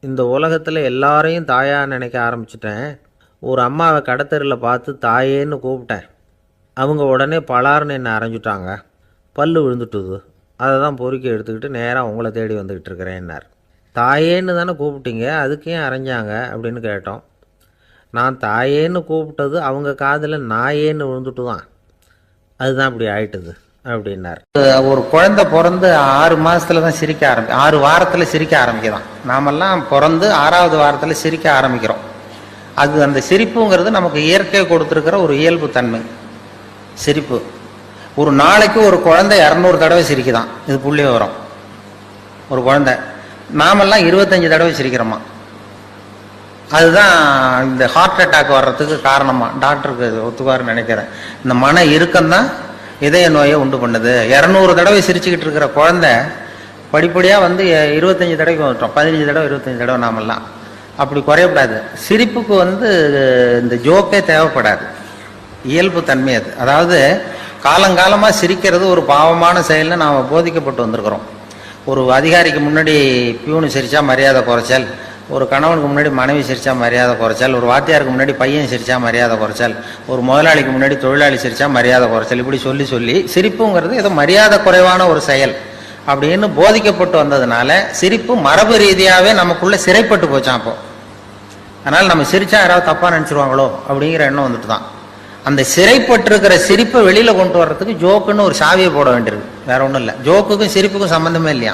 இந்த உலகத்தில் எல்லாரையும் தாயாக நினைக்க ஆரம்பிச்சிட்டேன். ஒரு அம்மாவை கடத்தரில் பார்த்து தாயேன்னு கூப்பிட்டேன். அவங்க உடனே பலார்னு என்னை அரைஞ்சிட்டாங்க. பல் விழுந்துட்டுது. அதை தான் பொறுக்கி எடுத்துக்கிட்டு நேராக உங்களை தேடி வந்துக்கிட்டு இருக்கிறேன்னார். தாயேன்னு தானே கூப்பிட்டீங்க, அதுக்கு ஏன் அரைஞ்சாங்க அப்படின்னு கேட்டோம். நான் தாயேன்னு கூப்பிட்டது அவங்க காதில் நாயேன்னு விழுந்துட்டு தான், அதுதான் இப்படி ஆயிட்டுது அப்படின்னார். ஒரு குழந்தை பிறந்து 6 மாதத்தில் தான் சிரிக்க 6 வாரத்தில் சிரிக்க ஆரம்பிக்கிறோம். நாமெல்லாம் பிறந்து 6வது வாரத்தில் சிரிக்க ஆரம்பிக்கிறோம். அது அந்த சிரிப்புங்கிறது நமக்கு இயற்கை கொடுத்துருக்கிற ஒரு இயல்பு தன்மை. சிரிப்பு ஒரு நாளைக்கு ஒரு குழந்தை 200 தடவை சிரிக்குதான். இது புள்ளி விவரம். ஒரு குழந்தை, நாமெல்லாம் 25 தடவை சிரிக்கிறோமா. அதுதான் இந்த ஹார்ட் அட்டாக் வர்றதுக்கு காரணமா டாக்டருக்கு ஒத்துவாருன்னு நினைக்கிறேன். இந்த மன இறுக்கம்தான் இதய நோயை உண்டு பண்ணுது. 200 தடவை சிரிச்சுக்கிட்டு இருக்கிற குழந்தை படிப்படியாக வந்து 25 தடவைக்கு வந்துட்டோம். 15 தடவை 25 தடவை. நாமெல்லாம் அப்படி குறையப்படாது. சிரிப்புக்கு வந்து இந்த ஜோக்கே தேவைப்படாது, இயல்பு தன்மை அது. அதாவது காலங்காலமாக சிரிக்கிறது ஒரு பாவமான செயல்னு நாம் போதிக்கப்பட்டு வந்திருக்கிறோம். ஒரு அதிகாரிக்கு முன்னாடி பியூனு சிரித்தா மரியாதை குறைச்சல், ஒரு கணவனுக்கு முன்னாடி மனைவி சிரித்தா மரியாதை குறைச்சல், ஒரு வாத்தியாருக்கு முன்னாடி பையன் சிரித்தா மரியாதை குறைச்சல், ஒரு முதலாளிக்கு முன்னாடி தொழிலாளி சிரித்தா மரியாதை குறைச்சல், இப்படி சொல்லி சொல்லி சிரிப்புங்கிறது ஏதோ மரியாதை குறைவான ஒரு செயல் அப்படின்னு போதிக்கப்பட்டு வந்ததுனால சிரிப்பு மரபு ரீதியாகவே நமக்குள்ளே சிறைப்பட்டு போச்சான். அப்போ அதனால் நம்ம சிரித்தா யாராவது தப்பாக நினச்சிருவாங்களோ அப்படிங்கிற எண்ணம் வந்துட்டு தான். அந்த சிறைப்பட்டிருக்கிற சிரிப்பை வெளியில் கொண்டு வர்றதுக்கு ஜோக்குன்னு ஒரு சாவியை போட வேண்டியிருக்கு, வேற ஒன்றும் இல்லை. ஜோக்குக்கும் சிரிப்புக்கும் சம்மந்தமே இல்லையா.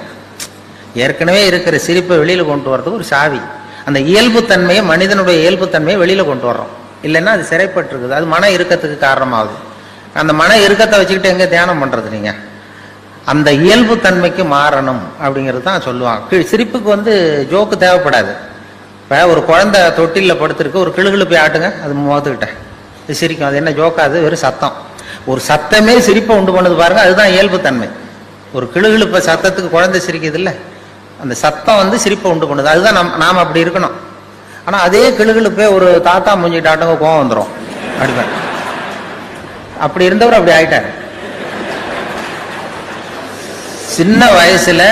ஏற்கனவே இருக்கிற சிரிப்பை வெளியில் கொண்டு வர்றதுக்கு ஒரு சாவி. அந்த இயல்புத்தன்மையை, மனிதனுடைய இயல்புத்தன்மையை வெளியில் கொண்டு வர்றோம். இல்லைன்னா அது சிறைப்பட்டிருக்குது, அது மன இறுக்கத்துக்கு காரணமாகுது. அந்த மன இறுக்கத்தை வச்சுக்கிட்டு எங்கே தியானம் பண்ணுறது நீங்கள்? அந்த இயல்புத்தன்மைக்கு மாறணும் அப்படிங்கிறது தான் சொல்லுவாங்க. சிரிப்புக்கு வந்து ஜோக்கு தேவைப்படாது. இப்போ ஒரு குழந்தை தொட்டிலில் படுத்துருக்கு, ஒரு கிளுகிழு போய் ஆட்டுங்க, அது முகத்துக்கிட்ட இது சிரிக்கும். அது என்ன ஜோக்காது? வெறும் சத்தம். ஒரு சத்தமே சிரிப்பை உண்டு பண்ணுது பாருங்க, அதுதான் இயல்புத்தன்மை. ஒரு கிளுகிழுப்ப சத்தத்துக்கு குழந்தை சிரிக்குது இல்லை, அந்த சத்தம் வந்து சிரிப்பை உண்டு பண்ணுது. அதுதான் நாம் அப்படி இருக்கணும். ஆனால் அதே கிளுகிழுப்பே ஒரு தாத்தா மூஞ்சிக்கிட்டு ஆட்டங்க கோவம் வந்துடும் அடிப்பேன். அப்படி இருந்தவர் அப்படி ஆயிட்டார். சின்ன வயசுல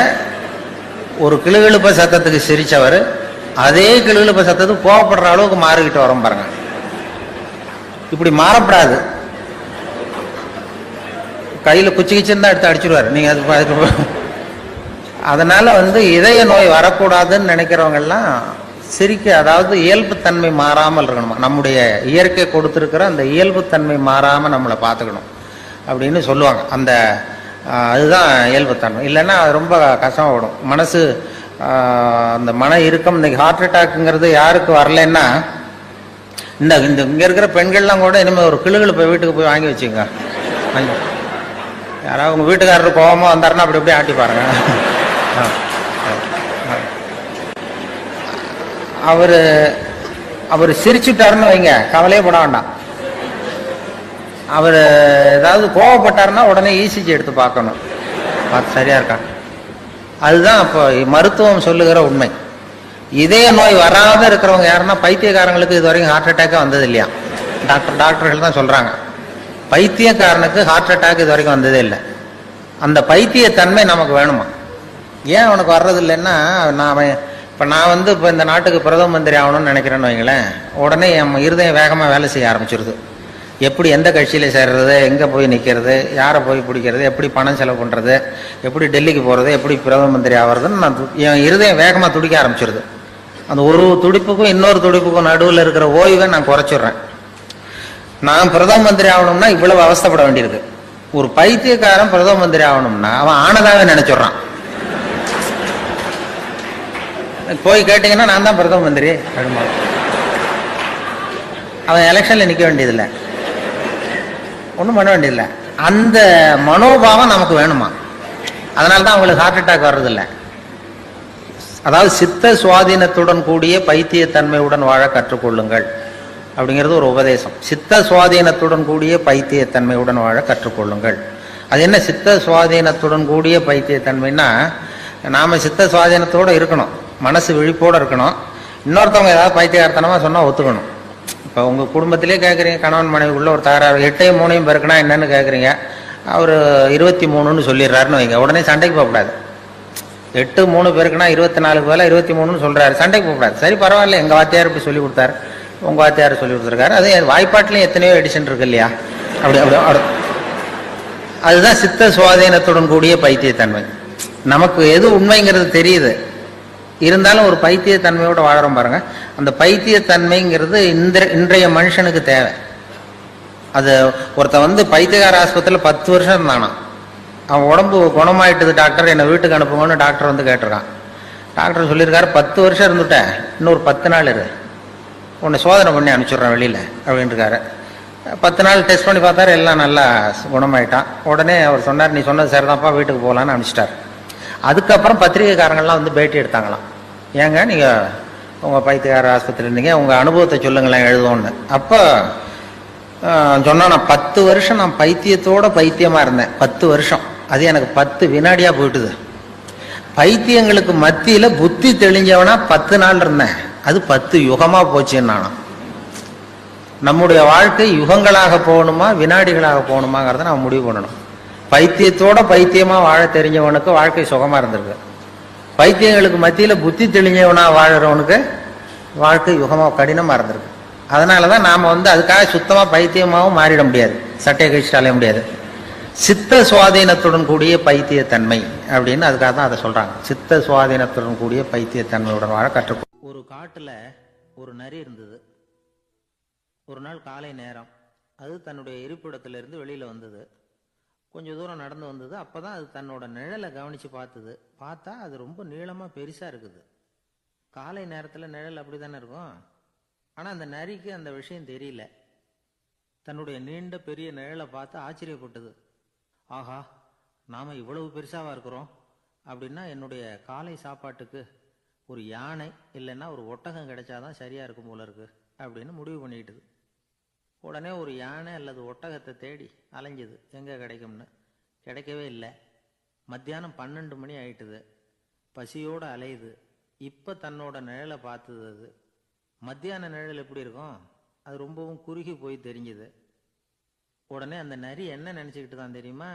ஒரு கிளுகிழுப்ப சத்தத்துக்கு சிரிச்சவர் அதே கிளுகிழுப்ப சத்தத்துக்கு கோவப்படுற அளவுக்கு மாறிக்கிட்டு வரோம் பாருங்க. இப்படி மாறப்படாது. கையில் குச்சி கிச்சின்னு தான் எடுத்து அடிச்சிருவார் நீங்க. அது அதனால வந்து இதய நோய் வரக்கூடாதுன்னு நினைக்கிறவங்கெல்லாம் சிரிக்க, அதாவது இயல்புத்தன்மை மாறாமல் இருக்கணும். நம்முடைய இயற்கை கொடுத்துருக்கிற அந்த இயல்புத்தன்மை மாறாமல் நம்மளை பார்த்துக்கணும் அப்படின்னு சொல்லுவாங்க. அந்த அதுதான் இயல்புத்தன்மை. இல்லைன்னா அது ரொம்ப கஷ்டப்படும் மனசு. அந்த மன இறுக்கம், இன்னைக்கு ஹார்ட் அட்டாக்குங்கிறது யாருக்கு வரலன்னா, இந்த இங்கே இருக்கிற பெண்கள்லாம் கூட இனிமேல் ஒரு கிளுகிழு போய் வீட்டுக்கு போய் வாங்கி வச்சுங்க. யாராவது உங்கள் வீட்டுக்காரர் கோபமாக வந்தாருன்னா அப்படி அப்படியே ஆட்டி பாருங்க. அவர் சிரிச்சுட்டாருன்னு வைங்க, கவலையே பட வேண்டாம். அவர் ஏதாவது கோவப்பட்டாருன்னா உடனே இசிஜி எடுத்து பார்க்கணும், பார்த்து சரியா இருக்கா. அதுதான் இப்போ மருத்துவம் சொல்லுகிற உண்மை. இதய நோய் வராத இருக்கிறவங்க யாருன்னா பைத்தியக்காரங்களுக்கு இது வரைக்கும் ஹார்ட் அட்டாக்கே வந்தது இல்லையா. டாக்டர்கள் தான் சொல்றாங்க, பைத்தியக்காரனுக்கு ஹார்ட் அட்டாக் இது வரைக்கும் வந்ததே இல்லை. அந்த பைத்தியத்தன்மை நமக்கு வேணுமா? ஏன் அவனுக்கு வர்றது இல்லைன்னா, நான் இப்போ இந்த நாட்டுக்கு பிரதம மந்திரி ஆகணும்னு நினைக்கிறேன்னு வைங்களேன், உடனே என் இருதயம் வேகமாக வேலை செய்ய ஆரம்பிச்சிருது. எப்படி எந்த கட்சியில் சேர்றது, எங்கே போய் நிற்கிறது, யாரை போய் பிடிக்கிறது, எப்படி பணம் செலவு பண்ணுறது, எப்படி டெல்லிக்கு போகிறது, எப்படி பிரதம மந்திரி ஆகிறதுன்னு என் இருதயம் வேகமாக துடிக்க ஆரம்பிச்சிருது. அந்த ஒரு துடிப்புக்கும் இன்னொரு துடிப்புக்கும் நடுவில் இருக்கிற ஓய்வை நான் குறைச்சிடுறேன். நான் பிரதம மந்திரி ஆகணும்னா இவ்வளவு அவஸ்தைப்பட வேண்டியிருக்கு. ஒரு பைத்தியக்காரன் பிரதம மந்திரி ஆகணும்னா அவன் ஆனதாவே நினைச்சிடறான். போய் கேட்டீங்கன்னா நான் தான் பிரதம மந்திரி அப்படிமா, அவன் எலெக்ஷன்ல நிக்க வேண்டியதில்லை, ஒன்றும் பண்ண வேண்டியதில்லை. அந்த மனோபாவம் நமக்கு வேணுமா? அதனால்தான் அவங்களுக்கு ஹார்ட் அட்டாக் வர்றதில்லை. அதாவது சித்த சுவாதீனத்துடன் கூடிய பைத்தியத்தன்மையுடன் வாழ கற்றுக்கொள்ளுங்கள் அப்படிங்கிறது ஒரு உபதேசம். சித்த சுவாதீனத்துடன் கூடிய பைத்தியத்தன்மையுடன் வாழ கற்றுக்கொள்ளுங்கள். அது என்ன சித்த சுவாதீனத்துடன் கூடிய பைத்தியத்தன்மைன்னா, நாம சித்த சுவாதீனத்தோடு இருக்கணும், மனசு விழிப்போடு இருக்கணும். இன்னொருத்தவங்க ஏதாவது பைத்தியகார்த்தனமா சொன்னா ஒத்துக்கணும். இப்போ உங்க குடும்பத்திலே கேட்குறீங்க, கணவன் மனைவிக்குள்ள ஒரு தகராறு, 8 3 பெருக்குனா என்னன்னு கேட்குறீங்க, அவர் 23ன்னு சொல்லிடுறாருன்னு வைங்க, உடனே சண்டைக்கு போகக்கூடாது. 8 3 பெருக்குனா 24 போல 23ன்னு சொல்றாரு, சண்டைக்கு போகக்கூடாது. சரி பரவாயில்ல, எங்க வாத்தியார் இப்படி சொல்லி கொடுத்தாரு, உங்க வாத்தியார் சொல்லி கொடுத்துருக்காரு, அது வாய்ப்பாட்டிலையும் எத்தனையோ எடிஷன் இருக்கு இல்லையா. அப்படி அதுதான் சித்த சுவாதீனத்துடன் கூடிய பைத்தியத்தன்மை. நமக்கு எது உண்மைங்கிறது தெரியுது, இருந்தாலும் ஒரு பைத்தியத்தன்மையோட வாழறோம் பாருங்க. அந்த பைத்தியத்தன்மைங்கிறது இன்றைய மனுஷனுக்கு தேவை. அது ஒருத்த பைத்தியகார ஆஸ்பத்திரியில் 10 வருஷம் இருந்தானா, அவன் உடம்பு குணமாயிட்டது டாக்டர், என்னை வீட்டுக்கு அனுப்புங்கன்னு டாக்டர் கேட்டிருக்கான். டாக்டர் சொல்லியிருக்காரு, 10 வருஷம் இருந்துட்டேன், இன்னொரு 10 நாள் இரு, உன்னை சோதனை பண்ணி அனுப்பிச்சுட்றேன் வெளியில அப்படின்னு இருக்காரு. 10 நாள் டெஸ்ட் பண்ணி பார்த்தாரு, எல்லாம் நல்லா குணமாயிட்டான். உடனே அவர் சொன்னார், நீ சொன்னது சரிதான்ப்பா, வீட்டுக்கு போகலான்னு அனுப்பிச்சிட்டார். அதுக்கப்புறம் பத்திரிகைக்காரங்கள்லாம் பேட்டி எடுத்தாங்களாம், ஏங்க நீங்க உங்க பைத்தியகார ஆஸ்பத்திரி இருந்தீங்க, உங்க அனுபவத்தை சொல்லுங்களேன் எழுதுவோன்னு. அப்போ சொன்னா, நான் 10 வருஷம் நான் பைத்தியத்தோட பைத்தியமா இருந்தேன். 10 வருஷம், அது எனக்கு 10 வினாடியா போயிட்டுது. பைத்தியங்களுக்கு மத்தியில புத்தி தெளிஞ்சவனா 10 நாள் இருந்தேன், அது 10 யுகமா போச்சுன்னு. நானும் நம்முடைய வாழ்க்கை யுகங்களாக போகணுமா வினாடிகளாக போகணுமாங்கிறத நான் முடிவு பண்ணணும். பைத்தியத்தோட பைத்தியமா வாழ தெரிஞ்சவனுக்கு வாழ்க்கை சுகமா இருந்திருக்கு. பைத்தியங்களுக்கு மத்தியில புத்தி தெளிஞ்சவனா வாழறவனுக்கு வாழ்க்கை யுகமா கடினமா இருந்திருக்கு. அதனாலதான் நாம அதுக்காக சுத்தமா பைத்தியமாவும் மாறிட முடியாது, சட்டையை கழிச்சுட்டு அலைய முடியாது. சித்த சுவாதீனத்துடன் கூடிய பைத்தியத்தன்மை அப்படின்னு அதுக்காக தான் அதை சொல்றாங்க. சித்த சுவாதீனத்துடன் கூடிய பைத்தியத்தன்மையுடன் வாழ கற்றுக்கொள். ஒரு காட்டுல ஒரு நரி இருந்தது. ஒரு நாள் காலை நேரம் அது தன்னுடைய இருப்பிடத்திலிருந்து வெளியில வந்தது. கொஞ்சம் தூரம் நடந்து வந்தது. அப்பதான் அது தன்னோட நிழலை கவனிச்சு பார்த்தது. பார்த்தா அது ரொம்ப நீளமா பெருசா இருக்குது. காலை நேரத்துல நிழல் அப்படித்தானே இருக்கும். ஆனா அந்த நரிக்கு அந்த விஷயம் தெரியல. தன்னுடைய நீண்ட பெரிய நிழலை பார்த்து ஆச்சரியப்பட்டது. ஆஹா, நாம இவ்வளவு பெருசாவா இருக்கிறோம் அப்படின்னா, என்னுடைய காலை சாப்பாட்டுக்கு ஒரு யானை இல்லைன்னா ஒரு ஒட்டகம் கிடைச்சாதான் சரியா இருக்கும் போல இருக்கு அப்படின்னு முடிவு பண்ணிக்கிட்டது. உடனே ஒரு யானை அல்லது ஒட்டகத்தை தேடி அலைஞ்சது, எங்க கிடைக்கும்னு. கிடைக்கவே இல்லை. மத்தியானம் 12 மணி ஆயிட்டுது. பசியோடு அலையுது. இப்ப தன்னோட நிழலை பார்த்தது. அது மத்தியான நிழல் எப்படி இருக்கும், அது ரொம்பவும் குறுகி போய் தெரிஞ்சுது. உடனே அந்த நரி என்ன நினைச்சுக்கிட்டு தான் தெரியுமா,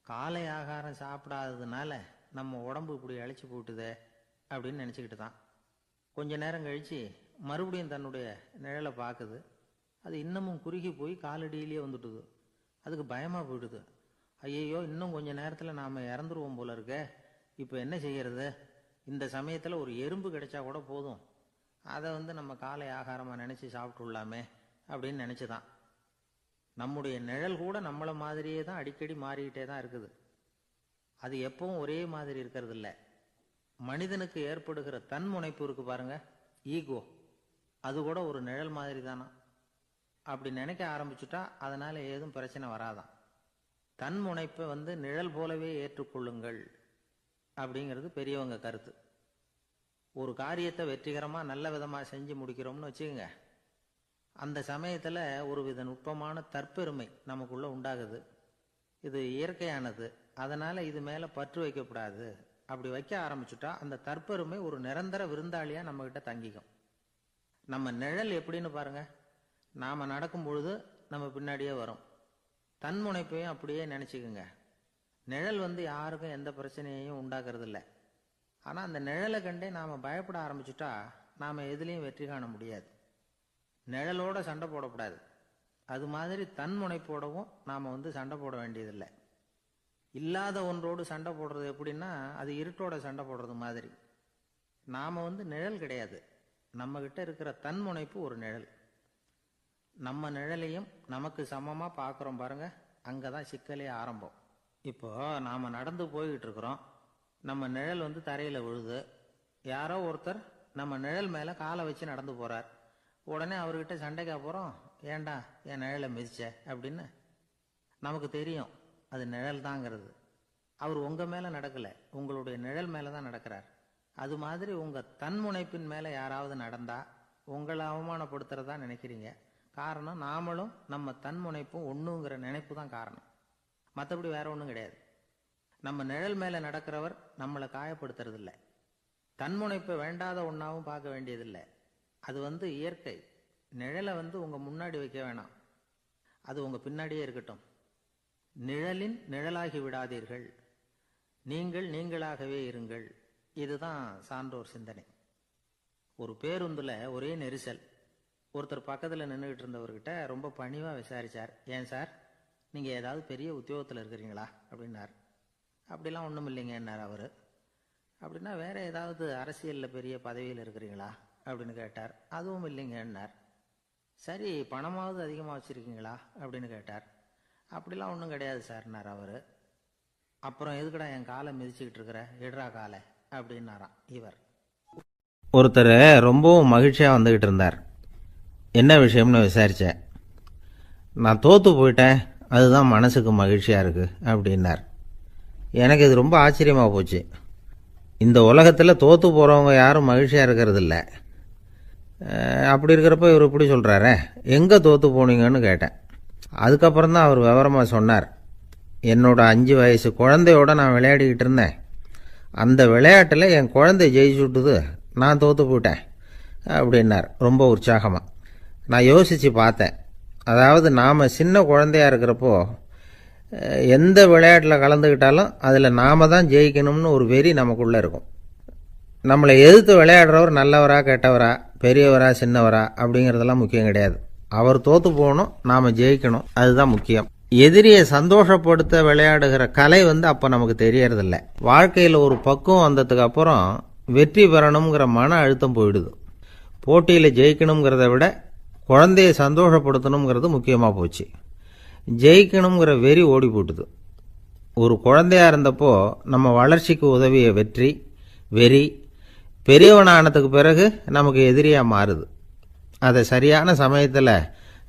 காலை ஆகாரம் சாப்பிடாததுனால நம்ம உடம்பு இப்படி அழைச்சி போட்டுதே அப்படின்னு நினைச்சுக்கிட்டு தான். கொஞ்ச நேரம் கழிச்சு மறுபடியும் தன்னுடைய நிழலை பார்க்குது. அது இன்னமும் குறுகி போய் காலடியிலேயே வந்துட்டுது. அதுக்கு பயமா போயிடுது. ஐயையோ, இன்னும் கொஞ்ச நேரத்துல நாம இறந்துருவோம் போல இருக்க, இப்ப என்ன செய்யறது? இந்த சமயத்துல ஒரு எறும்பு கிடைச்சா கூட போதும், அதை நம்ம காலை ஆகாரமா நினைச்சு சாப்பிட்டுள்ளாமே அப்படின்னு நினைச்சுதான். நம்முடைய நிழல் கூட நம்மள மாதிரியே தான் அடிக்கடி மாறிக்கிட்டே தான் இருக்குது. அது எப்பவும் ஒரே மாதிரி இருக்கிறது இல்லை. மனிதனுக்கு ஏற்படுகிற தன்முனைப்பு இருக்கு பாருங்க, ஈகோ, அது கூட ஒரு நிழல் மாதிரி தானா. அப்படி நினைக்க ஆரம்பிச்சுட்டா அதனால ஏதும் பிரச்சனை வராதான். தன்முனைப்பை நிழல் போலவே ஏற்றுக்கொள்ளுங்கள் அப்படிங்கிறது பெரியவங்க கருத்து. ஒரு காரியத்தை வெற்றிகரமா நல்ல விதமா செஞ்சு முடிக்கிறோம்னு வச்சுக்கோங்க, அந்த சமயத்தில் ஒரு வித நுட்பமான தற்பெருமை நமக்குள்ளே உண்டாகுது. இது இயற்கையானது, அதனால் இது மேலே பற்று வைக்கக்கூடாது. அப்படி வைக்க ஆரம்பிச்சுட்டா அந்த தற்பெருமை ஒரு நிரந்தர விருந்தாளியாக நம்மக்கிட்ட தங்கிக்கும். நம்ம நிழல் எப்படின்னு பாருங்க, நாம் நடக்கும் பொழுது நம்ம பின்னாடியே வரும். தன்முனைப்பையும் அப்படியே நினச்சிக்குங்க. நிழல் யாருக்கும் எந்த பிரச்சனையையும் உண்டாக்குறது இல்லை. ஆனால் அந்த நிழலை கண்டே நாம் பயப்பட ஆரம்பிச்சுட்டா நாம் எதுலேயும் வெற்றி காண முடியாது. நிழலோட சண்டை போடக்கூடாது. அது மாதிரி தன்முனைப்போடவும் நாம் சண்டை போட வேண்டியதில்லை. இல்லாத ஒன்றோடு சண்டை போடுறது எப்படின்னா, அது இருட்டோட சண்டை போடுறது மாதிரி. நாம் நிழல் கிடையாது, நம்மகிட்ட இருக்கிற தன்முனைப்பு ஒரு நிழல். நம்ம நிழலையும் நமக்கு சமமாக பார்க்குறோம் பாருங்க, அங்கே தான் சிக்கலே ஆரம்பம். இப்போ நாம் நடந்து போய்கிட்டு இருக்கிறோம், நம்ம நிழல் தரையில் விழுது. யாரோ ஒருத்தர் நம்ம நிழல் மேலே காலை வச்சு நடந்து போகிறார். உடனே அவர்கிட்ட சண்டைக்கா போகிறோம், ஏண்டா என் நிழலை மிதிச்ச அப்படின்னு. நமக்கு தெரியும் அது நிழல் தாங்கிறது. அவர் உங்கள் மேலே நடக்கலை, உங்களுடைய நிழல் மேலே தான் நடக்கிறார். அது மாதிரி உங்கள் தன்முனைப்பின் மேலே யாராவது நடந்தால் உங்களை அவமானப்படுத்துகிறதா நினைக்கிறீங்க. காரணம், நாமளும் நம்ம தன்முனைப்பும் ஒன்றுங்கிற நினைப்பு தான் காரணம். மற்றபடி வேற ஒன்றும் கிடையாது. நம்ம நிழல் மேலே நடக்கிறவர் நம்மளை காயப்படுத்துறதில்லை. தன்முனைப்பை வேண்டாத ஒன்றாவும் பார்க்க வேண்டியதில்லை. அது இயற்கை. நிழலை உங்கள் முன்னாடி வைக்க வேணாம், அது உங்கள் பின்னாடியே இருக்கட்டும். நிழலின் நிழலாகி விடாதீர்கள், நீங்கள் நீங்களாகவே இருங்கள். இதுதான் சான்றோர் சிந்தனை. ஒரு பேருந்தில் ஒரே நெரிசல். ஒருத்தர் பக்கத்தில் நின்றுக்கிட்டு இருந்தவர்கிட்ட ரொம்ப பணிவாக விசாரித்தார், ஏன் சார் நீங்கள் ஏதாவது பெரிய உத்தியோகத்தில் இருக்கிறீங்களா அப்படின்னார். அப்படிலாம் ஒன்றும் இல்லைங்கன்னார் அவர். அப்படின்னா வேறு ஏதாவது அரசியலில் பெரிய பதவியில் இருக்கிறீங்களா அப்படின்னு கேட்டார். அதுவும் இல்லைங்கன்னார். சரி, பணமாவது அதிகமாக வச்சுருக்கீங்களா அப்படின்னு கேட்டார். அப்படிலாம் ஒன்றும் கிடையாது சார்னார் அவர். அப்புறம் எதுக்கடா என் காலை மிதிச்சுக்கிட்டு இருக்கிற, எடுறா காலை அப்படின்னாராம் இவர். ஒருத்தர் ரொம்பவும் மகிழ்ச்சியாக வந்துக்கிட்டு இருந்தார். என்ன விஷயம்னு விசாரித்தேன். நான் தோற்று போயிட்டேன், அதுதான் மனசுக்கு மகிழ்ச்சியாக இருக்குது அப்படின்னார். எனக்கு இது ரொம்ப ஆச்சரியமாக போச்சு. இந்த உலகத்தில் தோற்று போகிறவங்க யாரும் மகிழ்ச்சியாக இருக்கிறதில்ல. அப்படி இருக்கிறப்ப இவர் இப்படி சொல்கிறாரே, எங்கே தோற்று போனீங்கன்னு கேட்டேன். அதுக்கப்புறம் தான் அவர் விவரமாக சொன்னார். என்னோட 5 வயசு குழந்தையோட நான் விளையாடிக்கிட்டு இருந்தேன். அந்த விளையாட்டில் என் குழந்தை ஜெயிச்சு விட்டுது, நான் தோற்று போயிட்டேன் அப்படின்னார் ரொம்ப உற்சாகமாக. நான் யோசித்து பார்த்தேன். அதாவது நாம் சின்ன குழந்தையாக இருக்கிறப்போ எந்த விளையாட்டில் கலந்துக்கிட்டாலும் அதில் நாம் தான் ஜெயிக்கணும்னு ஒரு வெறி நமக்குள்ளே இருக்கும். நம்மளை எதிர்த்து விளையாடுறவர் நல்லவரா கெட்டவரா, பெரியவரா சின்னவரா அப்படிங்கிறதெல்லாம் முக்கியம் கிடையாது. அவர் தோற்று போகணும், நாம் ஜெயிக்கணும், அதுதான் முக்கியம். எதிரியை சந்தோஷப்படுத்த விளையாடுகிற கலை அப்போ நமக்கு தெரியறதில்ல. வாழ்க்கையில் ஒரு பக்குவம் வந்ததுக்கு அப்புறம் வெற்றி பெறணுங்கிற மன அழுத்தம் போயிடுது. போட்டியில் ஜெயிக்கணுங்கிறத விட குழந்தையை சந்தோஷப்படுத்தணுங்கிறது முக்கியமாக போச்சு. ஜெயிக்கணுங்கிற வெறி ஓடி போட்டுது. ஒரு குழந்தையாக இருந்தப்போ நம்ம வளர்ச்சிக்கு உதவிய வெறி பெரியவனானதுக்கு பிறகு நமக்கு எதிரியாக மாறுது. அதை சரியான சமயத்தில்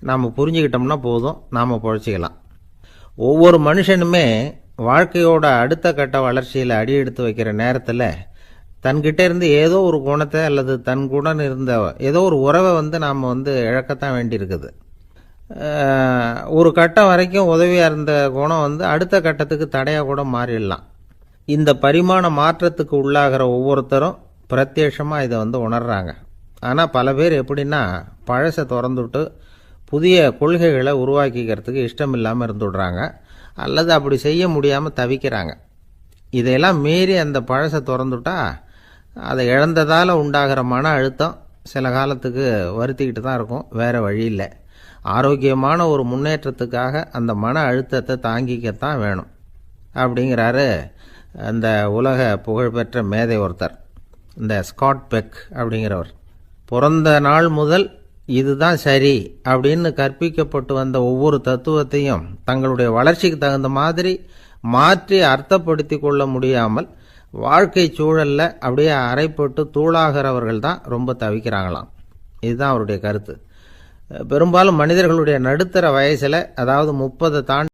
நாம் புரிஞ்சுக்கிட்டோம்னா போதும், நாம் பொழைச்சிக்கலாம். ஒவ்வொரு மனுஷனுமே வாழ்க்கையோட அடுத்த கட்ட வளர்ச்சியில் அடி எடுத்து வைக்கிற நேரத்தில் தன்கிட்ட இருந்து ஏதோ ஒரு குணத்தை அல்லது தன் குணம் இருந்த ஏதோ ஒரு உறவை நாம் இழக்கத்தான் வேண்டியிருக்குது. ஒரு கட்டம் வரைக்கும் உதவியாக இருந்த குணம் அடுத்த கட்டத்துக்கு தடையாக கூட மாறிடலாம். இந்த பரிமாண மாற்றத்துக்கு உள்ளாகிற ஒவ்வொருத்தரும் பிரத்யட்சமாக இதை உணர்றாங்க. ஆனால் பல பேர் எப்படின்னா, பழசை திறந்துவிட்டு புதிய கொள்கைகளை உருவாக்கிக்கிறதுக்கு இஷ்டம் இல்லாமல் இருந்துடுறாங்க, அல்லது அப்படி செய்ய முடியாமல் தவிக்கிறாங்க. இதையெல்லாம் மீறி அந்த பழசை திறந்துட்டா அதை இழந்ததால் உண்டாகிற மன அழுத்தம் சில காலத்துக்கு வருத்திக்கிட்டு தான் இருக்கும், வேறு வழி இல்லை. ஆரோக்கியமான ஒரு முன்னேற்றத்துக்காக அந்த மன அழுத்தத்தை தாங்கிக்கத்தான் வேணும் அப்படிங்கிறாரு அந்த உலக புகழ்பெற்ற மேதை ஒருத்தர், இந்த ஸ்காட் பெக் அப்படிங்கிறவர். பிறந்த நாள் முதல் இதுதான் சரி அப்படின்னு கற்பிக்கப்பட்டு வந்த ஒவ்வொரு தத்துவத்தையும் தங்களுடைய வளர்ச்சிக்கு தகுந்த மாதிரி மாற்றி அர்த்தப்படுத்தி கொள்ள முடியாமல் வாழ்க்கை சூழலில் அப்படியே அரைப்பட்டு தூளாகிறவர்கள் தான் ரொம்ப தவிக்கிறாங்களாம். இதுதான் அவருடைய கருத்து. பெரும்பாலும் மனிதர்களுடைய நடுத்தர வயசில், அதாவது 30 தாண்டி